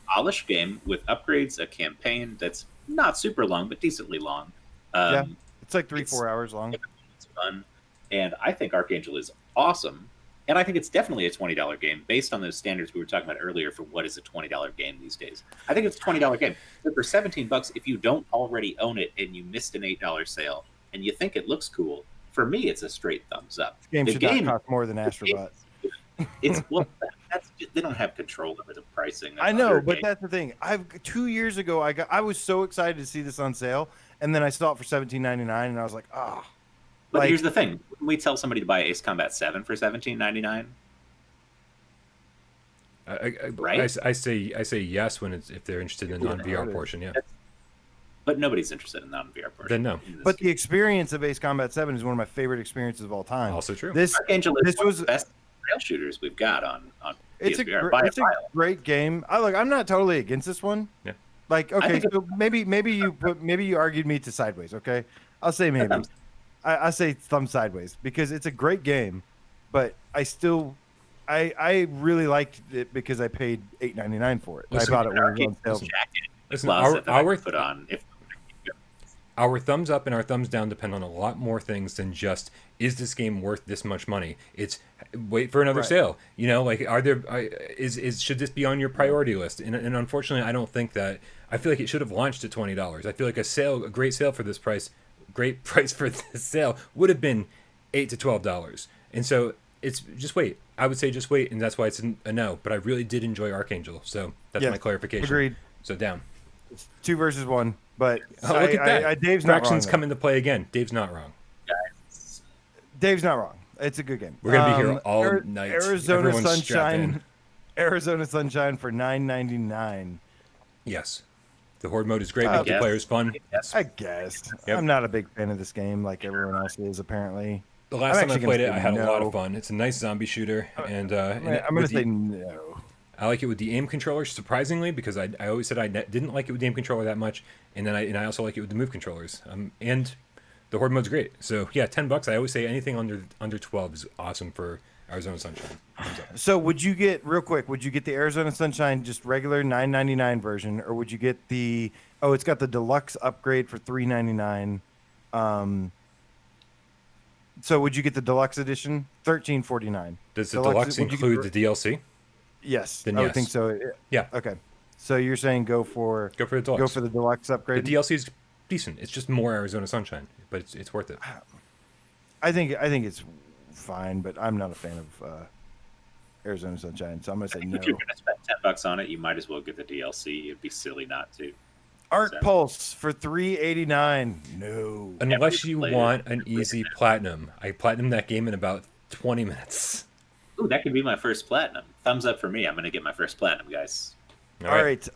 polished game with upgrades, a campaign that's not super long but decently long. It's like 3-4 hours long. It's fun, and I think Archangel is awesome. And I think it's definitely a $20 game based on those standards we were talking about earlier for what is a $20 game these days. I think it's a $20 game. But for $17, if you don't already own it and you missed an $8 sale and you think it looks cool, for me, it's a straight thumbs up. This game should not cost more than Astrobot. They don't have control over the pricing. I know, but that's the thing. 2 years ago, I was so excited to see this on sale, and then I saw it for $17.99, and I was like, ah. But here's the thing: when we tell somebody to buy Ace Combat 7 for $17.99, right? I say yes when if they're interested in the non-VR portion, yeah. But nobody's interested in the non-VR portion. Then no. But the experience of Ace Combat 7 is one of my favorite experiences of all time. Also true. Archangel is one of the best rail shooters we've got on PSVR. It's a great game. I'm not totally against this one. Yeah. Like, okay, so maybe you argued me to sideways. Okay, I'll say maybe. I say thumb sideways because it's a great game, but I really liked it because I paid $8.99 for it. Listen, I bought it when it was on sale. Listen, our thumbs up and our thumbs down depend on a lot more things than just is this game worth this much money. It's wait for another sale. You know, like should this be on your priority list? And unfortunately, I don't think that. I feel like it should have launched at $20. I feel like a great sale for this price. Great price for this sale would have been $8 to $12, and so it's just wait. I would say just wait, and that's why it's a no. But I really did enjoy Archangel, so that's my clarification. Agreed. So down. It's 2 versus 1, but look at that. Dave's not wrong. Fractions come into play again. Dave's not wrong. Dave's not wrong. It's a good game. We're gonna be here all night. Arizona Sunshine for $9.99. Yes. The Horde mode is great. Multiplayer is fun. I guess. Yep. I'm not a big fan of this game like everyone else is, apparently. The last time I played it, I had a lot of no. fun. It's a nice zombie shooter, and I'm going to say no. I like it with the aim controller, surprisingly, because I always said I didn't like it with the aim controller that much, and then I also like it with the move controllers. And the horde mode's great. So yeah, $10. I always say anything under 12 is awesome for Arizona Sunshine. So would you get the Arizona Sunshine just regular $9.99 version, or would you get the it's got the deluxe upgrade for $3.99? So would you get the deluxe edition? $13.49. Does the deluxe include the DLC? Yes, then I yes. would think so. Yeah. Okay. So you're saying go for the deluxe. Go for the deluxe upgrade. The DLC is decent. It's just more Arizona Sunshine, but it's worth it. I think it's fine, but I'm not a fan of Arizona Sunshine, so I'm gonna say no. If you're gonna spend $10 on it, you might as well get the DLC. It'd be silly not to. Art Pulse for $3.89. No. Unless you want an easy platinum. I platinumed that game in about 20 minutes. Ooh, that could be my first platinum. Thumbs up for me. I'm gonna get my first platinum, guys. All right.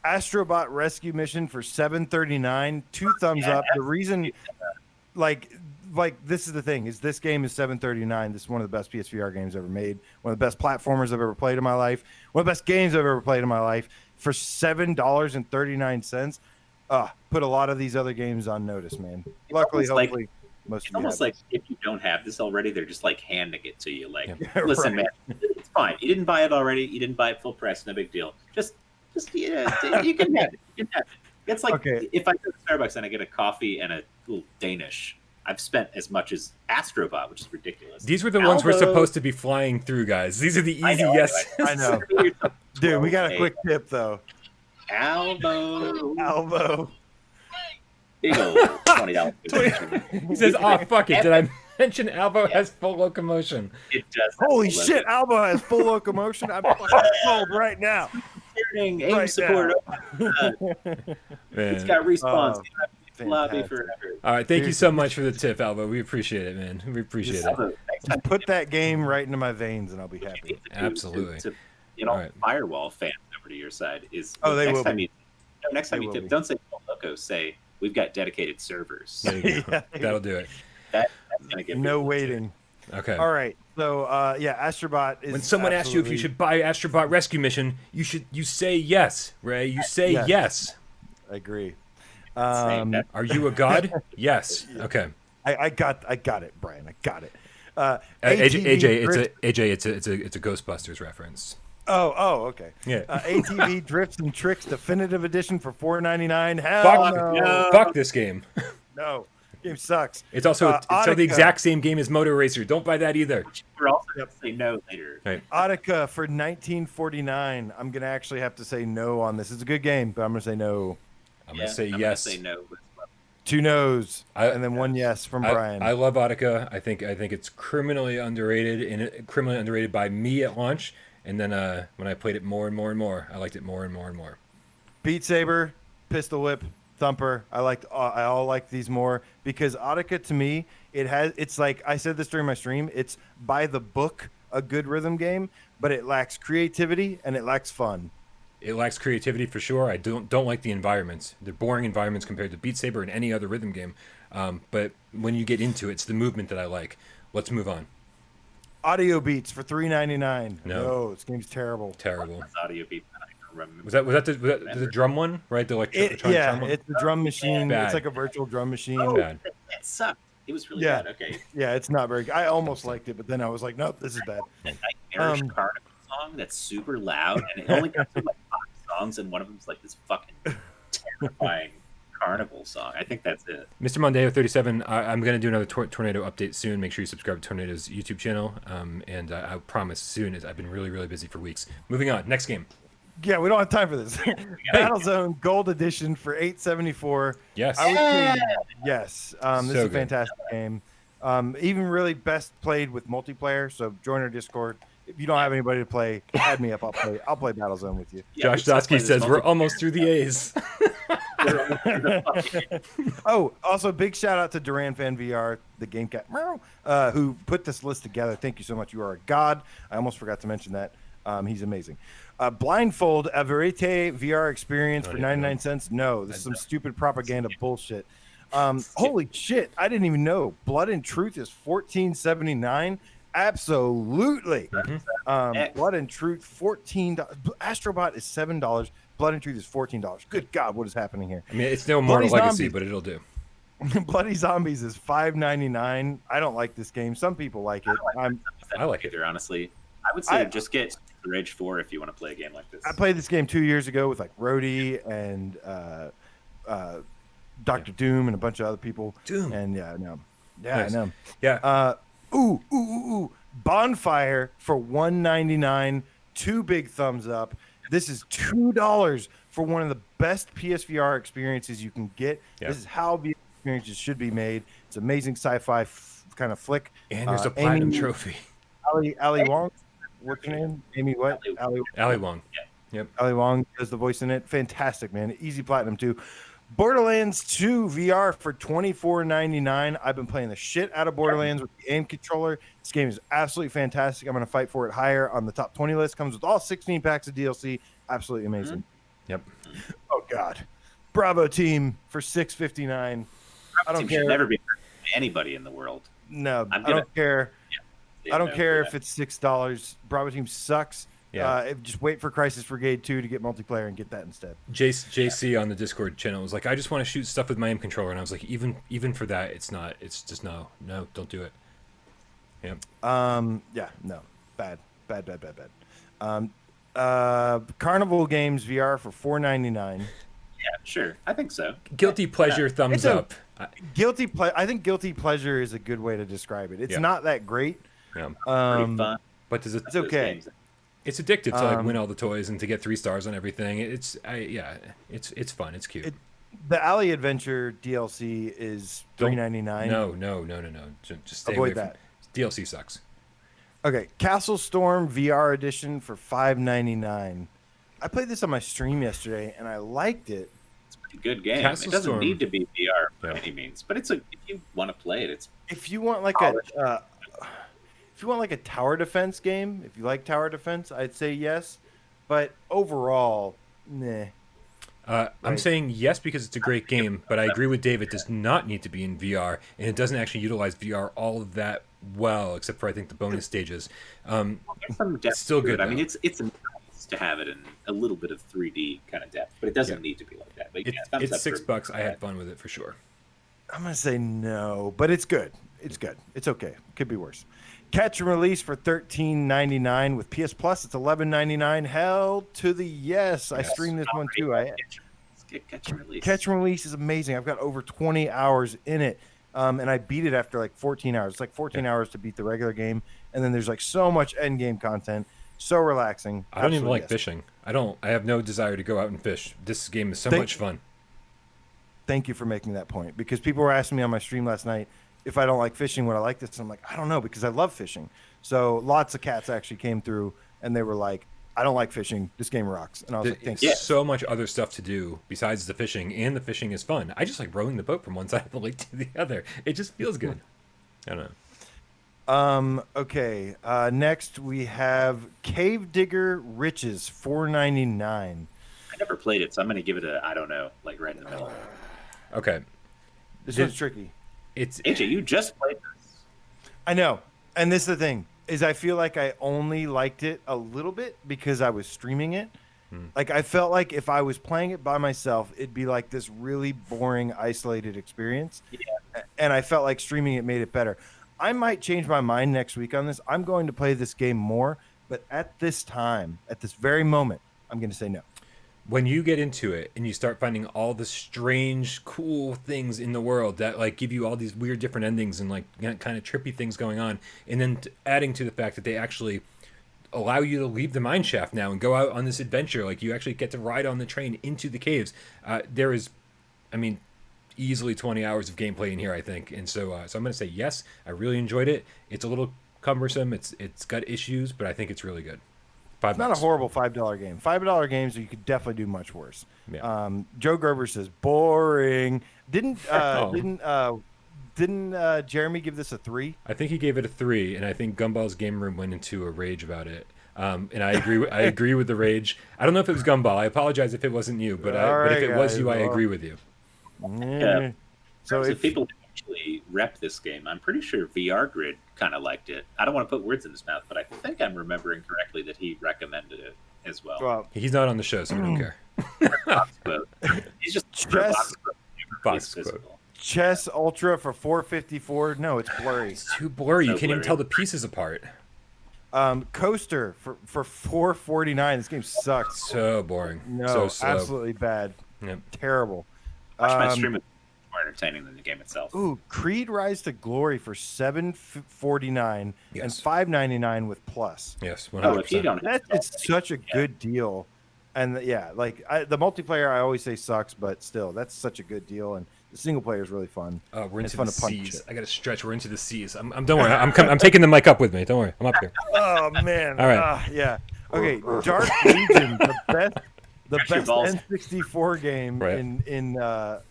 Astrobot Rescue Mission for $7.39. 2 thumbs up. The reason, like this is the thing, is this game is $7.39. This is one of the best PSVR games ever made. One of the best platformers I've ever played in my life. One of the best games I've ever played in my life. For $7.39. Put a lot of these other games on notice, man. Luckily, hopefully, most of you almost have like if you don't have this already, they're just like handing it to you. Like, Yeah, listen, right. man, it's fine. You didn't buy it already. You didn't buy it full price. No big deal. Just yeah, you can have it. You can have it. It's like if I go to Starbucks and I get a coffee and a little Danish, I've spent as much as Astrobot, which is ridiculous. These were the ones we're supposed to be flying through, guys. These are the easy yes. I know. Dude, we got a quick tip, though. Albo. Big old $20. He says, "Oh fuck it! Did I mention Albo has full locomotion?" It does. Holy shit! Albo has full locomotion. I'm fucking sold right now. Aim Right support. It's got respawns. Lobby forever. All right, thank you so much for the tip, Albo. We appreciate it, man. We appreciate it. Just put that game right into my veins, and I'll be happy. Absolutely. Firewall fans over to your side is. They will. Next time you tip, don't say loco. Say we've got dedicated servers. There you go. That'll do it. That's gonna get no waiting. Okay. All right. So Astrobot is. When someone asks you if you should buy Astrobot Rescue Mission, you say yes, Ray. You say yes. I agree. Are you a god? Yes. Okay. I got it, Brian. I got it. AJ, it's a Ghostbusters reference. Oh, okay. Yeah. ATV Drifts and Tricks Definitive Edition for $4.99. Hell no. Fuck this game. No, game sucks. It's also the exact same game as Motor Racer. Don't buy that either. We're also going to say no later. Right. Audica for $19.49. I'm gonna actually have to say no on this. It's a good game, but I'm gonna say no. I'm gonna say yes. Gonna say no. 2 no's and then 1 yes from Brian. I love Audica. I think it's criminally underrated, and criminally underrated by me at launch. And then when I played it more and more and more, I liked it more and more and more. Beat Saber, Pistol Whip, Thumper. I all like these more because Audica to me it's like I said this during my stream. It's by the book a good rhythm game, but it lacks creativity and it lacks fun. It lacks creativity for sure. I don't like the environments. They're boring environments compared to Beat Saber and any other rhythm game. But when you get into it, it's the movement that I like. Let's move on. Audio Beats for $3.99. No, this game's terrible. Terrible. Audio Beats. Was that the drum one, right? The electronic drum one? It's the drum machine. Bad. It's like a virtual drum machine. Bad. It sucked. It was really bad. Okay. Yeah, it's not very good. I almost liked it, but then I was like, nope, this is bad. Nightmarish Carnival song that's super loud, and it only got through like 5 songs, and one of them's like this fucking terrifying Carnival song. I think that's it. Mr. Mondeo 37. I'm going to do another Tornado update soon. Make sure you subscribe to Tornado's YouTube channel. And I promise soon. I've been really, really busy for weeks. Moving on. Next game. Yeah, we don't have time for this. Battlezone Gold Edition for $8.74. Yes. I would say yes. This is a good. fantastic game. Even really best played with multiplayer. So join our Discord. If you don't have anybody to play, add me up. I'll play Battlezone with you. Yeah, Josh Dosky says we're almost through the A's. Oh, also big shout out to Duran Fan VR, the game cat, who put this list together. Thank you so much. You are a god. I almost forgot to mention that. He's amazing. Blindfold, a Verite VR experience for 99 cents. No, this is some stupid propaganda bullshit. Holy shit! I didn't even know. Blood and Truth is $14.79. Absolutely. Blood and Truth $14. Astrobot is $7. Blood and Truth is $14. Good God, what is happening here? I mean, it's no Mortal Bloody Legacy, Zombies. but it'll do. Bloody Zombies is $5.99. I don't like this game. Some people like it. I like it. Either, honestly. I would say just get Rage 4 if you want to play a game like this. I played this game 2 years ago with like Rhodey and Dr. Doom and a bunch of other people. Doom. And I know. Yeah. Ooh. Bonfire for $1.99. 2 big thumbs up. This is $2 for one of the best PSVR experiences you can get. Yeah. This is how VR experiences should be made. It's amazing sci-fi kind of flick. And there's a platinum trophy. Ali Wong. What's her name? Amy what? Ali Wong. Yeah. Yep. Ali Wong does the voice in it. Fantastic, man. Easy platinum too. Borderlands 2 VR for $24.99. I've been playing the shit out of Borderlands with the aim controller. This game is absolutely fantastic. I'm going to fight for it higher on the top 20 list. Comes with all 16 packs of DLC. Absolutely amazing. Yep. Oh God. Bravo team for $6.59. I don't care. Should never be anybody in the world. No, I don't care. Yeah, I don't care if it's $6. Bravo team sucks. Yeah. Just wait for Crisis Brigade 2 to get multiplayer and get that instead. JC on the Discord channel was like, I just want to shoot stuff with my aim controller, and I was like, even for that, it's just no, don't do it. Yeah. No, bad. Carnival Games VR for $4.99. Yeah, sure. I think so. Guilty pleasure, thumbs up. I think guilty pleasure is a good way to describe it. It's Yeah. not that great. Yeah. Pretty fun. But does it? It's okay. It's addictive to like win all the toys and to get 3 stars on everything. It's fun. It's cute. The Alley Adventure DLC is $3.99. No. Just stay Avoid away that. DLC sucks. Okay, Castle Storm VR Edition for $5.99. I played this on my stream yesterday and I liked it. It's a pretty good game. Castle it doesn't Storm. need to be VR by Yeah. any means, but if you want to play it, it's If you want like a tower defense game, if you like tower defense, I'd say yes. But overall, nah. I'm saying yes because it's a great game, but I agree with Dave. It does not need to be in VR, and it doesn't actually utilize VR all of that well, except for I think the bonus stages. it's still good, I mean, though. it's nice to have it in a little bit of 3D kind of depth, but it doesn't need to be like that. But thumbs It's up for- $6. I had fun with it for sure. I'm gonna say no, but it's good. It's good. It's okay. Could be worse. Catch and Release for $13.99 with PS Plus. It's $11.99. Hell to the yes. I streamed this one too. Catch and Release. Catch and Release is amazing. I've got over 20 hours in it, and I beat it after like 14 hours. It's like 14 hours to beat the regular game, and then there's like so much end game content. So relaxing. I don't even Absolutely like yes. fishing. I have no desire to go out and fish. This game is so much fun. Thank you for making that point, because people were asking me on my stream last night if I don't like fishing, would I like this? And I'm like, I don't know, because I love fishing. So lots of cats actually came through and they were like, I don't like fishing. This game rocks. And I was like, thank you. There's so much other stuff to do besides the fishing, and the fishing is fun. I just like rowing the boat from one side of the lake to the other. It just feels good. I don't know. Okay. Next we have Cave Digger Riches, $4.99. I never played it, so I'm going to give it a, I don't know, like right in the middle. Okay. This one's tricky. It's AJ, you just played this. I know. And this is the thing, is I feel like I only liked it a little bit because I was streaming it. Like I felt like if I was playing it by myself, it'd be like this really boring, isolated experience. Yeah. And I felt like streaming it made it better. I might change my mind next week on this. I'm going to play this game more, but at this time, at this very moment, I'm going to say no. When you get into it and you start finding all the strange, cool things in the world that like give you all these weird different endings and like kind of trippy things going on, and then adding to the fact that they actually allow you to leave the mine shaft now and go out on this adventure, like you actually get to ride on the train into the caves. There is, I mean, easily 20 hours of gameplay in here, I think, and so I'm going to say yes. I really enjoyed it. It's a little cumbersome. It's got issues, but I think it's really good. It's not a horrible $5 game. $5 games, you could definitely do much worse. Yeah. Joe Gerber says boring. Didn't Jeremy give this a 3? I think he gave it a 3, and I think Gumball's Game Room went into a rage about it. And I agree. I agree with the rage. I don't know if it was Gumball. I apologize if it wasn't you, but if it was you, I agree with you. Yeah. So if people actually rep this game, I'm pretty sure VR Grid kind of liked it. I don't want to put words in his mouth, but I think I'm remembering correctly that he recommended it as well. He's not on the show, so we don't care. He's just box quote. Chess Ultra for 454. No, it's blurry. It's too blurry. You So can't even blurry. tell the pieces apart. Coaster for 449. This game sucks. So boring. No, So slow. absolutely bad. Yep. Terrible. Watch my stream. More entertaining than the game itself. Ooh, Creed Rise to Glory for 749 Yes. and 599 with plus. Yes, Oh, if you 100%. don't, It's such a good deal. And the multiplayer I always say sucks, but still, that's such a good deal. And the single player is really fun. We're It's into fun the to punch seas. it. I got to stretch. We're into the seas. I'm don't worry. I'm taking the mic up with me. Don't worry. I'm up here. Oh man! All right. Yeah. Okay. Dark Legion, the Stretch your best balls. N64 game Right. in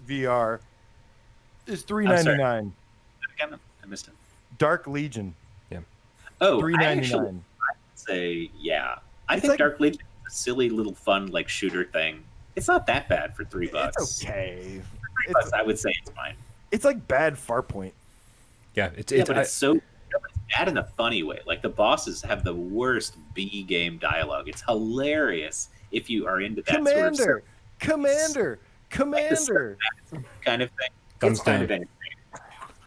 VR, is I'm sorry. $3.99. Again, I missed it. Dark Legion, Oh, I $3.99. actually say yeah. I It's think like- Dark Legion is a silly little fun like shooter thing. It's not that bad for $3. It's okay. $3, I would say it's fine. It's like bad Farpoint. Yeah, it's Yeah, but it's so it's bad in a funny way. Like the bosses have the worst B game dialogue. It's hilarious if you are into that sort Commander, kind of thing. Thumbs It's kind down. of entertaining.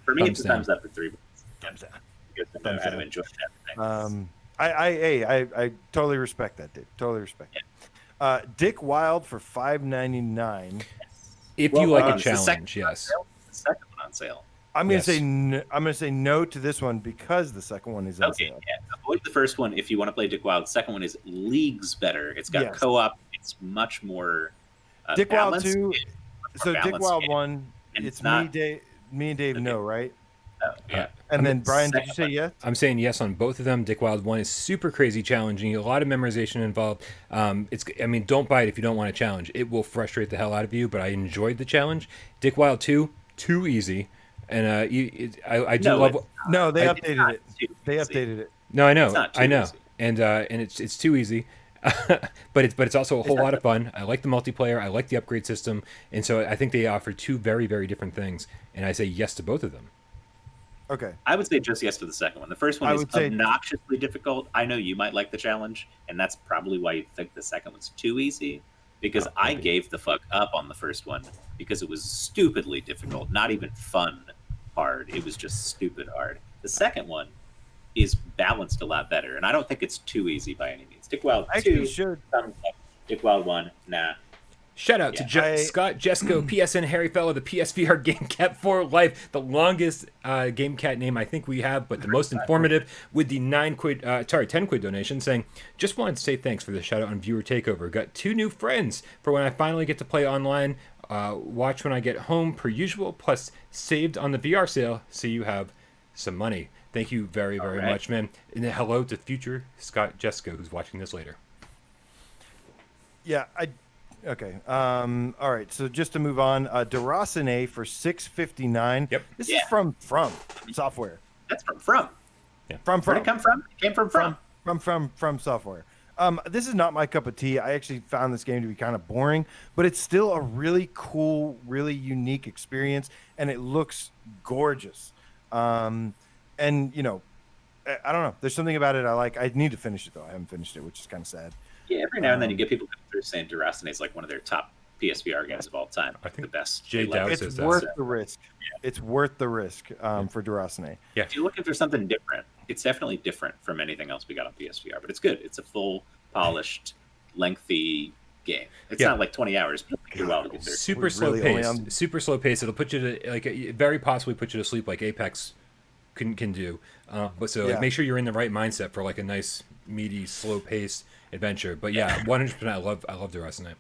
For me, Thumbs it's a down. thumbs up for $3. Thumbs down. Because I know Thumbs how to down. enjoy that thing. I totally respect that, dude. Totally respect it. Dick Wild for $5.99. if Well, you like a it's the second challenge, yes. The second one on sale. I'm gonna Yes. say I'm gonna say no to this one because the second one is on Okay, sale. yeah. Avoid the first one if you want to play Dick Wild. The second one is leagues better. It's got Yes. co-op. It's much more Dick Wild balanced. 2. It's much So more Dick balanced Wild game. 1, And it's it's not- me and Dave. Okay. No, right? Oh, yeah. And then the Brian, did you second say one- yes? I'm saying yes on both of them. Dick Wild 1 is super crazy challenging, a lot of memorization involved. Don't buy it if you don't want a challenge. It will frustrate the hell out of you, but I enjoyed the challenge. Dick Wild 2, too easy. And I do No, love. it's- No, they It's updated not it. too They easy. updated it. No, I know, It's not too I know, easy. and it's too easy, but it's also a whole lot of fun. I like the multiplayer, I like the upgrade system, and so I think they offer two very, very different things, and I say yes to both of them. Okay. I would say just yes to the second one. The first one I is would say- obnoxiously difficult. I know you might like the challenge, and that's probably why you think the second one's too easy. Because I maybe. gave the fuck up on the first one because it was stupidly difficult, not even fun hard. It was just stupid hard. The second one is balanced a lot better, and I don't think it's too easy by any means. Dick Wild I actually 2, should. thumbs up. Dick Wild 1, nah. Shout out to Yeah. Scott Jesco, PSN Harry Fellow, the PSVR Game Cat for life, the longest Game Cat name I think we have, but the most informative, with the 10 quid donation, saying, just wanted to say thanks for the shout out on Viewer Takeover. Got 2 new friends for when I finally get to play online. Watch when I get home per usual, plus saved on the VR sale, so you have some money. Thank you very, very right. much, man. And hello to future Scott Jesco, who's watching this later. Yeah, okay. All right. So just to move on, Deracine for $6.59. Yep. This Yeah. is from software. That's from. Where'd it come from? It came from. From software. This is not my cup of tea. I actually found this game to be kind of boring, but it's still a really cool, really unique experience, and it looks gorgeous. And you know, I don't know. There's something about it I like. I need to finish it though. I haven't finished it, which is kind of sad. Yeah, every now and then you get people coming through saying Deracine is like one of their top PSVR games of all time. I think the best. Jay They love Dow it. says It's that. worth the risk. It's worth the risk for Deracine. If you're looking for something different, it's definitely different from anything else we got on PSVR, but it's good. It's a full, polished, lengthy game. It's Yeah. not like 20 hours, but it'll take you a while to get there. Super We're slow really only pace. on- Super slow pace. It'll put you to very possibly put you to sleep like Apex can do. But so Yeah. make sure you're in the right mindset for like a nice meaty slow pace adventure. But yeah, 100%. I love Deracine.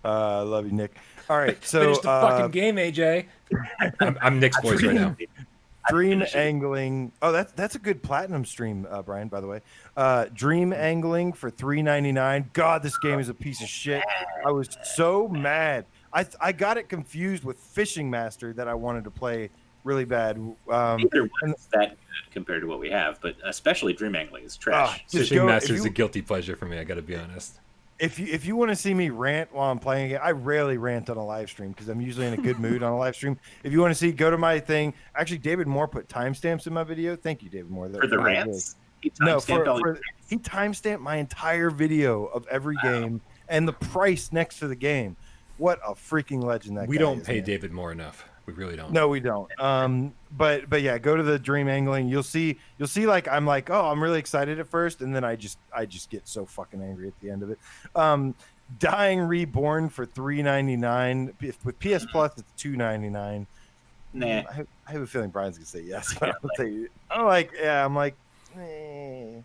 I love you, Nick. All right, so Finish the fucking game, AJ. I'm Nick's voice right now. Dream finish it. Angling. Oh, that's a good platinum stream, Brian. By the way, Dream Angling for $3.99. God, this game is a piece of shit. I was so mad. I got it confused with Fishing Master that I wanted to play really bad. Neither one's that good compared to what we have, but especially Dream Angling is trash. Just Fishing go- Master if is you- a guilty pleasure for me. I got to be honest. if you want to see me rant while I'm playing it, I rarely rant on a live stream because I'm usually in a good mood on a live stream. If you want to see, go to my thing. Actually, David Moore put timestamps in my video. Thank you, David Moore. For the rants? He timestamped my entire video of every game and the price next to the game. What a freaking legend that we guy don't is, pay man. David Moore enough. We really don't. No, we don't. But yeah, go to the Dream Angling. You'll see like I'm like, oh, I'm really excited at first, and then I just get so fucking angry at the end of it. Dying Reborn for $3.99. With PS Plus, it's $2.99. Nah. I have a feeling Brian's gonna say yes. But I'm like, eh.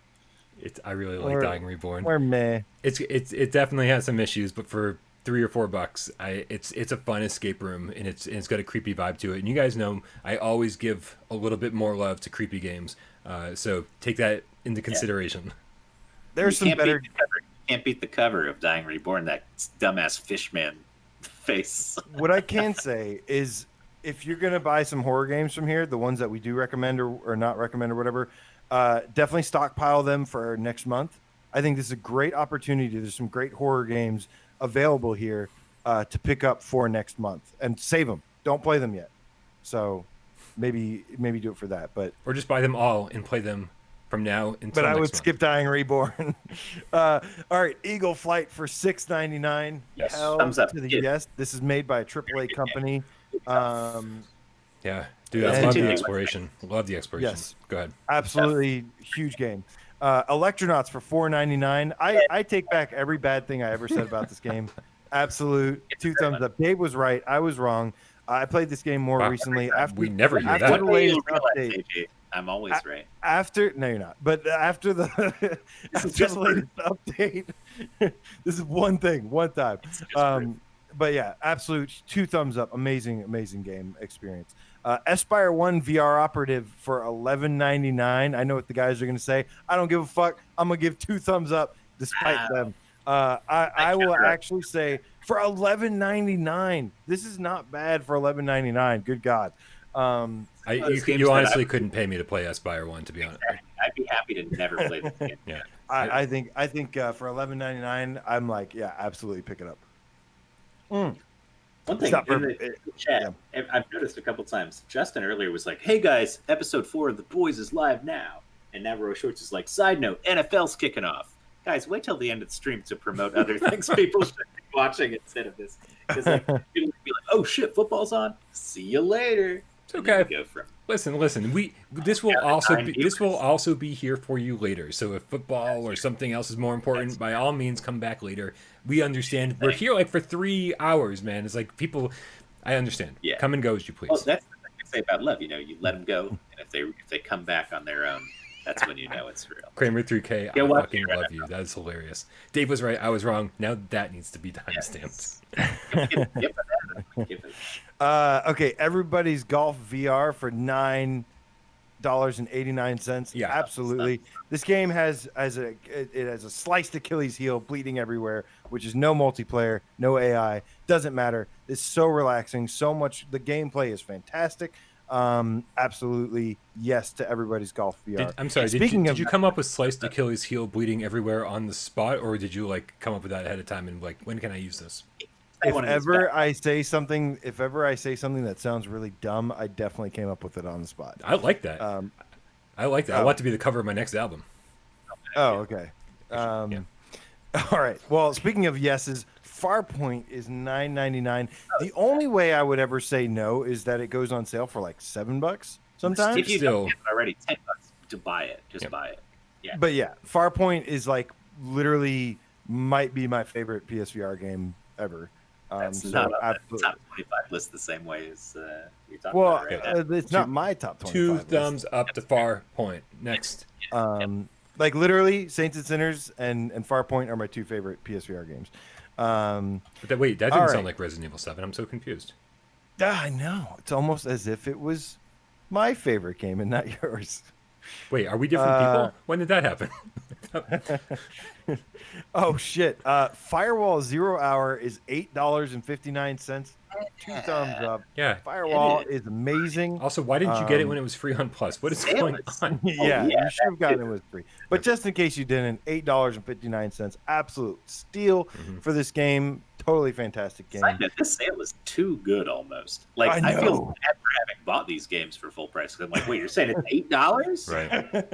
I really like Dying Reborn. Or meh. It definitely has some issues, but for $3 or $4, it's a fun escape room, and it's got a creepy vibe to it. And you guys know I always give a little bit more love to creepy games, so take that into consideration. There's some better. You can't beat the cover of Dying Reborn. That dumbass Fishman face. What I can say is, if you're gonna buy some horror games from here, the ones that we do recommend or not recommend or whatever, definitely stockpile them for next month. I think this is a great opportunity. There's some great horror games available here to pick up for next month and save them. Don't play them yet. So maybe do it for that. But or just buy them all and play them from now until. But I would month. skip Dying Reborn. All right, Eagle Flight for $6.99. Yes. Thumbs up. Yes. This is made by a AAA company. Yeah, dude, I love the exploration. Love the exploration. Yes. Go ahead. Absolutely huge game. Electronauts for $4.99. I take back every bad thing I ever said about this game. Absolute 2 thumbs up. Dave was right. I was wrong. I played this game more recently. We never hear after that. the latest update. I'm always right. No, you're not. But after the latest update, this is one thing, one time. But yeah, absolute 2 thumbs up. Amazing game experience. Espire 1 VR operative for $11.99. I know what the guys are going to say. I don't give a fuck. I'm going to give 2 thumbs up despite them. I will actually say for $11.99. This is not bad for $11.99. Good God. You honestly couldn't pay me to play Espire 1, to be honest. I'd be happy to never play this game. Yeah. I think for $11.99, I'm like, yeah, absolutely pick it up. One thing in the chat, I've noticed a couple times, Justin earlier was like, hey guys, episode 4 of The Boys is live now. And Navarro Shorts is like, side note, NFL's kicking off. Guys, wait till the end of the stream to promote other things people should be watching instead of this. Because people would be like, oh shit, football's on. See you later. It's okay. Listen. This will also be here for you later. So if football or something else is more important, by all means, come back later. We understand. We're here like for 3 hours, man. It's like people. I understand. Yeah. Come and go as you please. Well, that's the thing I say about love. You let them go, and if they come back on their own, that's when you know it's real. Kramer 3K, I fucking love you. That is hilarious. Dave was right. I was wrong. Now that needs to be timestamped. Okay, Everybody's Golf VR for $9.89. Yeah, absolutely. This game has a sliced Achilles heel, bleeding everywhere, which is no multiplayer, no AI. Doesn't matter. It's so relaxing. So much. The gameplay is fantastic. Absolutely yes to Everybody's Golf VR. I'm sorry. Did you come up with sliced Achilles heel, bleeding everywhere on the spot, or did you come up with that ahead of time and when can I use this? If ever I say something that sounds really dumb, I definitely came up with it on the spot. I like that. I like that. I want it to be the cover of my next album. Oh, okay. All right. Well, speaking of yeses, Farpoint is $9.99. The only way I would ever say no is that it goes on sale for like $7 sometimes. If you don't have it already, $10 to buy it. Just buy it. Yeah. But yeah, Farpoint is literally might be my favorite PSVR game ever. That's not on the top 25 list the same way as you're talking about. Right? It's not my top 25 2 thumbs up to Farpoint. Next. Literally, Saints and Sinners and Farpoint are my 2 favorite PSVR games. That didn't sound like Resident Evil 7. I'm so confused. I know. It's almost as if it was my favorite game and not yours. Wait, are we different people? When did that happen? Oh shit! Firewall 0 hour is $8.59. 2 thumbs up. Yeah. Firewall is amazing. Also, why didn't you get it when it was free on Plus? What is going on? Yeah, yeah, you should have gotten it with free. But just in case you didn't, $8.59, absolute steal for this game. Totally fantastic game. This sale is too good almost. Like I feel bad for having bought these games for full price. I'm like, wait, you're saying it's $8? Right.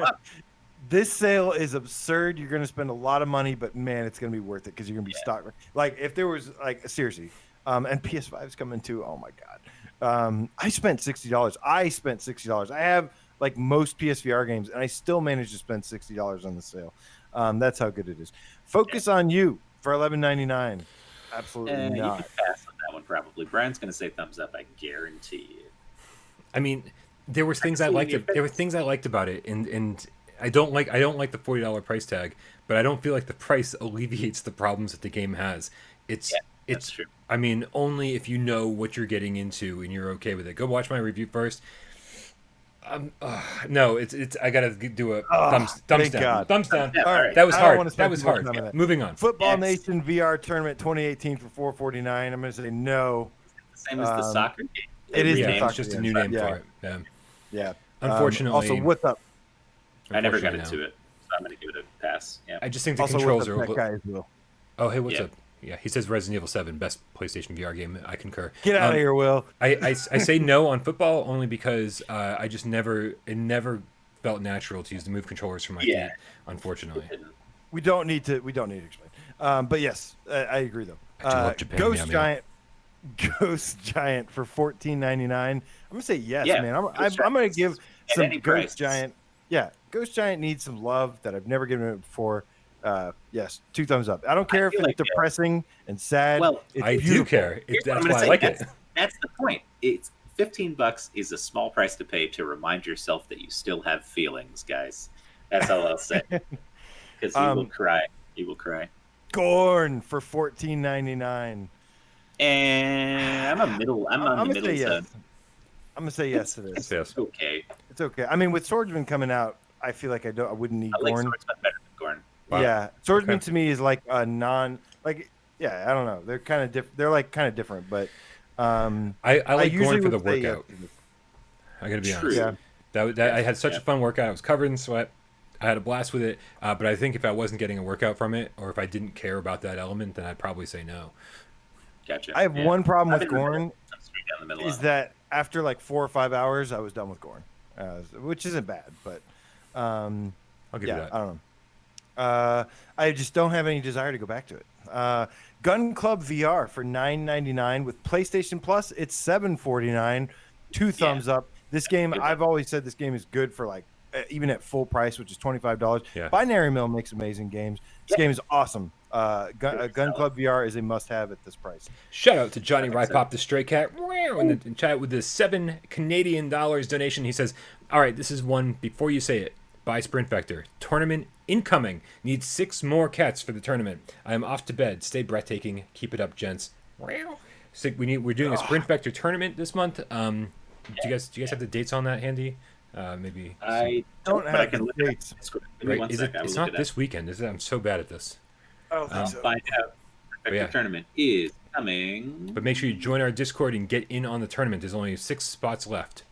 This sale is absurd. You're going to spend a lot of money, but man, it's going to be worth it because you're going to be stocked. Like if there was like seriously, and PS5 is coming too. Oh my god, I spent $60. I spent $60. I have like most PSVR games, and I still managed to spend $60 on the sale. That's how good it is. Focus on You for $11.99. Absolutely not. You can pass on that one probably. Brian's going to say thumbs up. I guarantee you. I mean, there were things I liked. There were things I liked about it, and I don't like the $40 price tag, but I don't feel like the price alleviates the problems that the game has. It's true. I mean, only if you know what you're getting into and you're okay with it. Go watch my review first. No, it's. I gotta do a thumbs down. God. Thumbs down. Yeah, all right. That was hard. That was hard. Moving on. Football Nation VR Tournament 2018 for $4.49. I'm gonna say no. Same as the soccer game. It is. It's just a new name for it. Yeah. Unfortunately. Also, what's up? I never got into it, so I'm gonna give it a pass. Yeah. I just think the Also, controls what's are. up, that guy as well. Oh, hey, what's up? Yeah, he says Resident Evil 7, best PlayStation VR game. I concur. Get out of here, Will. I say no on football only because it never felt natural to use the move controllers for my feet, unfortunately. We don't need to explain. But yes, I agree though. I do love Japan, Ghost Giant for $14.99. I'm gonna say yes, man. I'm gonna give some Ghost Giant. Yeah, Ghost Giant needs some love that I've never given it before. Yes, 2 thumbs up. I don't care if it's depressing and sad. Well, I do care. That's why I like it. That's the point. It's $15 is a small price to pay to remind yourself that you still have feelings, guys. That's all I'll say. Because you will cry. You will cry. Gorn for $14.99. And I'm on the middle zone. I'm gonna say yes to this. Yes. Okay. It's okay. I mean, with Swordsman coming out, I feel like I wouldn't need I like Gorn. Swordsman better than Gorn. Wow. Yeah, Swordsman to me is like a I don't know. They're kind of different. They're like kind of different, but I like Gorn for the workout. I gotta be honest. Yeah. That I had such a fun workout. I was covered in sweat. I had a blast with it. But I think if I wasn't getting a workout from it, or if I didn't care about that element, then I'd probably say no. Gotcha. I have one problem with Gorn. I'm straight down the middle Is that after like 4 or 5 hours, I was done with Gorn, which isn't bad, but I'll give you that. I don't know. I just don't have any desire to go back to it. Gun Club VR for $9.99 with PlayStation Plus. It's $7.49. 2 thumbs up. This game, I've always said this game is good for like even at full price, which is $25. Yeah. Binary Mill makes amazing games. This game is awesome. Gun Club VR is a must-have at this price. Shout out to Johnny Rypop the Stray Cat in the chat with the $7 Canadian donation. He says, "All right, this is one before you say it. Buy Sprint Vector. Tournament incoming. Need 6 more cats for the tournament. I am off to bed. Stay breathtaking. Keep it up, gents." So we're doing a Sprint Vector tournament this month. Do you guys have the dates on that handy? Maybe I don't have the dates. Right. It's not this weekend, is it? I'm so bad at this. I don't think so. Find out. The tournament is coming. But make sure you join our Discord and get in on the tournament. There's only 6 spots left.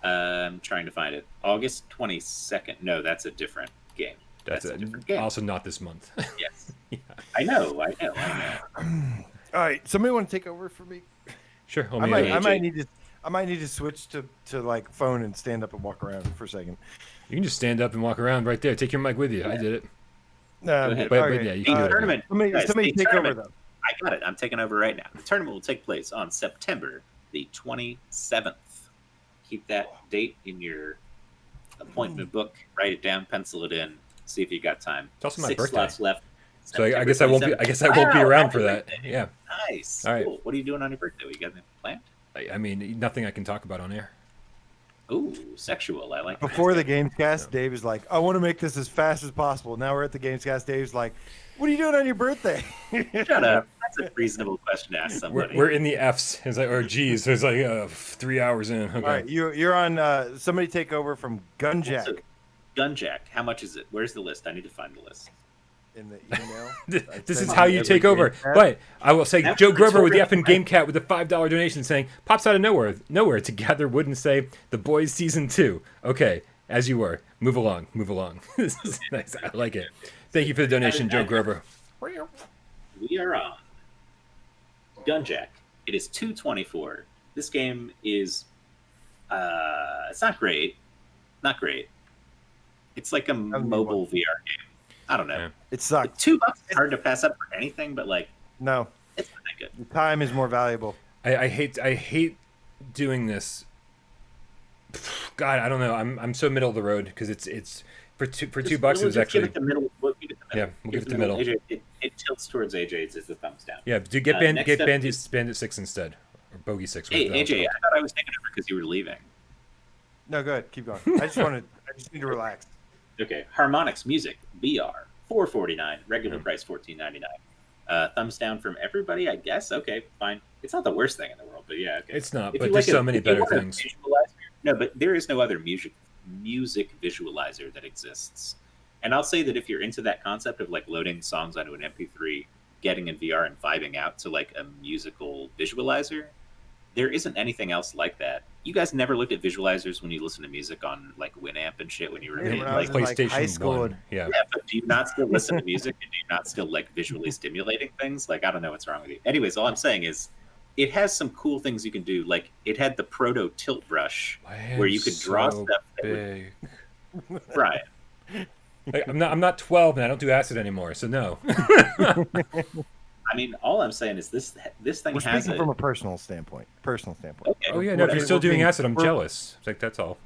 I'm trying to find it. August 22nd. No, that's a different game. That's a different game. Also not this month. Yes. I know. All right. Somebody want to take over for me? Sure. I might need to switch to like phone and stand up and walk around for a second. You can just stand up and walk around right there. Take your mic with you. I did it. But yeah, you can do it. Tournament. Somebody take over though. I got it. I'm taking over right now. The tournament will take place on September the 27th. Keep that date in your appointment book. Write it down. Pencil it in. See if you got time. It's also my 6 birthday. slots left. So I guess I won't be. I guess I won't be around for that. Birthday. Yeah. Nice. All right. Cool. What are you doing on your birthday? You got anything planned? I mean, nothing I can talk about on air. Ooh, sexual. I like. Before the Gamescast, Dave is like, "I want to make this as fast as possible." Now we're at the Gamescast. Dave's like, "What are you doing on your birthday?" Shut up. That's a reasonable question to ask somebody. We're in the F's. It's like, or G's. So it's like 3 hours in. Okay. All right, you're on. Somebody take over from Gunjack. Gunjack. How much is it? Where's the list? I need to find the list. In the email. This is how you take over. But I will say, Joe Grover with the effing Game Cat with a $5 donation saying, pops out of nowhere to gather wood and say, The Boys Season 2. Okay, as you were. Move along. This is nice. I like it. Thank you for the donation, Joe Grover. We are on Gunjack. It is $2.24. This game is, it's not great. Not great. It's like a mobile VR game. I don't know. Yeah. It sucks. $2 is hard to pass up for anything, but like, No, it's not that good. the time is more valuable. I hate doing this. God, I don't know. I'm so middle of the road because it's for $2. It was actually. Give it the middle. We'll give it the middle. Yeah, we'll give it the middle. AJ, it tilts towards AJ's as the thumbs down. Yeah, do get Bandit 6 instead, or Bogey 6. Hey AJ, I thought I was taking over because you were leaving. No, go ahead. Keep going. I just need to relax. Okay, Harmonix Music VR $4.49, regular price $14.99. Thumbs down from everybody, I guess. Okay, fine. It's not the worst thing in the world, but yeah. Okay. It's not, If but you there's like so many better things. No, but there is no other music visualizer that exists. And I'll say that if you're into that concept of like loading songs onto an MP3, getting in VR and vibing out to like a musical visualizer, there isn't anything else like that. You guys never looked at visualizers when you listen to music on like Winamp and shit when you were Yeah, in when I like was in, PlayStation high school. 1. Yeah. yeah, but do you not still listen to music and do you not still like visually stimulating things? Like, I don't know what's wrong with you. Anyways, all I'm saying is it has some cool things you can do. Like, it had the proto tilt brush where you could draw so stuff. Big. Brian. Like, I'm not 12 and I don't do acid anymore, so no. I mean, all I'm saying is this thing We're has speaking from a personal standpoint. Okay, Oh yeah, no, if you're still doing acid, I'm we're- jealous. It's like that's all.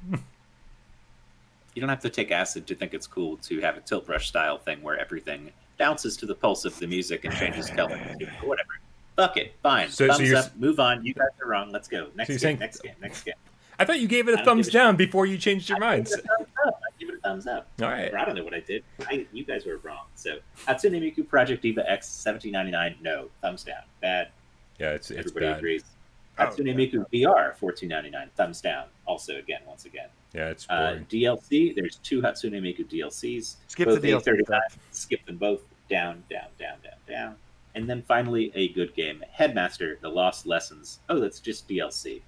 you don't have to take acid to think it's cool to have a tilt brush style thing where everything bounces to the pulse of the music and changes color. Whatever. Fuck it. Fine. So Thumbs you're- up. Move on. You guys are wrong. Let's go. Next you're game. saying- Next game. I thought you gave it I a don't thumbs give a down before you changed your I minds. give it a thumbs up. I give it a thumbs up. All right. Or I don't know what I did. You guys were wrong. So Hatsune Miku Project Diva X $17.99. No. Thumbs down. Bad. Yeah, it's Everybody bad. agrees. Oh, Hatsune yeah. Miku VR $14.99. Thumbs down. Also, once again. Yeah, it's boring. DLC. There's 2 Hatsune Miku DLCs. Skip both the DLC. $8.39. Skip them both. Down. And then finally, a good game. Headmaster: The Lost Lessons. Oh, that's just DLC.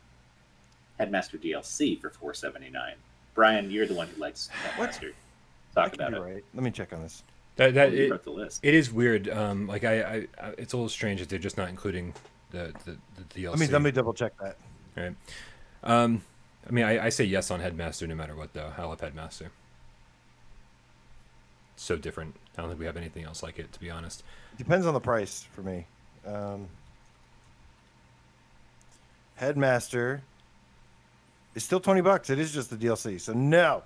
Headmaster DLC for $4.79. Brian, you're the one who likes Headmaster. I Talk could about be it. right. Let me check on this. You wrote the list. It is weird. Like I, it's a little strange that they're just not including the DLC. Let me double check that. Right. I mean, I say yes on Headmaster no matter what, though. I love Headmaster. It's so different. I don't think we have anything else like it, to be honest. Depends on the price for me. Headmaster is still $20. It is just the DLC, so no.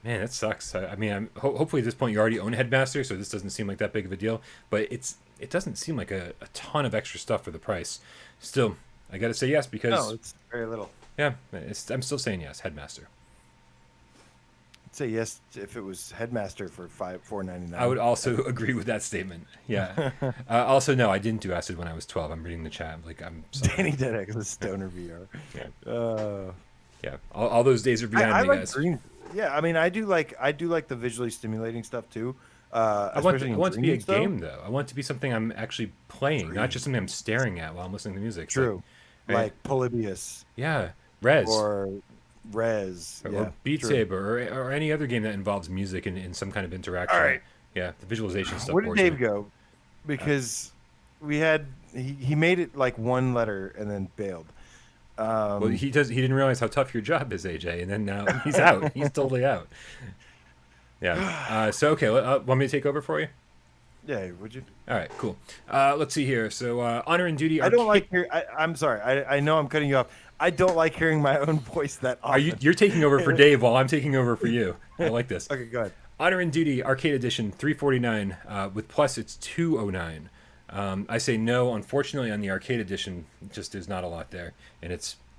Man, that sucks. I mean, hopefully at this point you already own Headmaster, so this doesn't seem like that big of a deal. But it doesn't seem like a ton of extra stuff for the price. Still, I got to say yes because No, it's very little. yeah, I'm still saying yes. Headmaster. I'd say yes if it was Headmaster for $4.99. I would also agree with that statement. Yeah. Also, no, I didn't do acid when I was 12. I'm reading the chat. Like, I'm sorry. Danny Dedex, the Stoner VR. Yeah. Yeah. All those days are behind I me, like guys. Dream. Yeah, I mean, I do like the visually stimulating stuff too. I want especially in it to be a dreams, though. game, though. I want it to be something I'm actually playing, not just something I'm staring at while I'm listening to music. It's True, right? like Polybius Yeah. Res. or Rez, Or Beat true. Saber, or any other game that involves music in some kind of interaction. All right. Yeah, the visualization stuff. Where did bores Dave me. go? Because he made it like one letter and then bailed. Well, he didn't realize how tough your job is, AJ, and then now he's out. He's totally out. Yeah. So okay, want me to take over for you? Yeah, would you? All right, cool. Let's see here. So Honor and Duty. I don't like hearing. I'm sorry. I know I'm cutting you off. I don't like hearing my own voice that often. You're taking over for Dave while I'm taking over for you. I like this. Okay, go ahead. Honor and Duty Arcade Edition, $349. With Plus, it's $209. I say no. Unfortunately, on the Arcade Edition, just there's not a lot there, and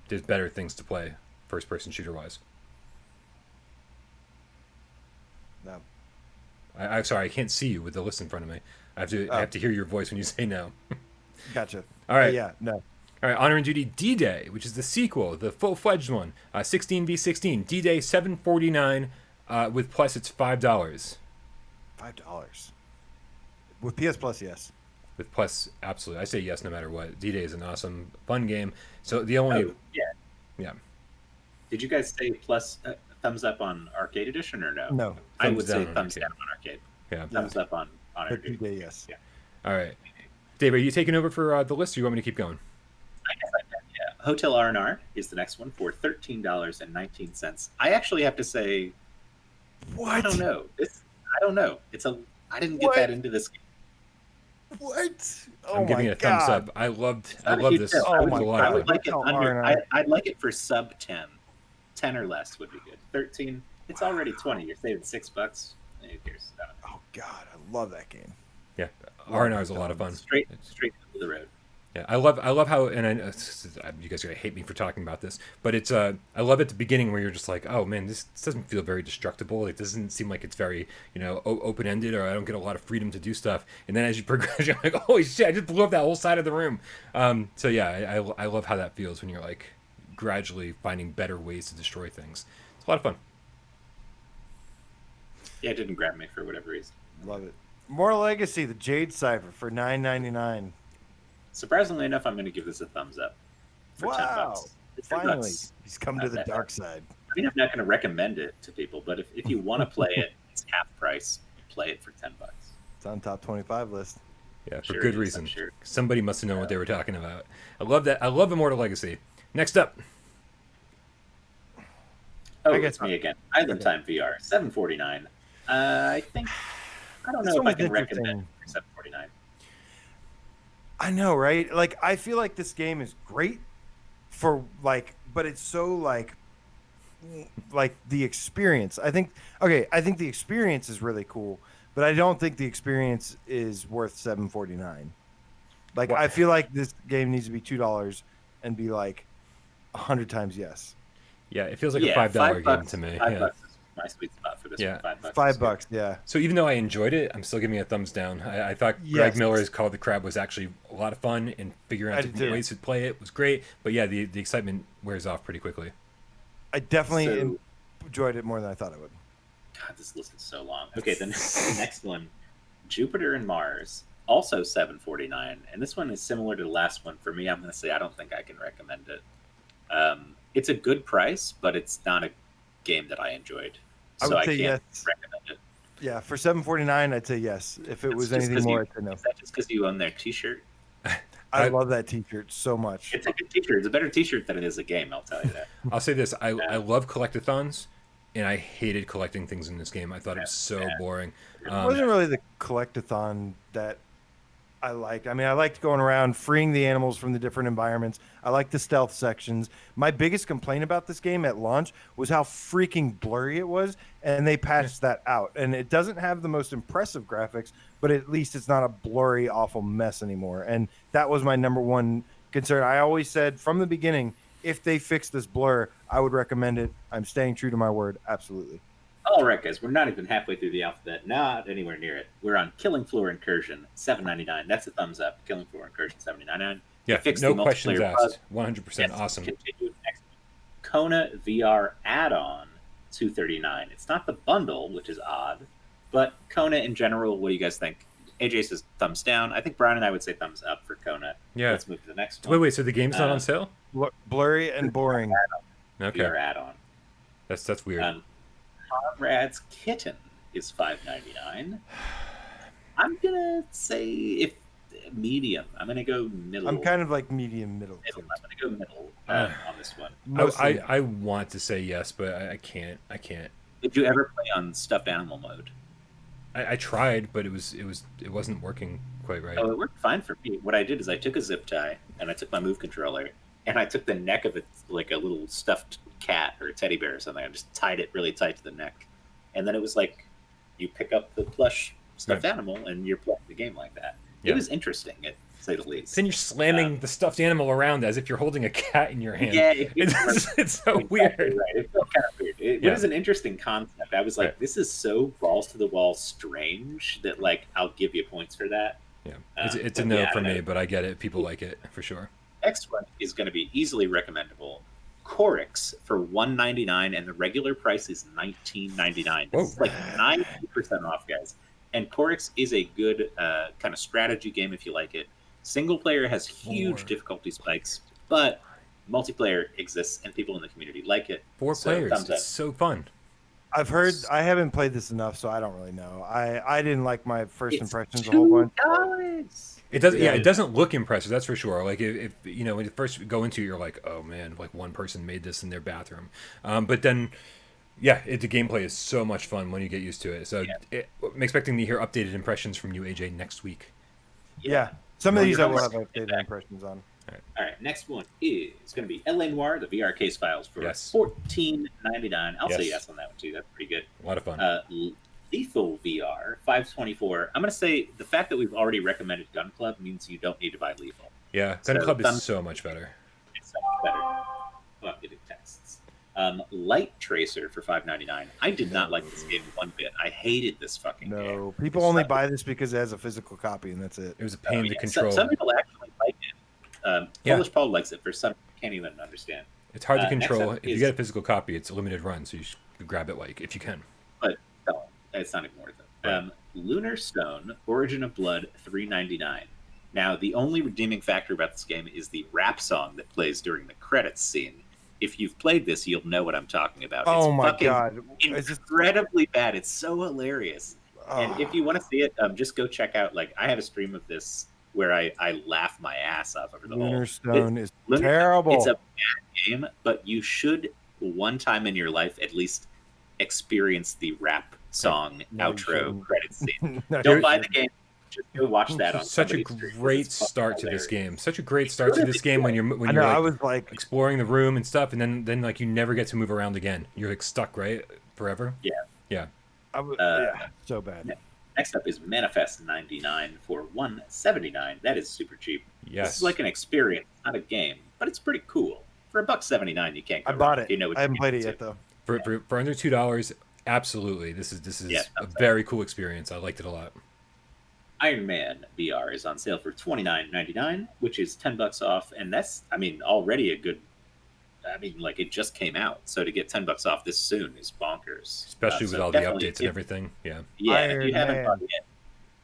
there's better things to play, first-person shooter-wise. No. I'm sorry, I can't see you with the list in front of me. I have to hear your voice when you say no. Gotcha. All right. Yeah. No. All right, Honor and Duty D-Day, which is the sequel, the full-fledged one, 16v16, D-Day 749. With Plus, it's $5. $5 with PS Plus, yes. With Plus, absolutely. I say yes no matter what. D-Day is an awesome, fun game. So the only... Yeah. Did you guys say plus thumbs up on Arcade Edition or no? No. I would say down on thumbs Arcade. down on Arcade. Yeah. Thumbs up on Arcade. D-Day, yes. Yeah. All right. Dave, are you taking over for the list, or you want me to keep going? I guess I can, yeah. Hotel R&R is the next one for $13.19. I actually have to say, What? I don't know. I don't know. I didn't get that into this game. What? Oh I'm giving my it a thumbs God. up. I loved this. Oh It was my a lot I of would fun. like it Hotel under. R&R. I'd like it for sub 10. 10 or less would be good. 13. It's already 20. You're saving $6. Who cares? I don't know. Oh God, I love that game. Yeah, R&R is a lot of fun. Straight to the road. Yeah, I love how, and you guys are gonna hate me for talking about this, but it's I love at the beginning where you're just like, oh man, this doesn't feel very destructible. It doesn't seem like it's very open ended, or I don't get a lot of freedom to do stuff. And then as you progress, you're like, holy shit, I just blew up that whole side of the room. So yeah, I love how that feels when you're like gradually finding better ways to destroy things. It's a lot of fun. Yeah, it didn't grab me for whatever reason. Love it. More Legacy, the Jade Cipher for $9.99. Surprisingly enough, I'm going to give this a thumbs up. For Wow. $10. It's Finally, $10. he's come to the dark side. I mean, I'm not going to recommend it to people, but if you want to play it, it's half price. Play it for $10. It's on top 25 list. Yeah, for Sure good it is, reason. I'm sure. Somebody must have known what they were talking about. I love that. I love Immortal Legacy. Next up. Oh, I guess it's me again. Island Time VR, $7.49. I don't know So if I much can interesting. recommend it for $7.49. I know, right? Like, I feel like this game is great for but it's so like the experience. I think the experience is really cool, but I don't think the experience is worth $7.49. Like, I feel like this game needs to be $2 and be like 100 times yes. Yeah, it feels like a $5 game to me. $5 Yeah. is my sweet spot for this Yeah. one. $5. $5, yeah. So even though I enjoyed it, I'm still giving it a thumbs down. I thought Greg Yes. Miller's Call of the Crab was actually a lot of fun, and figuring I out did different too. ways to play it was great. But yeah, the excitement wears off pretty quickly. I definitely So- enjoyed it more than I thought I would. God, this list is so long. Okay, the next one, Jupiter and Mars, also $7.49, and this one is similar to the last one. For me, I'm going to say I don't think I can recommend it. It's a good price, but it's not a game that I enjoyed, I so would I say can't yes. recommend it. Yeah, for $7.49, I'd say yes. If it It's was just anything 'cause more, you- I'd say no. Is that just because you own their T-shirt? I love that T-shirt so much. It's a good T-shirt. It's a better T-shirt than it is a game. I'll tell you that. I'll say this: I love collectathons, and I hated collecting things in this game. I thought it was so boring. It wasn't really the collectathon that I liked. I mean, I liked going around freeing the animals from the different environments. I liked the stealth sections. My biggest complaint about this game at launch was how freaking blurry it was, and they patched that out. And it doesn't have the most impressive graphics, but at least it's not a blurry, awful mess anymore. And that was my number one concern. I always said from the beginning, if they fix this blur, I would recommend it. I'm staying true to my word. Absolutely. All right, guys, we're not even halfway through the alphabet. Not anywhere near it. We're on Killing Floor Incursion, $7.99. That's a thumbs up. Killing Floor Incursion, $7.99. Yeah, Fix no the questions multiplayer bug. asked. 100% Yes, awesome. continue. Next one. Kona VR add-on, $2.39. It's not the bundle, which is odd, but Kona in general, what do you guys think? AJ says thumbs down. I think Brian and I would say thumbs up for Kona. Yeah. Let's move to the next one. Wait. So the game's not on sale? Blurry and boring. Okay, VR add-on. that's weird. Conrad's Kitten is $5.99. I'm gonna say if medium. I'm gonna go middle. I'm kind of like medium middle. middle. I'm gonna go middle on this one. Mostly. I want to say yes, but I can't. Did you ever play on stuffed animal mode? I tried, but it wasn't working quite right. Oh, it worked fine for me. What I did is I took a zip tie and I took my Move controller and I took the neck of it like a little stuffed cat or a teddy bear or something. I just tied it really tight to the neck, and then it was like you pick up the plush stuffed animal and you're playing the game like that. Yeah. It was interesting, to say the least. Then you're slamming the stuffed animal around as if you're holding a cat in your hand. Yeah, it's so exactly weird. Right. It felt kind of weird. It was an interesting concept. I was like, this is so balls to the wall strange that like I'll give you points for that. Yeah, it's a no for me, but I get it. People like it for sure. Next one is going to be easily recommendable. Chorix for $1.99, and the regular price is $19.99. This is like 90% off, guys. And Chorix is a good kind of strategy game if you like it. Single player has huge difficulty spikes, but multiplayer exists and people in the community like it. 4 players. It's so fun. I've heard. I haven't played this enough, so I don't really know. I didn't like my first impressions a whole bunch. It doesn't. Yeah, it doesn't look impressive. That's for sure. Like if you know when you first go into it, you're like, oh man, like one person made this in their bathroom. But then, yeah, the gameplay is so much fun when you get used to it. So I'm expecting to hear updated impressions from you, AJ, next week. Yeah, some of these I will have updated impressions on. All right, next one is going to be L.A. Noire, the VR case files for $14.99. I'll say yes on that one too. That's pretty good. A lot of fun. Lethal VR, $5.24. I'm going to say the fact that we've already recommended Gun Club means you don't need to buy Lethal. Yeah, Gun Club is so much better. It's so much better. Oh, I'm getting texts. Light Tracer for $5.99. I did not like this game one bit. I hated this fucking game. No, people only buy this because it has a physical copy, and that's it. It was a pain to control. Some people actually like it. Polish Paul likes it. For some, can't even understand. It's hard to control. If you get a physical copy, it's a limited run, so you should grab it like if you can. But no, it's not even worth it. Right. Lunar Stone, Origin of Blood, $3.99. Now, the only redeeming factor about this game is the rap song that plays during the credits scene. If you've played this, you'll know what I'm talking about. Oh my god, it's incredibly bad. It's so hilarious. And if you want to see it, just go check out. Like, I have a stream of this where I laugh my ass off over the whole. Lunar Stone is terrible. It's a bad game, but you should one time in your life at least experience the rap song outro credits scene. Don't buy the game. Just go watch that on such a great start to this game. Such a great start to this game when you're like, I was like exploring the room and stuff, and then like you never get to move around again. You're like stuck, right? Forever. Yeah. So bad. Next up is Manifest 99 for $179. That is super cheap. Yes. This is like an experience, not a game, but it's pretty cool. For $1.79, you can't go I bought wrong. it. You know what I haven't played it yet though. For under $2, absolutely. This is a very cool experience. I liked it a lot. Iron Man VR is on sale for $29.99, which is $10 off, and that's already a good. Like it just came out, so to get $10 off this soon is bonkers. Especially with all the updates and everything. Yeah. If you haven't bought it yet,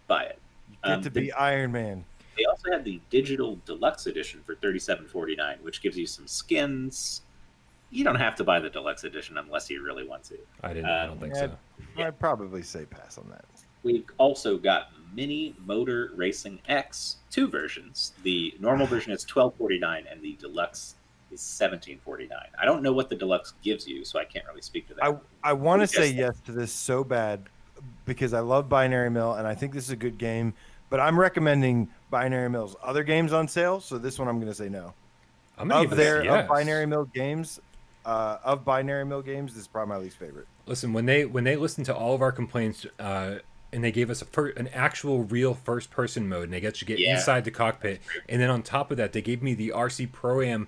buy it. You get to be Iron Man. They also have the digital deluxe edition for $37.49, which gives you some skins. You don't have to buy the deluxe edition unless you really want to. I don't think so. I'd probably say pass on that. We've also got Mini Motor Racing X, 2 versions. The normal version is $12.49 and the deluxe is $17.49. I don't know what the deluxe gives you, so I can't really speak to that. I want to say yes to this so bad because I love Binary Mill and I think this is a good game, but I'm recommending Binary Mill's other games on sale, so this one I'm going to say no. Of Binary Mill games, this is probably my least favorite. Listen, when they listened to all of our complaints and they gave us an actual real first-person mode, and they get inside the cockpit, and then on top of that, they gave me the RC Pro-Am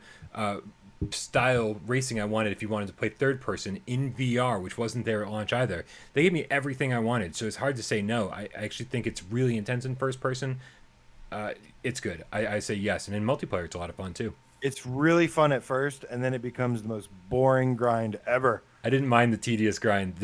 style racing I wanted if you wanted to play third-person in VR, which wasn't there at launch either. They gave me everything I wanted, so it's hard to say no. I actually think it's really intense in first-person. It's good. I say yes, and in multiplayer, it's a lot of fun, too. It's really fun at first, and then it becomes the most boring grind ever. I didn't mind the tedious grind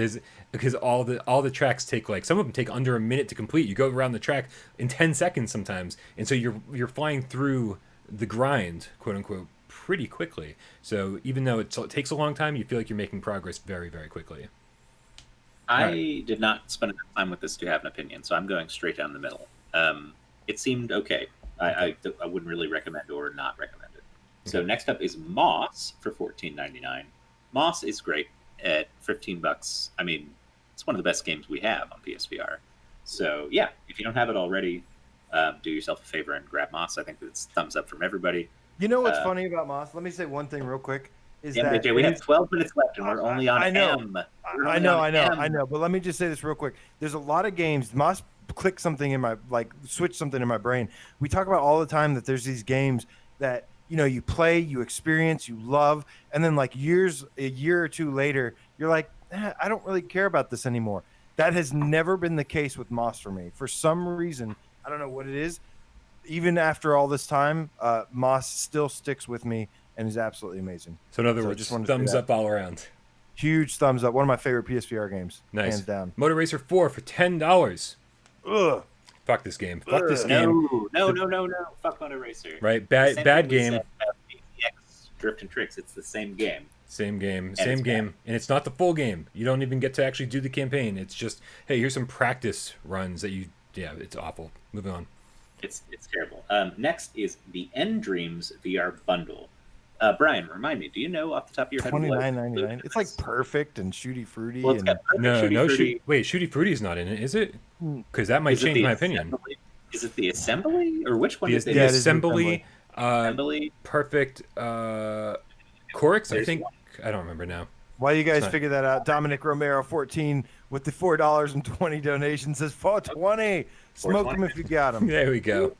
because all the tracks take some of them take under a minute to complete. You go around the track in 10 seconds sometimes, and so you're flying through the grind, quote unquote, pretty quickly. So even though it takes a long time, you feel like you're making progress very, very quickly. I did not spend enough time with this to have an opinion, so I'm going straight down the middle. It seemed okay. I wouldn't really recommend or not recommend it. So next up is Moss for $14.99. Moss is great at $15. I mean, it's one of the best games we have on PSVR. So yeah, if you don't have it already, do yourself a favor and grab Moss. I think it's thumbs up from everybody. You know what's funny about Moss? Let me say one thing real quick. We have 12 minutes left and we're only on M. I know. But let me just say this real quick. There's a lot of games. Moss clicked something in my switched something in my brain. We talk about all the time that there's these games that you play, you experience, you love, and then a year or two later, you're like, I don't really care about this anymore. That has never been the case with Moss for me. For some reason, I don't know what it is. Even after all this time, Moss still sticks with me, and is absolutely amazing. So in other So I words, just wanted to say thumbs that. up all around. Huge thumbs up. One of my favorite PSVR games. Nice. Hands down. Motor Racer 4 for $10. Ugh. Fuck this game. Fuck this Ugh. game. No. Fuck Motor Racer. Right? The same Bad thing we game. said about ATX Drift and Tricks. It's the same game. Same game. And Same it's game. bad. And it's not the full game. You don't even get to actually do the campaign. It's just, hey, here's some practice runs that you... Yeah, it's awful. Moving on. It's terrible. Next is the End Dreams VR bundle. Brian, remind me. Do you know off the top of your head? $29.99. It's like perfect and shooty fruity. Well, it's And got perfect No, Shooty no, Fruity. Wait, Shooty Fruity's not in it, is it? Because that might Is it change the my opinion. Assembly? Is it the assembly or which one The, is it? the Yeah, it is the assembly, assembly. perfect, Corix, I There's think. one. I don't remember now. while you guys Sorry. figure that out, Dominic Romero 14 with the $4.20 donation says 420. Smoke them if you got them. There we go.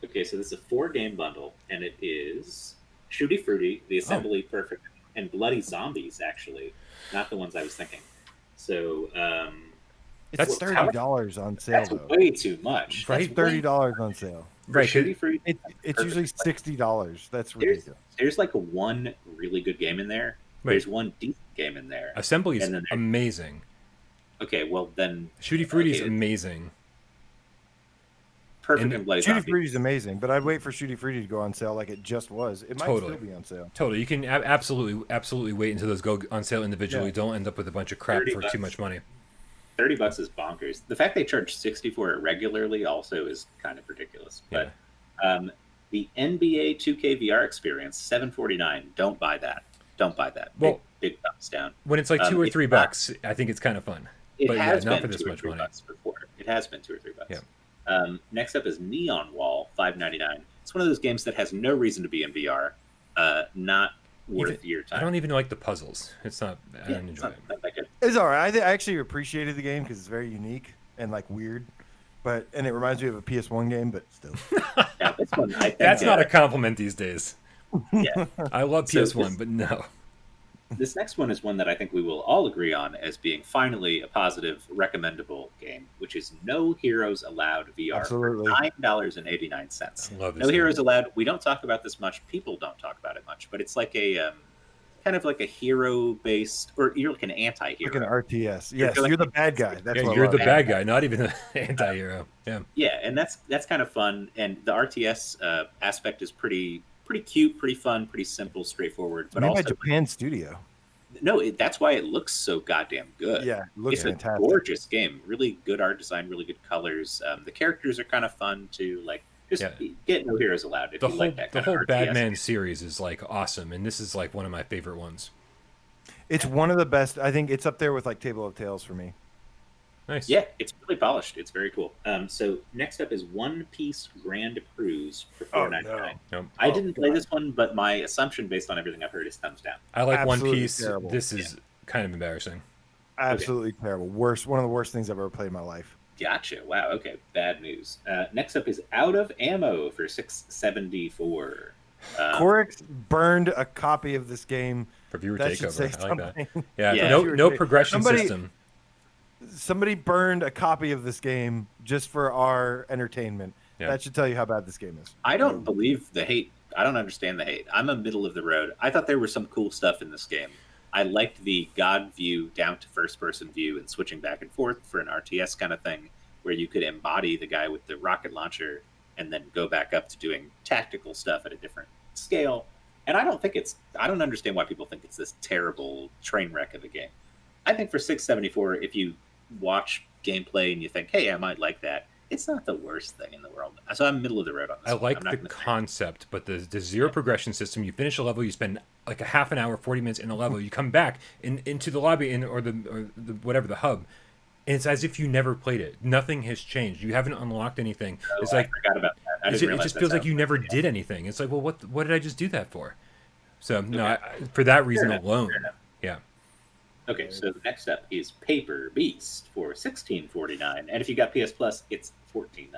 Okay, so this is a 4-game bundle, and it is Shooty Fruity, the assembly, perfect, and Bloody Zombies. Actually, not the ones I was thinking. So It's That's $30 on sale that's though. way too much. Right. That's It's way- $30 on sale. for Right, 'cause- Shooty Fruity. It's Perfect. usually $60. That's There's ridiculous. there's like one really good game in there. Wait. There's one decent game in there. Assembly is And then there- amazing. Okay, well then, Shooty Fruity is Okay. amazing. perfect And and Bloody Shooty Zombies. Fruity is amazing, but I'd wait for Shooty Fruity to go on sale like it just was. It might Totally. still be on sale. Totally. You can absolutely wait until those go on sale individually. Yeah. Don't end up with a bunch of crap for $30. too much money. $30 is bonkers. The fact they charge 60 for it regularly also is kind of ridiculous. Yeah. But the NBA 2K VR experience, $749. Don't buy that. Don't buy that. Well- Big thumbs down. When it's like $2 or it's $3, not- I think it's kind of fun. It But yeah, has not been for this $2 or much $3 money. before. It has been $2 or $3. Yeah. Next up is Neon Wall, $5.99. It's one of those games that has no reason to be in VR. Not worth your time. I don't even like the puzzles. It's not. I Yeah, don't it's enjoy not, it. not that good. It's all right. I actually appreciated the game because it's very unique and like weird, and it reminds me of a PS1 game, but still. Now, this one, I think, That's not a compliment these days. yeah. I love So PS1, this- but no. This next one is one that I think we will all agree on as being finally a positive, recommendable game, which is No Heroes Allowed VR Absolutely. for $9.89. I love this. No game. Heroes Allowed. We don't talk about this much. People don't talk about it much, but it's like a kind of like a hero-based, or you're like an anti-hero. Like an RTS. Yes, like- you're the bad guy. That's Yeah, what I you're the love. bad guy, not even the anti-hero. Yeah. Yeah, and that's kind of fun. And the RTS aspect is pretty cute, pretty fun, pretty simple, straightforward. But Made by also, Japan Studio. no, that's why it looks so goddamn good. Yeah, it looks It's fantastic. a gorgeous game. Really good art design, really good colors. The characters are kind of fun too. Like, just Yeah. get No Heroes Allowed if The you whole like that the kind whole of RTS. Batman series is like awesome, and this is like one of my favorite ones. It's one of the best. I think it's up there with like Table of Tales for me. Nice. Yeah, it's really polished. It's very cool. So next up is One Piece Grand Cruise for $4.99. Nope. I Oh, didn't play God. this one, but my assumption based on everything I've heard is thumbs down. I like One Absolutely Piece. terrible. This is kind of embarrassing. Absolutely terrible. Worst. One of the worst things I've ever played in my life. Gotcha. Wow. Okay. Bad news. Next up is Out of Ammo for $6.74. Corix burned a copy of this game. For viewer That should say takeover. I like that. something. Yeah. Yeah. No progression Somebody- system. Somebody burned a copy of this game just for our entertainment. Yeah. That should tell you how bad this game is. I don't believe the hate. I don't understand the hate. I'm a middle of the road. I thought there was some cool stuff in this game. I liked the God view down to first person view and switching back and forth for an RTS kind of thing where you could embody the guy with the rocket launcher and then go back up to doing tactical stuff at a different scale. And I don't understand why people think it's this terrible train wreck of a game. I think for $6.74, if you watch gameplay and you think, hey, I might like that, it's not the worst thing in the world. So I'm middle of the road on this I one. like I'm not the gonna say- concept, but the zero progression system. You finish a level, you spend like a half an hour, 40 minutes in a level. You come back into the lobby or the whatever the hub, and it's as if you never played it. Nothing has changed. You haven't unlocked anything. Oh, It's I like forgot about that. I it didn't ju- it realize just that's feels like how- you never did anything. It's like, well, what did I just do that for? So no, for that reason enough, alone, fair enough. yeah. Okay, so next up is Paper Beast for $16.49, and if you got PS Plus, it's $14.99.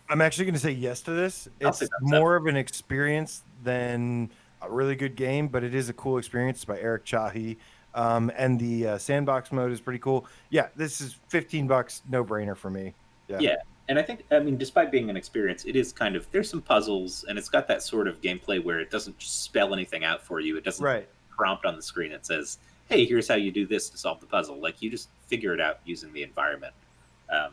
I'm actually going to say yes to this. I'll It's say thumbs more of an experience than a really good game, but it is a cool experience. It's by Eric Chahi. And the sandbox mode is pretty cool. Yeah, this is $15, no brainer for me. Yeah, And I think, I mean, despite being an experience, it is kind of, there's some puzzles, and it's got that sort of gameplay where it doesn't just spell anything out for you. It doesn't prompt on the screen. It says, hey, here's how you do this to solve the puzzle. Like, you just figure it out using the environment.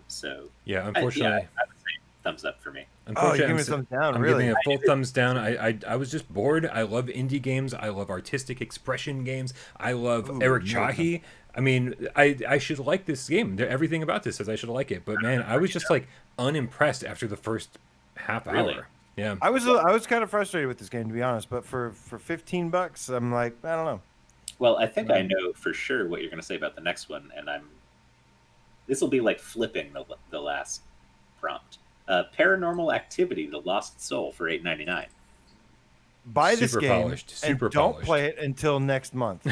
So yeah, unfortunately, I would say thumbs up for me. Unfortunately, give me a thumbs down. I'm Really, giving a full thumbs down. I was just bored. I love indie games. I love artistic expression games. I love Eric Chahi. I mean, I should like this game. Everything about this says I should like it. But man, I was just like unimpressed after the first half hour. Yeah, I was kind of frustrated with this game, to be honest. But for $15, I'm like, I don't know. Well, I think I know for sure what you're going to say about the next one, and this will be like flipping the last prompt. Paranormal Activity: The Lost Soul for $8.99. Buy this game polished, and don't play it until next month.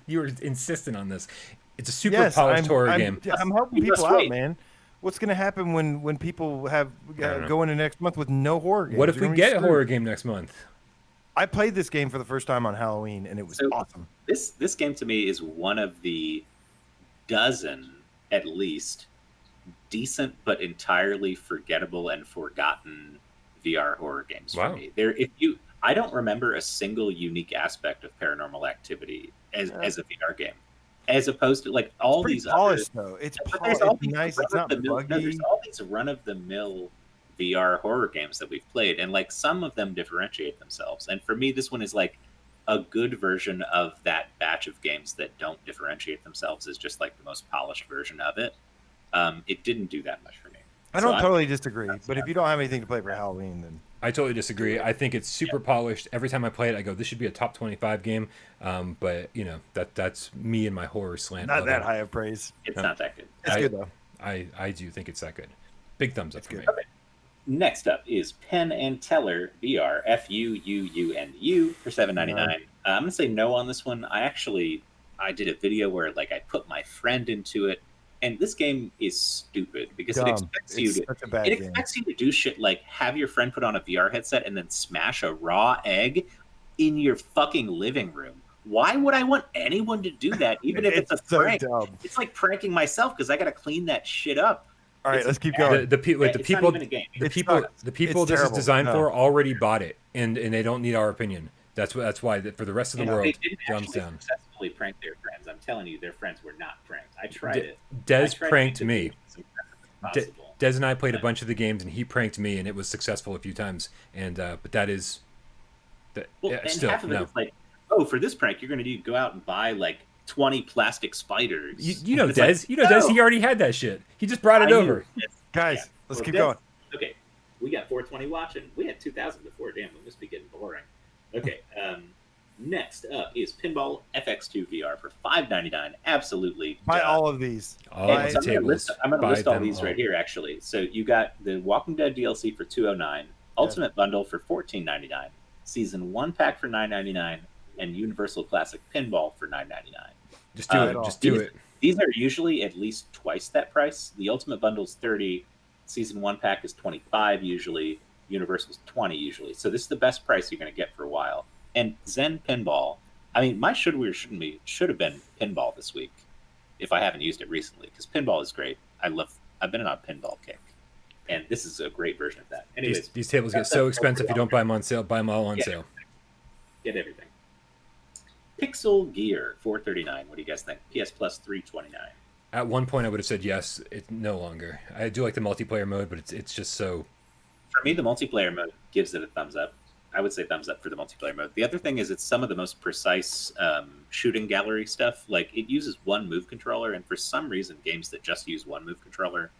You were insistent on this. It's a super polished horror game. I'm helping people out, man. What's going to happen when people have go into next month with no horror games? What if we get a horror game next month? I played this game for the first time on Halloween, and it was awesome. This game to me is one of the dozen, at least, decent but entirely forgettable and forgotten VR horror games for me. I don't remember a single unique aspect of Paranormal Activity as a VR game, as opposed to like all these polished though. It's nice. It's not buggy. No, there's all these run-of-the-mill VR horror games that we've played, and like some of them differentiate themselves. And for me, this one is like a good version of that batch of games that don't differentiate themselves. Is just like the most polished version of it. It didn't do that much for me. I don't totally disagree, but if you don't have anything to play for Halloween, then I totally disagree. I think it's super polished. Every time I play it, I go, "This should be a top 25 game." But you know, that's me and my horror slant. Not that high of praise. It's not that good. It's good though. I do think it's that good. Big thumbs up for me. Okay. Next up is Penn and Teller VR FUUUNU for $7.99. I'm gonna say no on this one. I did a video where like I put my friend into it. And this game is stupid because it expects you to do shit like have your friend put on a VR headset and then smash a raw egg in your fucking living room. Why would I want anyone to do that, even if it's a prank? It's like pranking myself because I got to clean that shit up. All right, let's keep going. The people this is designed for already bought it, and they don't need our opinion. That's why for the rest of the world, they didn't thumbs down. Successfully prank their friends. I'm telling you, their friends were not pranked. I tried it. Des pranked me. Des and I played a bunch of the games, and he pranked me, and it was successful a few times. And but that is, still half of no. It's like, for this prank, you're going to go out and buy like 20 plastic spiders. You know, Des. Like, Des. He already had that shit. He just brought it over. Guys, let's keep going. Okay, we got 420 watching. We had 2,000 before. Damn, we must be getting boring. Okay, next up is Pinball FX2 VR for $5.99. Absolutely. Buy all of these. I'm going to list all these right here, actually. So you got the Walking Dead DLC for $2.09, Ultimate Bundle for $14.99, Season 1 Pack for $9.99, and Universal Classic Pinball for $9.99. Just do it. Just do it. These are usually at least twice that price. The Ultimate Bundle is $30, Season 1 Pack is $25 usually, Universal's $20 usually. So this is the best price you're going to get for a while. And Zen Pinball, I mean, my should have been Pinball this week if I haven't used it recently, because Pinball is great. I've been on a pinball kick, and this is a great version of that. Anyways, these tables get so expensive if you don't buy them on sale. Buy them all on sale. Get everything. Pixel Gear $4.39. What do you guys think? PS Plus $3.29. At one point, I would have said yes. It's no longer. I do like the multiplayer mode, but it's just so. For me, the multiplayer mode gives it a thumbs up. I would say thumbs up for the multiplayer mode. The other thing is it's some of the most precise shooting gallery stuff. Like, it uses one move controller, and for some reason, games that just use one move controller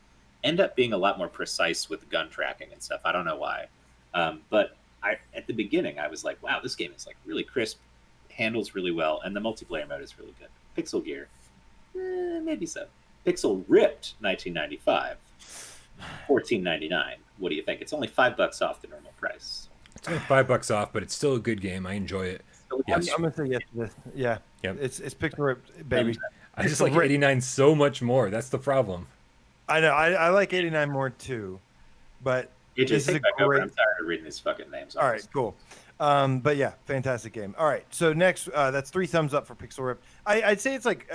end up being a lot more precise with gun tracking and stuff. I don't know why. But at the beginning, I was like, wow, this game is like really crisp, handles really well, and the multiplayer mode is really good. Pixel Gear, maybe so. Pixel Ripped, 1995, $14.99. What do you think? It's only $5 off the normal price. It's only $5 off, but it's still a good game. I enjoy it. Yes. I'm gonna say yes to this. Yeah. Yep. It's Pixel Ripped, baby. I just like 89 so much more. That's the problem. I know. I like 89 more too, but this is a great. I'm tired of reading these fucking names. All right, cool. But yeah, fantastic game. All right, so next, that's 3 thumbs up for Pixel Ripped. I'd say it's like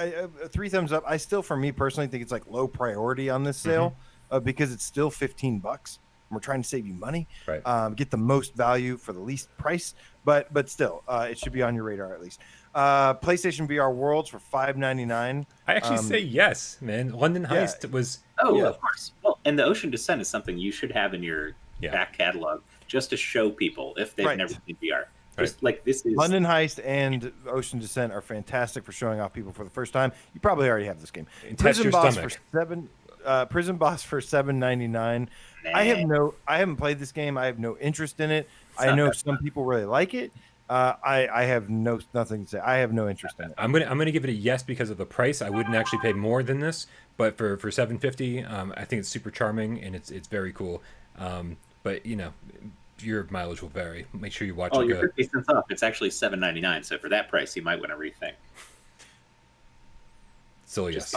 3 thumbs up. I still, for me personally, think it's like low priority on this sale. because it's still $15. We're trying to save you money, Right. get the most value for the least price, but still, it should be on your radar at least. PlayStation VR Worlds for $5.99. I actually say yes, man. London Heist was. Oh, Yeah. of course. Well, and the Ocean Descent is something you should have in your back catalog just to show people if they've never seen VR. Just like this is London Heist and Ocean Descent are fantastic for showing off people for the first time. You probably already have this game. Prison Boss for $7.99. I haven't played this game. I have no interest in it. I know some people really like it. I have nothing to say. I have no interest in it. I'm gonna give it a yes because of the price. I wouldn't actually pay more than this, but for $7.50, I think it's super charming and it's very cool. But you know, your mileage will vary. Make sure you watch. You're 50 cents off. It's actually $7.99. So for that price, you might want to rethink. So yes.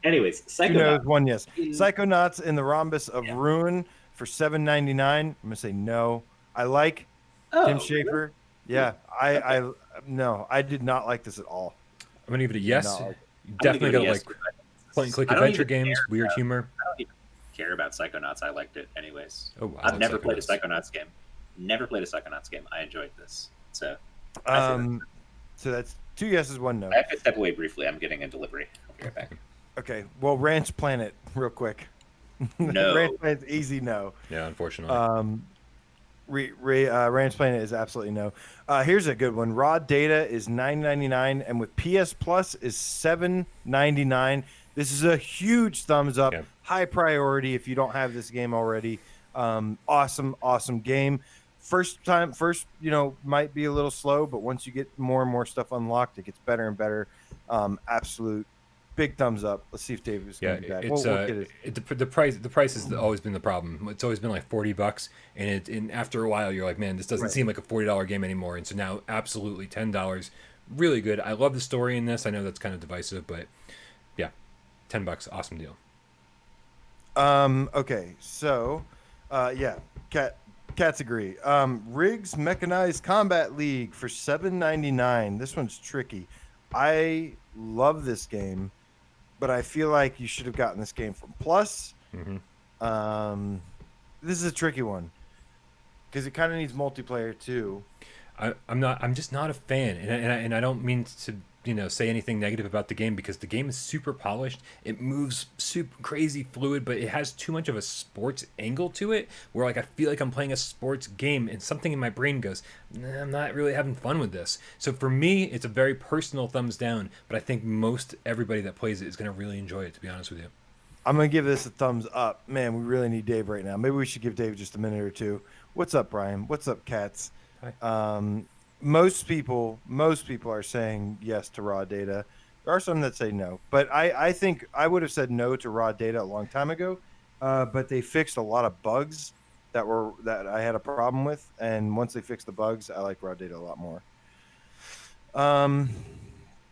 Anyways, Psychonauts. One yes. Psychonauts in the Rhombus of Ruin for $7.99. I'm gonna say no. I like Tim Schafer. Really? Yeah, I did not like this at all. I'm gonna give it a yes. You definitely gotta like point and click adventure games, weird humor. I don't even care about Psychonauts. I liked it anyways. Oh, I've never played a Psychonauts game. Never played a Psychonauts game. I enjoyed this. So so that's 2 yeses, 1 no. I have to step away briefly. I'm getting a delivery. I'll be right back. Okay. Well, Ranch Planet, real quick. No. Ranch Planet's easy no. Yeah, unfortunately. Ranch Planet is absolutely no. Here's a good one. Raw Data is $9.99, and with PS Plus is $7.99. This is a huge thumbs up. Yeah. High priority if you don't have this game already. Awesome game. First, might be a little slow, but once you get more and more stuff unlocked, it gets better and better. Absolute big thumbs up. Let's see if Dave is going to be back. The price has always been the problem. It's always been like $40, and after a while, you're like, man, this doesn't seem like a $40 game anymore. And so now, absolutely $10, really good. I love the story in this. I know that's kind of divisive, but yeah, $10, awesome deal. Okay, so, Cats agree. Riggs Mechanized Combat League for $7.99. This one's tricky. I love this game, but I feel like you should have gotten this game from Plus. Mm-hmm. This is a tricky one because it kind of needs multiplayer too. I'm just not a fan, and I don't mean to say anything negative about the game because the game is super polished. It moves super crazy fluid, but it has too much of a sports angle to it where like I feel like I'm playing a sports game and something in my brain goes, I'm not really having fun with this. So for me, it's a very personal thumbs down, but I think most everybody that plays it is going to really enjoy it, to be honest with you. I'm going to give this a thumbs up. Man, we really need Dave right now. Maybe we should give Dave just a minute or two. What's up, Brian? What's up, Cats? Hi. Most people are saying yes to Raw Data. There are some that say no, but I think I would have said no to Raw Data a long time ago. But they fixed a lot of bugs that I had a problem with, and once they fixed the bugs, I like Raw Data a lot more.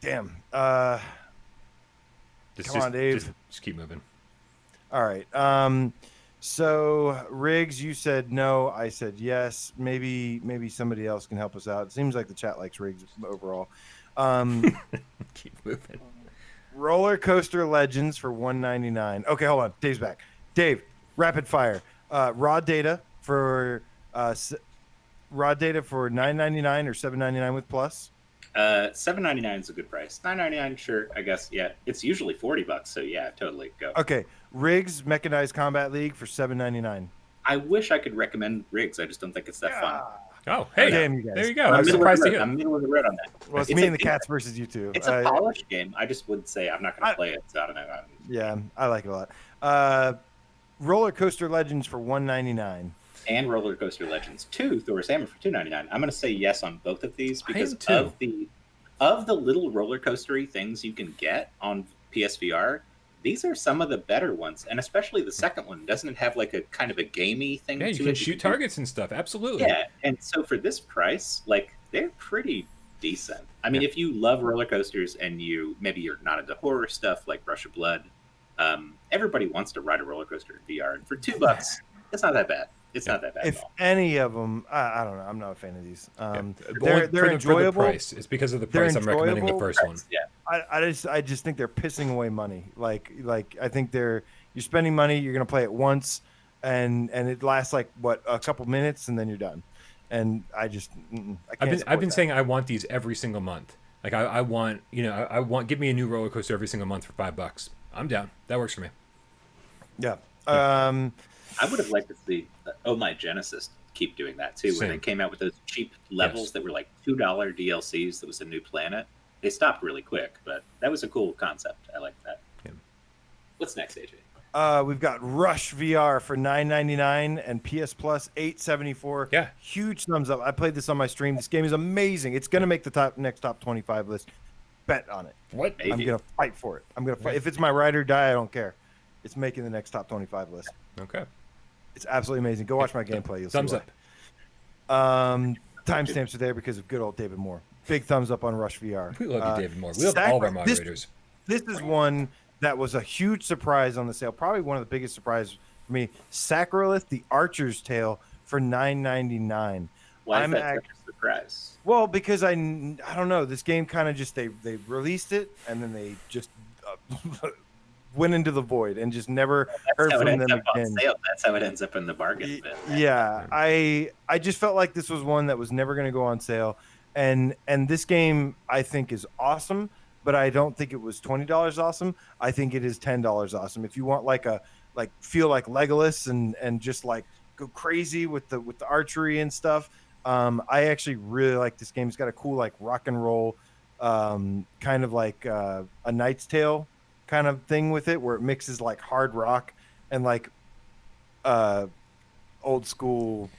Damn. Come on, Dave. Just keep moving. All right. So Riggs, you said no. I said yes. Maybe somebody else can help us out. It seems like the chat likes Riggs overall. Keep moving. Roller Coaster Legends for $1.99. Okay, hold on. Dave's back. Dave, rapid fire. Raw data for $9.99 or $7.99 with Plus. $7.99 is a good price. $9.99, sure, I guess. Yeah, it's usually $40, so yeah, totally go. Okay, Riggs Mechanized Combat League for $7.99. I wish I could recommend Riggs. I just don't think it's that fun. Oh, hey, damn you guys. There you go. I'm surprised to hear. I'm middle of the road on that. Well, it's me and the Cats versus you two. It's a polished game. I just would say I'm not going to play it. So I don't know. Yeah, I like it a lot. Roller Coaster Legends for $1.99. And Roller Coaster Legends 2, Thor's Hammer for $2.99. I'm going to say yes on both of these because of the little roller coastery things you can get on PSVR. These are some of the better ones, and especially the second one. Doesn't it have like a kind of a gamey thing? Yeah, you can shoot targets and stuff. Absolutely. Yeah, and so for this price, like they're pretty decent. I mean, if you love roller coasters and maybe you're not into horror stuff like Rush of Blood, everybody wants to ride a roller coaster in VR, and for $2, it's not that bad. It's not that bad. If at all. Any of them, I don't know. I'm not a fan of these. They're enjoyable. For the price. It's because of the price I'm recommending the first one. Yeah. I just think they're pissing away money. Like I think they're You're spending money. You're gonna play it once, and it lasts like what, a couple minutes, and then you're done. And I just I can't. I've been saying I want these every single month. Like I want, I want, give me a new roller coaster every single month for $5. I'm down. That works for me. Yeah. I would have liked to see Oh My Genesis keep doing that too, where they came out with those cheap levels that were like $2 DLCs. That was a new planet. They stopped really quick, but that was a cool concept. I like that. Yeah. What's next, AJ? We've got Rush VR for $9.99 and PS Plus $8.74. Yeah, huge thumbs up. I played this on my stream. This game is amazing. It's gonna make the next top 25 list. Bet on it. What? Maybe. I'm gonna fight for it. I'm gonna fight. If it's my ride or die, I don't care. It's making the next top 25 list. Okay. It's absolutely amazing. Go watch my gameplay. You'll thumbs see up. Timestamps are there because of good old David Moore. Big thumbs up on Rush VR. We love you, David Moore. We love all of our moderators. This is one that was a huge surprise on the sale. Probably one of the biggest surprises for me. Sacrilith, the Archer's Tale for $9.99. Why is that such a surprise? Well, because I don't know. This game kind of just they released it and then they just went into the void and just never heard from them again. That's how it ends up in the bargain bin. Yeah, I just felt like this was one that was never going to go on sale, and this game I think is awesome, but I don't think it was $20 awesome. I think it is $10 awesome. If you want feel like Legolas and just like go crazy with the archery and stuff, I actually really like this game. It's got a cool like rock and roll, kind of like a Knight's Tale kind of thing with it, where it mixes like hard rock and like old school.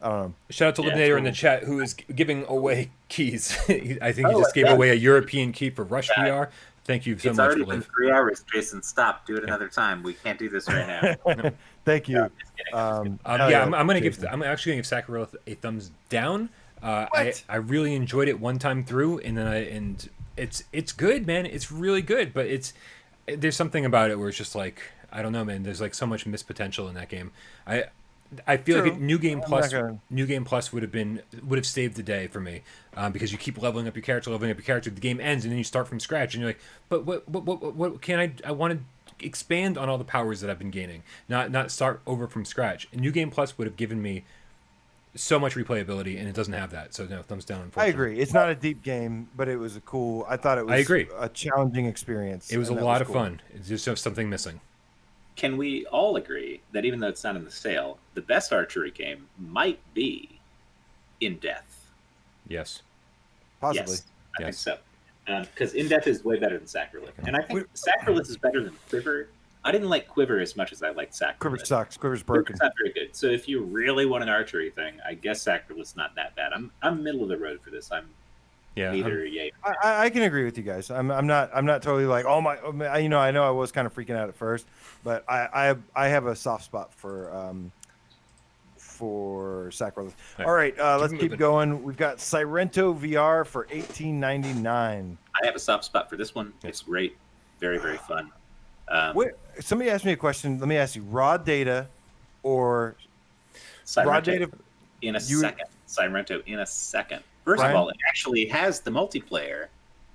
I don't know. Shout out to Eliminator in the chat who is giving away keys. I think he just gave away a European key for Rush VR. Thank you so much. It's already been 3 hours, Jason. Stop. Do it another time. We can't do this right now. No. Thank you. I'm actually gonna give Sacrilith a thumbs down. I really enjoyed it one time through, and it's good, man. It's really good, but there's something about it where it's just like, I don't know, man. There's like so much missed potential in that game. I feel like New Game Plus would have saved the day for me, because you keep leveling up your character. The game ends and then you start from scratch and you're like, but what can I want to expand on all the powers that I've been gaining, not start over from scratch. And New Game Plus would have given me so much replayability, and it doesn't have that. So no, thumbs down. I agree. It's not a deep game, but it was I thought it was a challenging experience. It was a lot of fun. It's just something missing. Can we all agree that even though it's not in the sale, the best archery game might be In Death? Yes. Possibly. Yes, I think so. Because In Death is way better than Sacrilith. And I think Sacrilith is better than Quiver. I didn't like Quiver as much as I liked Sacrilith. Quiver sucks. Quiver's broken. Quiver's not very good. So if you really want an archery thing, I guess Sacrilith's not that bad. I'm middle of the road for this. I can agree with you guys. I'm not totally like, oh my, I know I was kind of freaking out at first, but I have a soft spot for Sacrilith. All right, let's keep going. We've got Sirento VR for $18.99. I have a soft spot for this one. It's great, very very fun. Somebody asked me a question. Let me ask you: raw data or Sirento raw data in a second? Sirento in a second. First of all, it actually has the multiplayer,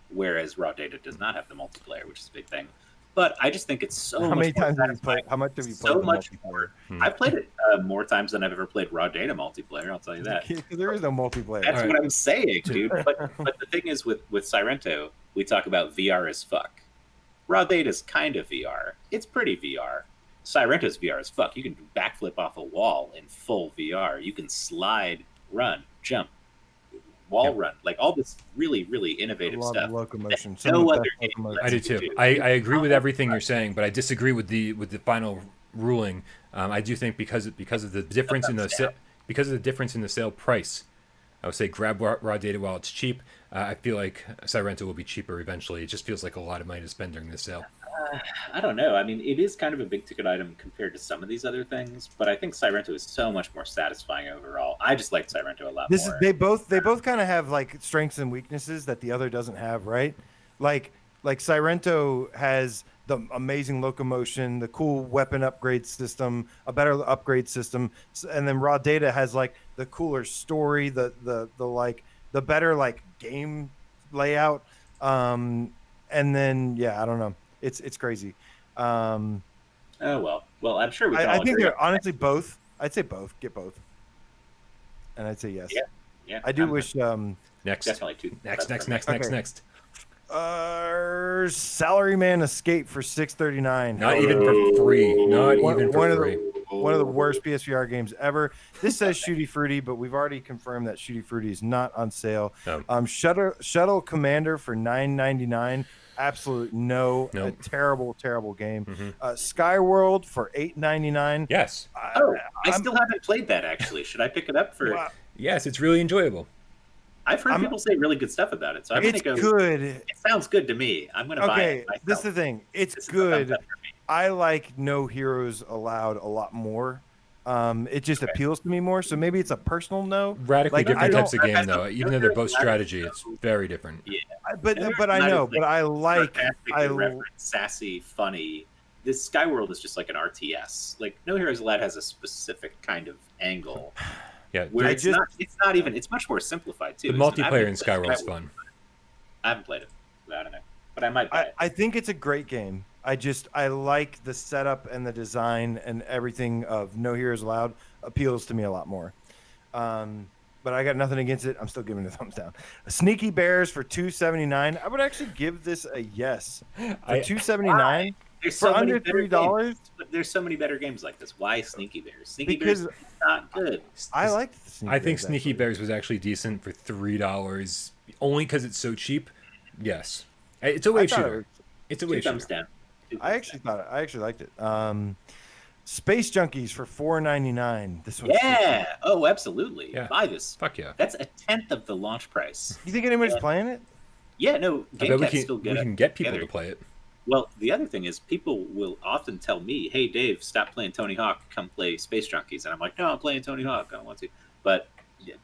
whereas raw data does not have the multiplayer, which is a big thing. But I just think it's so How much many times more have you played? How much have you played? So much more. I've played it more times than I've ever played raw data multiplayer. I'll tell you that. There is no multiplayer. That's what I'm saying, dude. But the thing is, with Sirento, we talk about VR as fuck. Raw data's kind of VR. It's pretty VR. Sirento's VR as fuck. You can backflip off a wall in full VR. You can slide, run, jump, wall run, like all this really, really innovative stuff. Of locomotion. No other game. I do too. I agree with everything you're saying, but I disagree with the final ruling. I do think because of the difference in the sale price, I would say grab raw data while it's cheap. I feel like Sirento will be cheaper eventually. It just feels like a lot of money to spend during this sale. I don't know. I mean, it is kind of a big ticket item compared to some of these other things, but I think Sirento is so much more satisfying overall. I just like Sirento a lot more. They both kind of have like strengths and weaknesses that the other doesn't have, right? Like Sirento has the amazing locomotion, the cool weapon upgrade system, a better upgrade system, and then raw data has like the cooler story, the better like game layout, and then I don't know. It's crazy. Oh well, I'm sure we can I all think agree. they're honestly both. I'd say both. Get both. And I'd say yes. Yeah. I do wish. Next. Definitely two. Next. Okay. Salaryman Escape for $6.39. Not even for free. Not even for free. One of the worst PSVR games ever. This says Shooty Fruity, but we've already confirmed that Shooty Fruity is not on sale. No. Shuttle Commander for $9.99. Absolute no. Nope. A terrible game. Mm-hmm. Skyworld for $8.99. Yes. I still haven't played that actually. Should I pick it up for? Wow. Yes, it's really enjoyable. I've heard people say really good stuff about it, so I'm gonna go. Good. It sounds good to me. I'm gonna buy it. Okay, this is the thing. It's good. I like No Heroes Allowed a lot more. It just appeals to me more. So maybe it's a personal no. Radically different types of game, though. I Even though they're both strategy, it's very different. Yeah, but I know. But I like. Sassy, funny. This Skyworld is just like an RTS. Like No Heroes Allowed has a specific kind of angle. Yeah, where it's not even. It's much more simplified too. The multiplayer in Skyworld's fun. I haven't played it. I don't know, but I might buy it. I think it's a great game. I like the setup and the design and everything of No Heroes Allowed appeals to me a lot more. But I got nothing against it. I'm still giving it a thumbs down. Sneaky Bears for $2.79. I would actually give this a yes. For $2.79 for under $3. There's so many better games like this. Why Sneaky Bears? Sneaky Bears is not good. I like Sneaky Bears. I think Sneaky Bears was actually decent for $3, only because it's so cheap. Yes, it's a wave shooter. It's a wave shooter. Down. I actually liked it. Space Junkies for $4.99. This one. Yeah. Oh, absolutely. Yeah. Buy this. Fuck yeah. That's a tenth of the launch price. You think anybody's playing it? Yeah. No. GameCast still good. We can get people to play it. Well, the other thing is people will often tell me, "Hey, Dave, stop playing Tony Hawk. Come play Space Junkies." And I'm like, "No, I'm playing Tony Hawk. I don't want to." But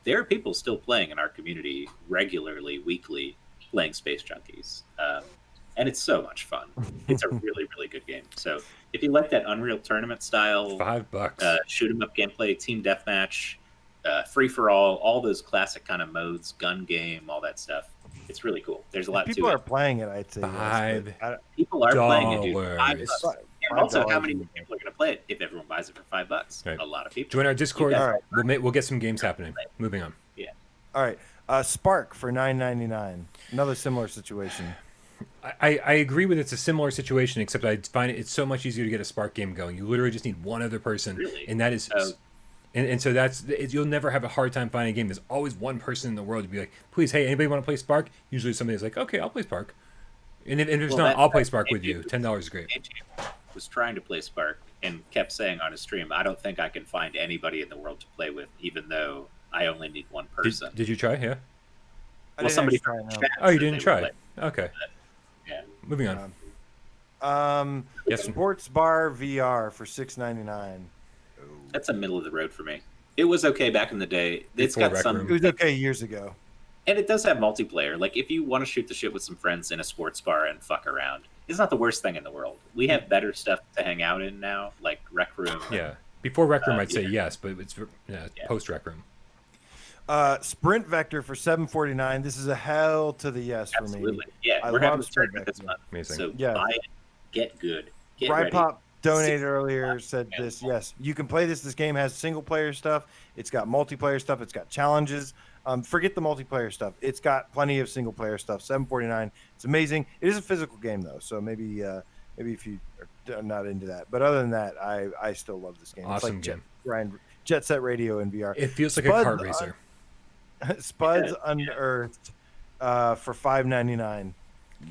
there are people still playing in our community regularly, weekly, playing Space Junkies. And it's so much fun. It's a really, really good game. So if you like that Unreal Tournament style, $5, shoot 'em up gameplay, team deathmatch, free for all those classic kind of modes, gun game, all that stuff, it's really cool. There's a lot to it. People are playing it, I'd say. People are playing it, dude. $5. And also, how many people are going to play it if everyone buys it for $5? Right. A lot of people. Join our Discord. All right. We'll get some games happening. Moving on. Yeah. All right. Spark for $9.99. Another similar situation. I agree with it's a similar situation, except I find it's so much easier to get a Spark game going. You literally just need one other person, and that is, and so you'll never have a hard time finding a game. There's always one person in the world to be like, please, hey, anybody want to play Spark? Usually somebody's like, okay, I'll play Spark, and if there's not, I'll play Spark with you. $10 is great. Was trying to play Spark and kept saying on his stream, I don't think I can find anybody in the world to play with, even though I only need one person. Did you try? Yeah. Well, somebody. Oh, you didn't try. Okay. Yeah. Moving on. Yes. Sports Bar VR for $6.99. That's a middle of the road for me. It was okay back in the day. It's got some. It was okay years ago. And it does have multiplayer. Like if you want to shoot the shit with some friends in a sports bar and fuck around, it's not the worst thing in the world. We have better stuff to hang out in now, like Rec Room. Yeah. Before Rec Room, I'd say yes, but it's post Rec Room. Sprint Vector for $7.49. This is a hell to the yes for me. Absolutely. Yeah, we're having Sprint Vector this month. Amazing. So buy it, get good. Get Bride ready. Pop donated earlier, said this. Yes, you can play this. This game has single player stuff. It's got multiplayer stuff. It's got challenges. Forget the multiplayer stuff. It's got plenty of single player stuff. $7.49. It's amazing. It is a physical game though, so maybe if you are not into that. But other than that, I still love this game. Awesome it's game. Like Jet Set Radio in VR. It feels like a kart racer. Spuds Unearthed for $5.99.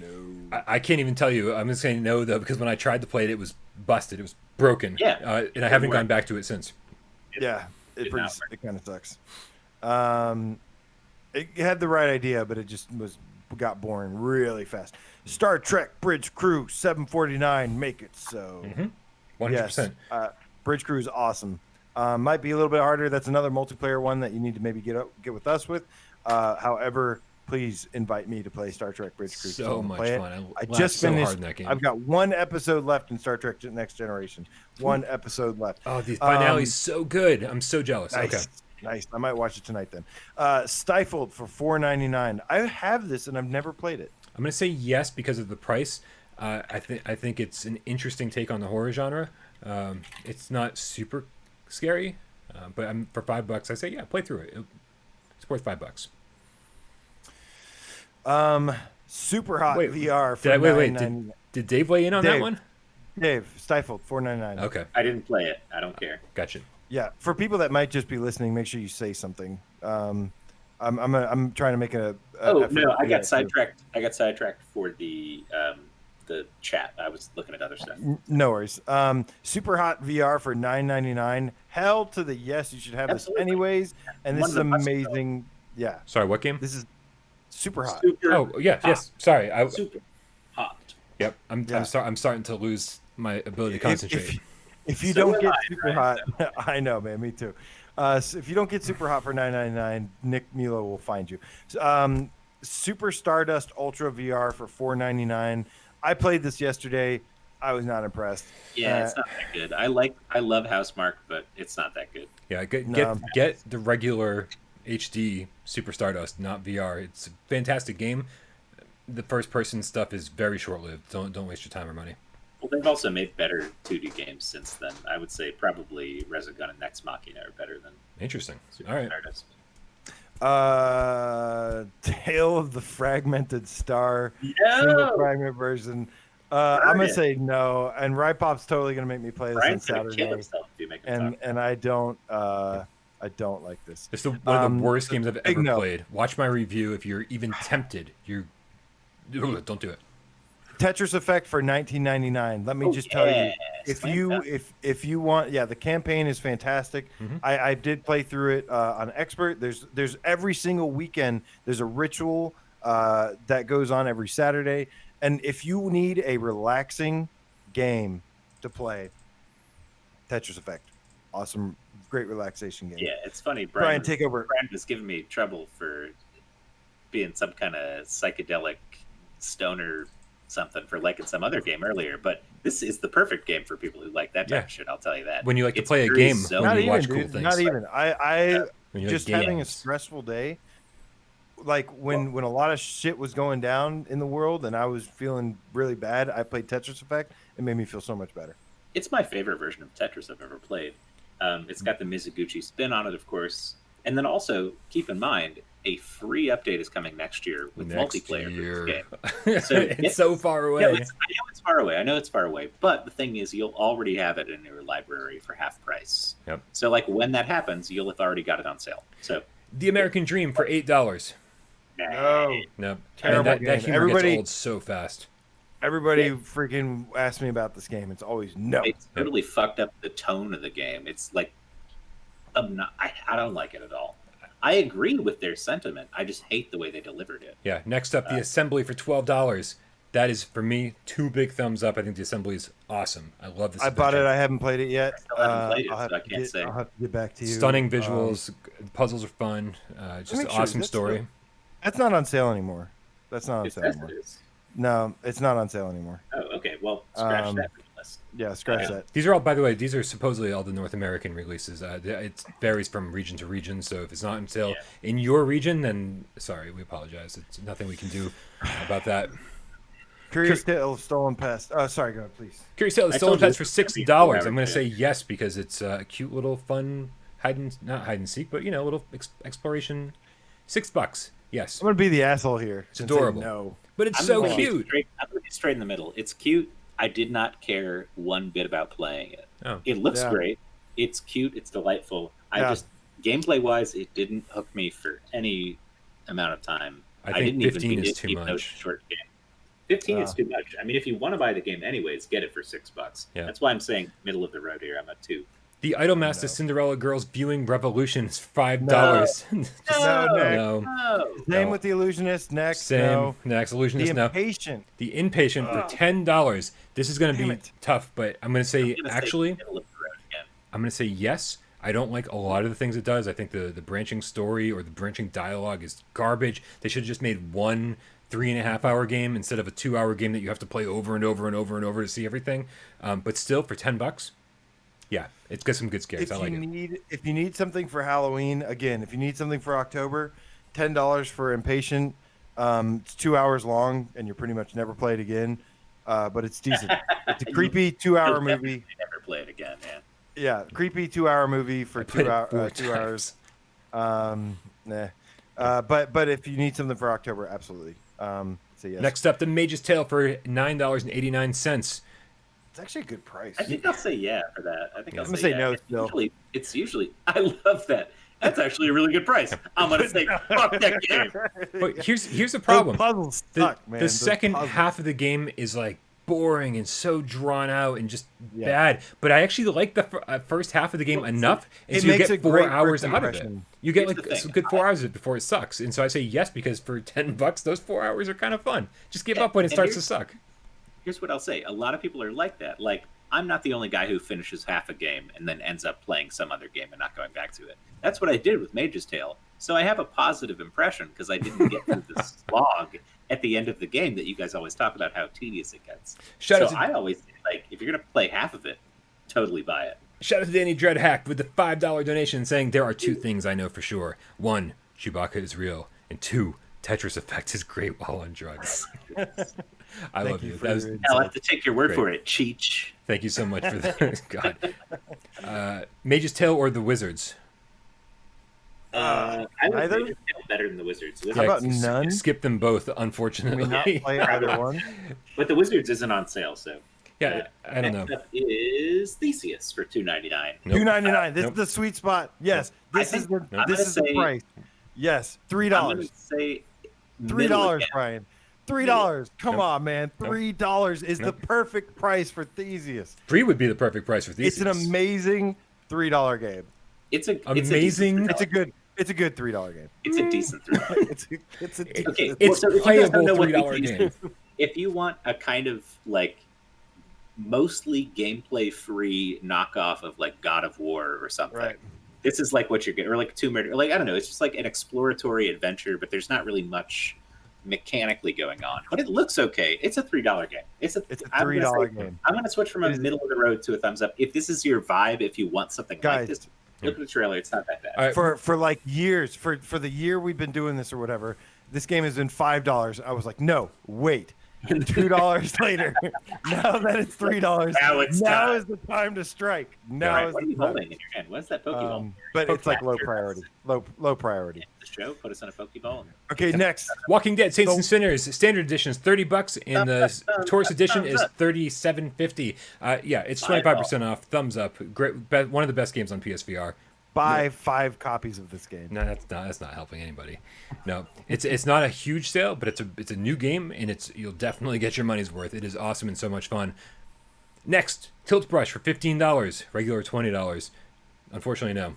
No. I can't even tell you. I'm just saying no though, because when I tried to play it, it was busted. It was broken. Yeah. And I haven't gone back to it since. Yeah, it kind of sucks. It had the right idea, but it just got boring really fast. Star Trek Bridge Crew $7.49. Make it so. 100%. Yes, Bridge Crew is awesome. Might be a little bit harder. That's another multiplayer one that you need to maybe get with us with. However, please invite me to play Star Trek Bridge Crew. So much fun. I just finished. Hard in that game. I've got one episode left in Star Trek Next Generation. One episode left. Oh, the finale's so good. I'm so jealous. Nice. Okay. Nice. I might watch it tonight then. Stifled for $4.99. I have this and I've never played it. I'm going to say yes because of the price. I think it's an interesting take on the horror genre. It's not super scary, but for $5, I say play through it. It's worth $5. Super Hot Wait, VR for did Dave weigh in on that one? Dave, Stifled, $4.99. Okay. I didn't play it. I don't care. Gotcha. Yeah, for people that might just be listening, make sure you say something. I'm trying to make a no, I got sidetracked. I got sidetracked for the chat. I was looking at other stuff. No worries. Super Hot VR for $9.99. Hell to the yes, you should have Absolutely. this anyways. And this is amazing. Yeah. Sorry, what game? This is Super Hot. Yes. Sorry. Super Hot. Yep. I'm starting to lose my ability to concentrate. If you don't get Super Hot, I know, man. Me too. So if you don't get Super Hot for $9.99, Nick Milo will find you. Super Stardust Ultra VR for $4.99. I played this yesterday. I was not impressed. Yeah, it's not that good. I love Housemarque, but it's not that good. Yeah, get the regular HD Super Stardust, not VR. It's a fantastic game. The first person stuff is very short lived. Don't waste your time or money. Well, they've also made better 2D games since then. I would say probably Resogun and Nex Machina are better than Interesting. Super All right. Stardust. Tale of the Fragmented Star. No! Single fragment version. I'm gonna say no, and Rypop's totally gonna make me play this on Saturday. Kill himself if you make him and I don't like this. It's one of the worst games I've ever played. Watch my review if you're even tempted. Don't do it. Tetris Effect for $19.99. Let me just tell you, if you want, the campaign is fantastic. Mm-hmm. I did play through it on Expert. There's every single weekend there's a ritual that goes on every Saturday, and if you need a relaxing game to play, Tetris Effect, awesome, great relaxation game. Yeah, it's funny. Brian, take over. Brian was giving me trouble for being some kind of psychedelic stoner something for liking some other game earlier, but this is the perfect game for people who like that type of shit. I'll tell you that. When you like to play a game, when you watch cool things. Not even. I just having a stressful day, like when a lot of shit was going down in the world and I was feeling really bad, I played Tetris Effect. It made me feel so much better. It's my favorite version of Tetris I've ever played. It's got the Mizuguchi spin on it, of course, and then also keep in mind a free update is coming next year with multiplayer for this game. So it's so far away. Yeah, I know it's far away. But the thing is, you'll already have it in your library for half price. Yep. So like when that happens, you'll have already got it on sale. So The American Dream for $8. No. Terrible that humor gets old so fast. Everybody freaking asks me about this game. It's always no. It's totally fucked up the tone of the game. It's like, I don't like it at all. I agree with their sentiment. I just hate the way they delivered it. Yeah. Next up, the Assembly for $12. That is, for me, 2 big thumbs up. I think the Assembly is awesome. I love this. I bought it. I haven't played it yet. I still haven't played it, so I can't say. I'll have to get back to you. Stunning visuals. Puzzles are fun. Just an awesome story. That's not on sale anymore. That's not on sale anymore. No, it's not on sale anymore. Oh, okay. Well, scratch that from the list. Yeah, scratch that. These are all, by the way, these are supposedly all the North American releases. It varies from region to region, so if it's not on sale in your region, then sorry, we apologize. It's nothing we can do about that. Curious Tale of Stolen Pest. Sorry, go ahead, please. Curious Tale of Stolen Pest for $6. I'm going to say yes because it's a cute little fun not hide and seek, but little exploration. $6. Yes. I'm going to be the asshole here. It's adorable. No. But it's so cute. I'm going to be straight in the middle. It's cute. I did not care one bit about playing it. Oh. It looks great. It's cute. It's delightful. I just, gameplay-wise, it didn't hook me for any amount of time. I think 15 is too much. Short game. 15 is too much. I mean, if you want to buy the game anyways, get it for $6. Yeah. That's why I'm saying middle of the road here. I'm at 2. The Idolmaster Cinderella Girls Viewing Revolution is $5. No. Same with the Illusionist. Next. Next Illusionist. The Impatient. The Inpatient for $10. This is going to be tough, but I'm going to say I'm going to say yes. I don't like a lot of the things it does. I think the branching story or the branching dialogue is garbage. They should have just made one 3.5-hour game instead of a 2-hour game that you have to play over and over and over and over to see everything. But still, for $10. Yeah, it's got some good scares. I like it. If you need something for Halloween, again, if you need something for October, $10 for Impatient. It's 2 hours long, and you pretty much never play it again. But it's decent. It's a creepy 2-hour movie. Never play it again. Yeah, creepy 2-hour movie for I played it 4 2 hours. times. Nah. But if you need something for October, absolutely. So yes. Next up, The Mage's Tale for $9.89. It's actually a good price. I think I'll say yeah for that. I think I'm I'll gonna say say yeah. no still. It's usually. I love that. That's actually a really good price. I'm gonna say fuck that game. But here's the problem. Those puzzles The, suck, man. the Those second puzzles. half of the game is like boring and so drawn out and just Yeah. bad. But I actually like the first half of the game Well, enough, and it so you makes get a 4 great hours first out of it. impression. You get Here's like the some thing. good 4 hours of it before it sucks. And so I say yes because for $10, those 4 hours are kind of fun. Just give up when it And starts to suck. Here's what I'll say. A lot of people are like that. Like, I'm not the only guy who finishes half a game and then ends up playing some other game and not going back to it. That's what I did with Mage's Tale. So I have a positive impression because I didn't get through the slog at the end of the game that you guys always talk about how tedious it gets. Shout out So to I always say, like, if you're going to play half of it, totally buy it. Shout out to Danny Dreadhack with the $5 donation saying there are 2 things I know for sure. 1, Chewbacca is real, and 2, Tetris Effect is great while on drugs. I love you. That was, I'll have to take your word Great. for it, Cheech. thank you so much for that. God. Mage's Tale or The Wizards? I would either? Mage's Tale better than the Wizards. How about none? Skip them both, Can we not unfortunately. play either one? But the Wizards isn't on sale, so. Yeah, I don't know. Next up is Theseus for $2.99. Nope. $2.99. This Nope. is the sweet spot. Yes, I this is think the I'm this gonna is the say- price. Yes, I'm going $3. to say $3, again. Brian. $3. Come Nope. on, man. $3 is Nope. the perfect price for Theseus. 3 would be the perfect price for Theseus. It's an amazing $3 game. It's a Amazing. It's a good $3 game. It's a decent $3. It's a Okay, decent. It's so if you guys playable don't know what $3 Theseus game. is, if you want a kind of like mostly gameplay free knockoff of like God of War or something. Right. This is like what you're getting, or like Tomb Raider, or like I don't know. It's just like an exploratory adventure, but there's not really much mechanically going on. But it looks okay. It's a $3 game. It's a $3 game. I'm going to switch from a It is- middle of the road to a thumbs up. If this is your vibe, if you want something Guys. like this, look at the trailer. It's not that bad. All right. For like years, for the year we've been doing this or whatever, this game has been $5. I was like, no, wait. And $2 later, now that it's $3, Now it's now time. is the time to strike. Now Brian, is what are the you time. holding in your hand? What is that Pokeball? But it's like low Pokemon. priority. Low priority. The show put us on a Pokeball. Okay, next. Walking Dead Saints So- and Sinners Standard Edition is $30 and the Tourist Edition is $37.50. Yeah, it's 25% off. Thumbs up. Great, one of the best games on PSVR. Buy 5 copies of this game. No, that's not helping anybody. No, it's not a huge sale, but it's a new game and you'll definitely get your money's worth. It is awesome and so much fun. Next, Tilt Brush for $15, regular $20. Unfortunately, no.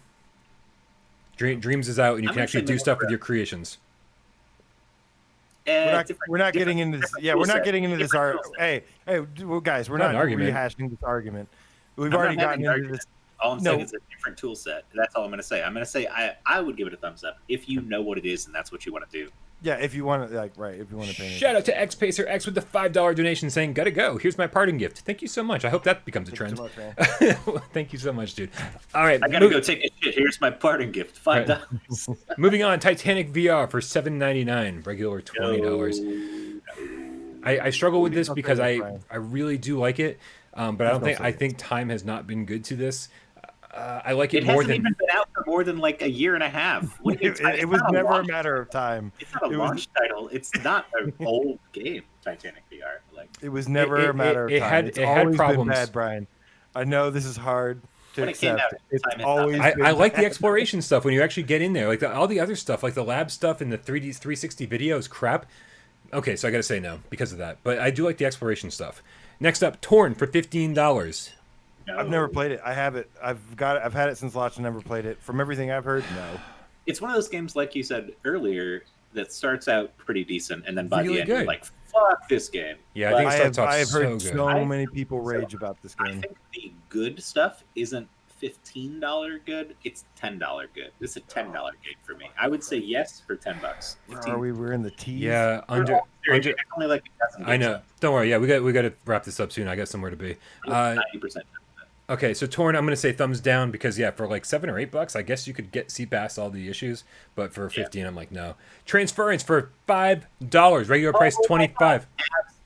Dreams is out and you I'm can gonna actually say do no stuff for with that. your creations. We're not getting into this. Yeah, we're not getting into this. Hey, well, guys, we're Not not an argument. rehashing this argument. We've I'm not already gotten having an into argument. this. All I'm No. saying is a different tool set. That's all I'm going to say. I'm going to say I would give it a thumbs up if you know what it is and that's what you want to do. Yeah, if you want to, if you want to pay. Shout out to XPacer X with the $5 donation saying, gotta go. Here's my parting gift. Thank you so much. I hope that becomes a trend. Thank you so much, man. Thank you so much, dude. All right. I got to go take a shit. Here's my parting gift. $5. Moving on, Titanic VR for $7.99, regular $20. I struggle with this because I really do like it, but I think time has not been good to this. I like it It more hasn't than even been out for more than like a year and a half. What do you mean, It was never a matter of time. It's not a launch title. It's not an old game, Titanic VR. Like It was never a matter of time. It's it had always problems. been bad, Brian. I know this is hard to When it came accept. out, It's time had always. not been I like the bad. exploration stuff when you actually get in there. Like all the other stuff, like the lab stuff and the 3D 360 video is crap. Okay, so I got to say no because of that. But I do like the exploration stuff. Next up, Torn for $15. no. I've never played it. I have it. I've had it since launch and never played it. From everything I've heard, no. It's one of those games, like you said earlier, that starts out pretty decent, and then by Really the end, good. you're like, "Fuck this game." Yeah, I But think it starts off I have so heard good. so many people rage about this I game. think the good stuff isn't $15 good. It's $10 good. This is a $10 game for me. I would say yes for $10. Where are we? We're in the tees. Yeah, under. There's only like a dozen I know. games Don't worry. Yeah, we got to wrap this up soon. I got somewhere to be. left. 90%. Okay, so Torn, I'm gonna say thumbs down because yeah, for like $7 or $8, I guess you could see past all the issues, but for 15, I'm like no. Transference for $5, regular price $25.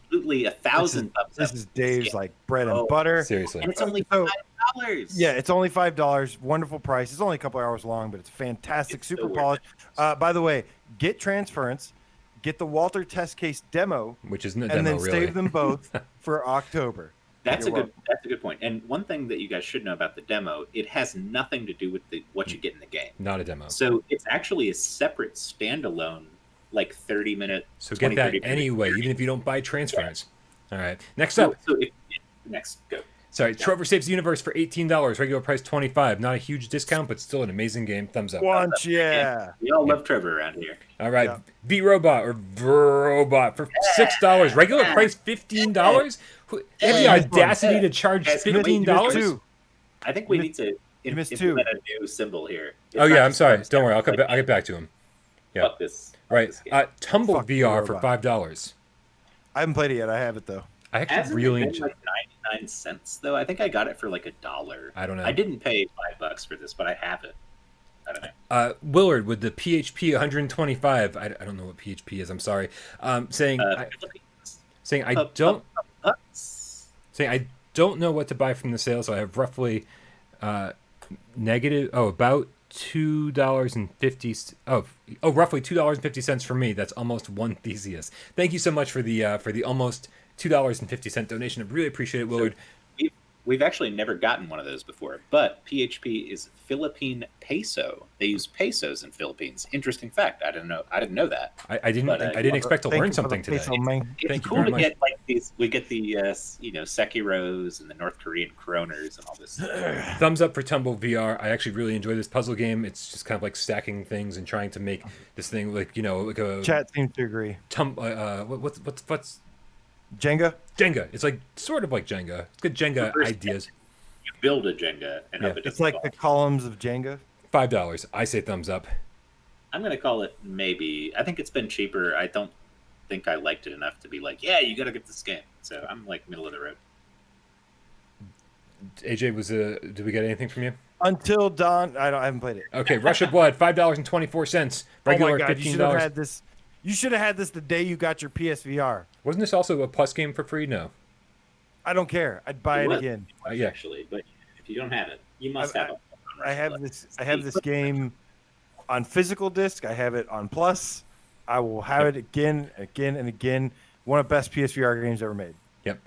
Absolutely 1,000 thumbs This up. is Dave's Yeah. like bread and Oh, butter. Seriously. And it's only So- Yeah, it's only $5. Wonderful price. It's only a couple hours long, but it's fantastic, It's super so worth polished. it. By the way, get Transference, get the Walter test case demo, which isn't a and demo, then really. save them both for October. That's a good point. And one thing that you guys should know about the demo, it has nothing to do with what you get in the game. Not a demo. So it's actually a separate standalone, like 30-minute. So get that anyway, even if you don't buy Transference. Yeah. All right. Next up. Next, go. Yeah. Sorry, Trover Saves the Universe for $18. Regular price $25. Not a huge discount, but still an amazing game. Thumbs up. Once, yeah. We all love Trevor around here. All right. V-Robot or Vrobot for $6. Regular price $15. They have the audacity to charge $15? I think we need to implement a new symbol here. Oh yeah, I'm sorry. Don't worry. I'll get back to him. Yeah. Fuck this. Right. Tumble Fuck VR for Robot. $5. I haven't played it yet. I have it though. I actually Hasn't really it enjoy. been like 99 cents though. I think I got it for like $1. I don't know. I didn't pay $5 for this, but I have it. I don't know. Willard with the PHP 125. I don't know what PHP is. I'm sorry. Saying I don't know what to buy from the sale, so I have roughly about $2.50. Roughly $2.50 for me. That's almost one Theseus. Thank you so much for the almost $2.50 donation. I really appreciate it, Willard. So we've actually never gotten one of those before, but PHP is Philippine peso. They use pesos in Philippines. Interesting fact. I didn't know that. I didn't expect to learn something today. It's cool to get like these. We get the Sekiros and the North Korean kroners and all this. Thumbs up for Tumble VR. I actually really enjoy this puzzle game. It's just kind of like stacking things and trying to make this thing like a Chat seems to agree. What's Jenga? Jenga. It's like sort of like Jenga. It's good Jenga ideas. You build a Jenga and hope it doesn't It's like fall. the columns of Jenga. $5. I say thumbs up. I'm going to call it maybe. I think it's been cheaper. I don't think I liked it enough to be like, yeah, you got to get this game. So I'm like middle of the road. AJ, did we get anything from you? Until Dawn. I haven't played it. Okay, Rush of Blood, $5.24. Regular oh my God, $15. you should have had this. You should have had this the day you got your PSVR. Wasn't this also a Plus game for free? No. I don't care. I'd buy it again. Yeah. Actually, but if you don't have it, you must have it. I have this. I have this game on physical disc. I have it on Plus. I will have it again, and again. One of the best PSVR games ever made. Yep.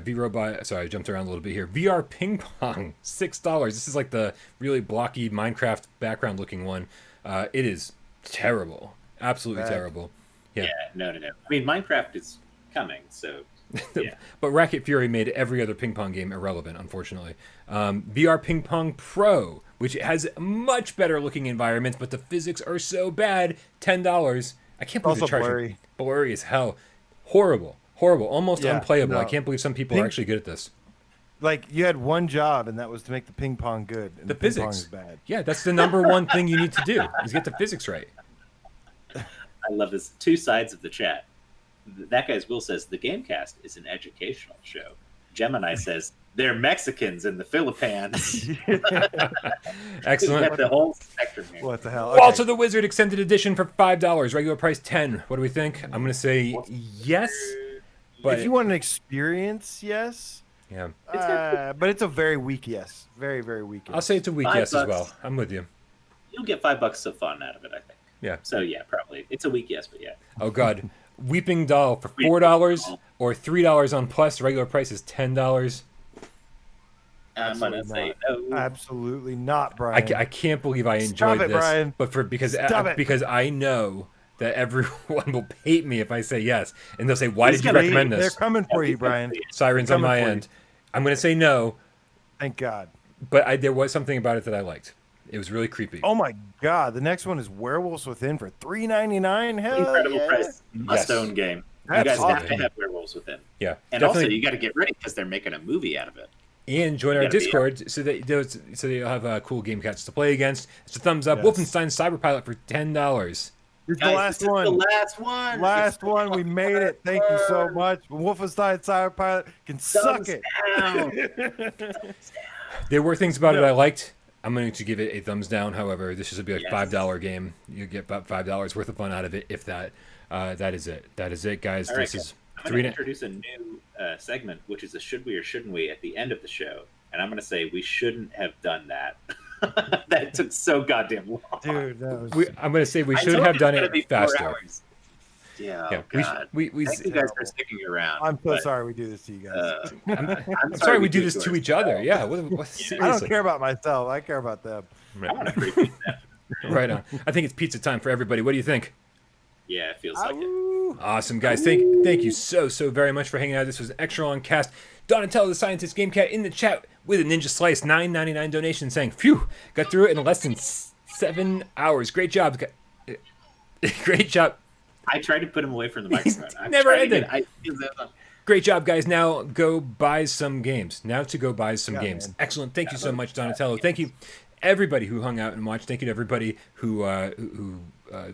V-Robot. Sorry, I jumped around a little bit here. VR Ping Pong, $6. This is like the really blocky Minecraft background looking one. It is terrible. Absolutely terrible. Yeah. No. I mean, Minecraft is coming, so yeah. But Racket Fury made every other ping pong game irrelevant, unfortunately. VR Ping Pong Pro, which has much better looking environments, but the physics are so bad. $10. I can't believe Also they're charging. blurry. Blurry as hell. Horrible, almost unplayable. No. I can't believe some people are actually good at this. Like you had one job, and that was to make the ping pong good. And The ping physics pong is bad. Yeah, that's the number one thing you need to do is get the physics right. I love this. Two sides of the chat. That guy's Will says the GameCast is an educational show. Gemini says they're Mexicans in the Philippines. Excellent. We got the whole spectrum here. What the hell? Walter the Wizard Extended Edition for $5. Regular price $10. What do we think? I'm gonna say yes. But if you want an experience, yes. Yeah. But it's a very weak yes. Very, very weak yes. I'll say it's a weak yes as well. I'm with you. You'll get $5 of fun out of it, I think. Yeah. So yeah, probably it's a weak yes, but yeah. Oh God, Weeping Doll for $4 or $3 on Plus. Regular price is $10. I'm gonna say no. Absolutely not, Brian. I can't believe I enjoyed this, Brian. but because Stop I know that everyone will hate me if I say yes, and they'll say, "Why did you recommend They're this?" coming for you, Brian. Sirens on my end. I'm gonna say no, Thank God. but there was something about it that I liked. It was really creepy. Oh my God! The next one is Werewolves Within for $3.99. Hell Incredible yeah. price. Must-own game. You That's guys have awesome. to have Werewolves Within. Yeah, And definitely. also, you got to get ready because they're making a movie out of it. And join our gotta be Discord so that you'll have cool game cats to play against. It's a thumbs up. Yes. Wolfenstein Cyberpilot for $10. It's the Guys, last this is one. the last one. Last one. We made it. Thank you so much. Wolfenstein Cyberpilot can suck it. There were things about it I liked. I'm going to give it a thumbs down. However, this should be like Yes. $5 game. You get about $5 worth of fun out of it, if that. That is it. That is it, guys. All right, This is I'm going to introduce a new segment, which is a should we or shouldn't we at the end of the show. and I'm going to say we shouldn't have done that. That took so goddamn long. Dude, that was... I'm going to say we should have done it faster. Yeah, Yeah, oh God. we Thank you guys for sticking around. I'm so sorry we do this to you guys. I'm sorry we do this to each other. Yeah. I don't care about myself. I care about them. I want a free pizza. Right on. I think it's pizza time for everybody. What do you think? Yeah, it feels like it. Awesome, guys. Thank you so very much for hanging out. This was an extra long cast. Donatello the Scientist Game Cat in the chat with a Ninja Slice $9.99 donation saying, phew, got through it in less than 7 hours. Great job. Great job. I tried to put him away from the microphone. Never ended. Great job, guys. Now go buy some games. Games. Man. Excellent. Thank you so much, Donatello. Thank you, everybody who hung out and watched. Thank you to everybody who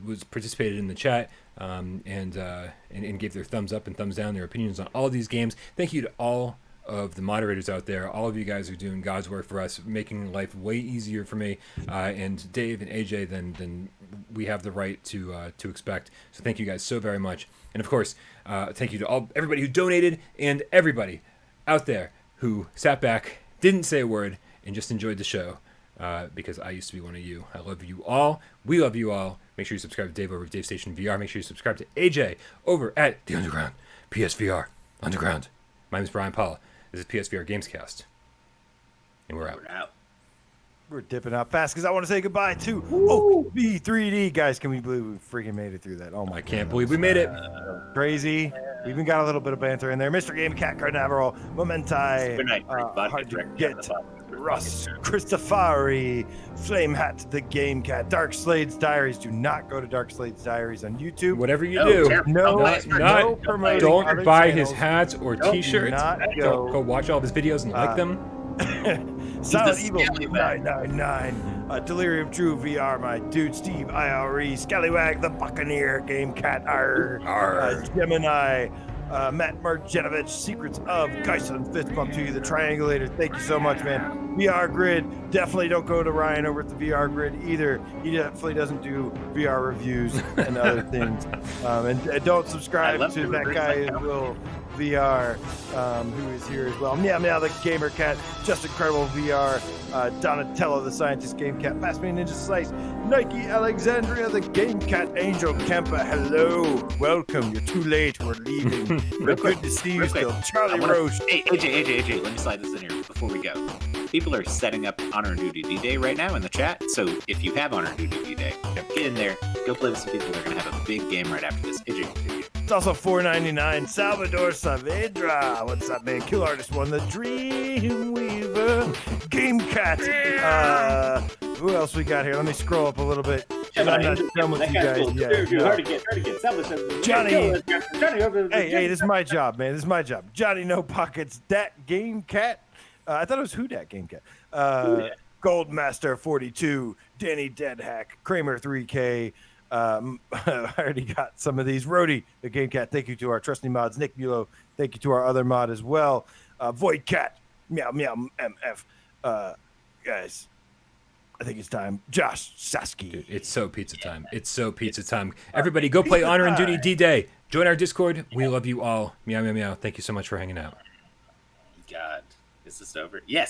was participated in the chat and gave their thumbs up and thumbs down, their opinions on all these games. Thank you to all of the moderators out there. All of you guys are doing God's work for us, making life way easier for me and Dave and AJ than we have the right to expect. So thank you guys so very much. And of course, thank you to everybody who donated and everybody out there who sat back, didn't say a word, and just enjoyed the show. Because I used to be one of you. I love you all. We love you all. Make sure you subscribe to Dave over at Dave Station VR. Make sure you subscribe to AJ over at The Underground, PSVR Underground. My name is Brian Paul. This is PSVR GamesCast. And we're out. We're dipping out fast because I want to say goodbye to OB3D. Guys, can we believe we freaking made it through that? Oh my God. I can't believe we made it. Crazy. We even got a little bit of banter in there. Mr. Game Cat Carnaveral, Momentai, Good night, hard to get, Russ, Christofari, Flame Hat, the Game Cat, Dark Slade's Diaries. Do not go to Dark Slade's Diaries on YouTube. Whatever you do, no promoting. Don't buy his hats or T-shirts. Go watch all of his videos and like them. Silent Evil 999, Delirium True VR, my dude Steve IRE, Scallywag the Buccaneer, Game Cat, Gemini, Matt Marjanovic, Secrets of Geisel, Fist Bump to you, the Triangulator. Thank you so much, man. VR Grid, definitely don't go to Ryan over at the VR Grid either. He definitely doesn't do VR reviews and other things. And don't subscribe to that guy as well. VR, who is here as well. Meow Meow the Gamer Cat, Just Incredible VR, Donatello the Scientist Game Cat, Fastman Ninja Slice, Nike Alexandria the Game Cat, Angel Kempa, hello, welcome, you're too late, we're leaving. Good to see you still. Charlie Roche. Hey, AJ, let me slide this in here before we go. People are setting up Honor and Duty D-Day right now in the chat, so if you have Honor and Duty D-Day, get in there, go play with some people. They're going to have a big game right after this. AJ. It's also $4.99. Salvador Saavedra. What's up, man? Kill Artist won the Dreamweaver. Game Cat. Who else we got here? Let me scroll up a little bit. I'm not done with you guys yet. Hard to get. Johnny. Hey, this is my job, man. This is my job. Johnny No Pockets. Dat Game Cat. I thought it was Who Dat Game Cat. Goldmaster 42. Danny Deadhack. Kramer 3K. I already got some of these. Rody, the Game Cat. Thank you to our trusty mods. Nick Mulo. Thank you to our other mod as well. Void Cat. Meow Meow MF. Guys, I think it's time. Josh Sasky. Dude, it's so pizza time. It's so pizza time. Everybody, go play Honor and Duty D-Day. Join our Discord. We love you all. Meow Meow Meow. Thank you so much for hanging out. God, is this over? Yes.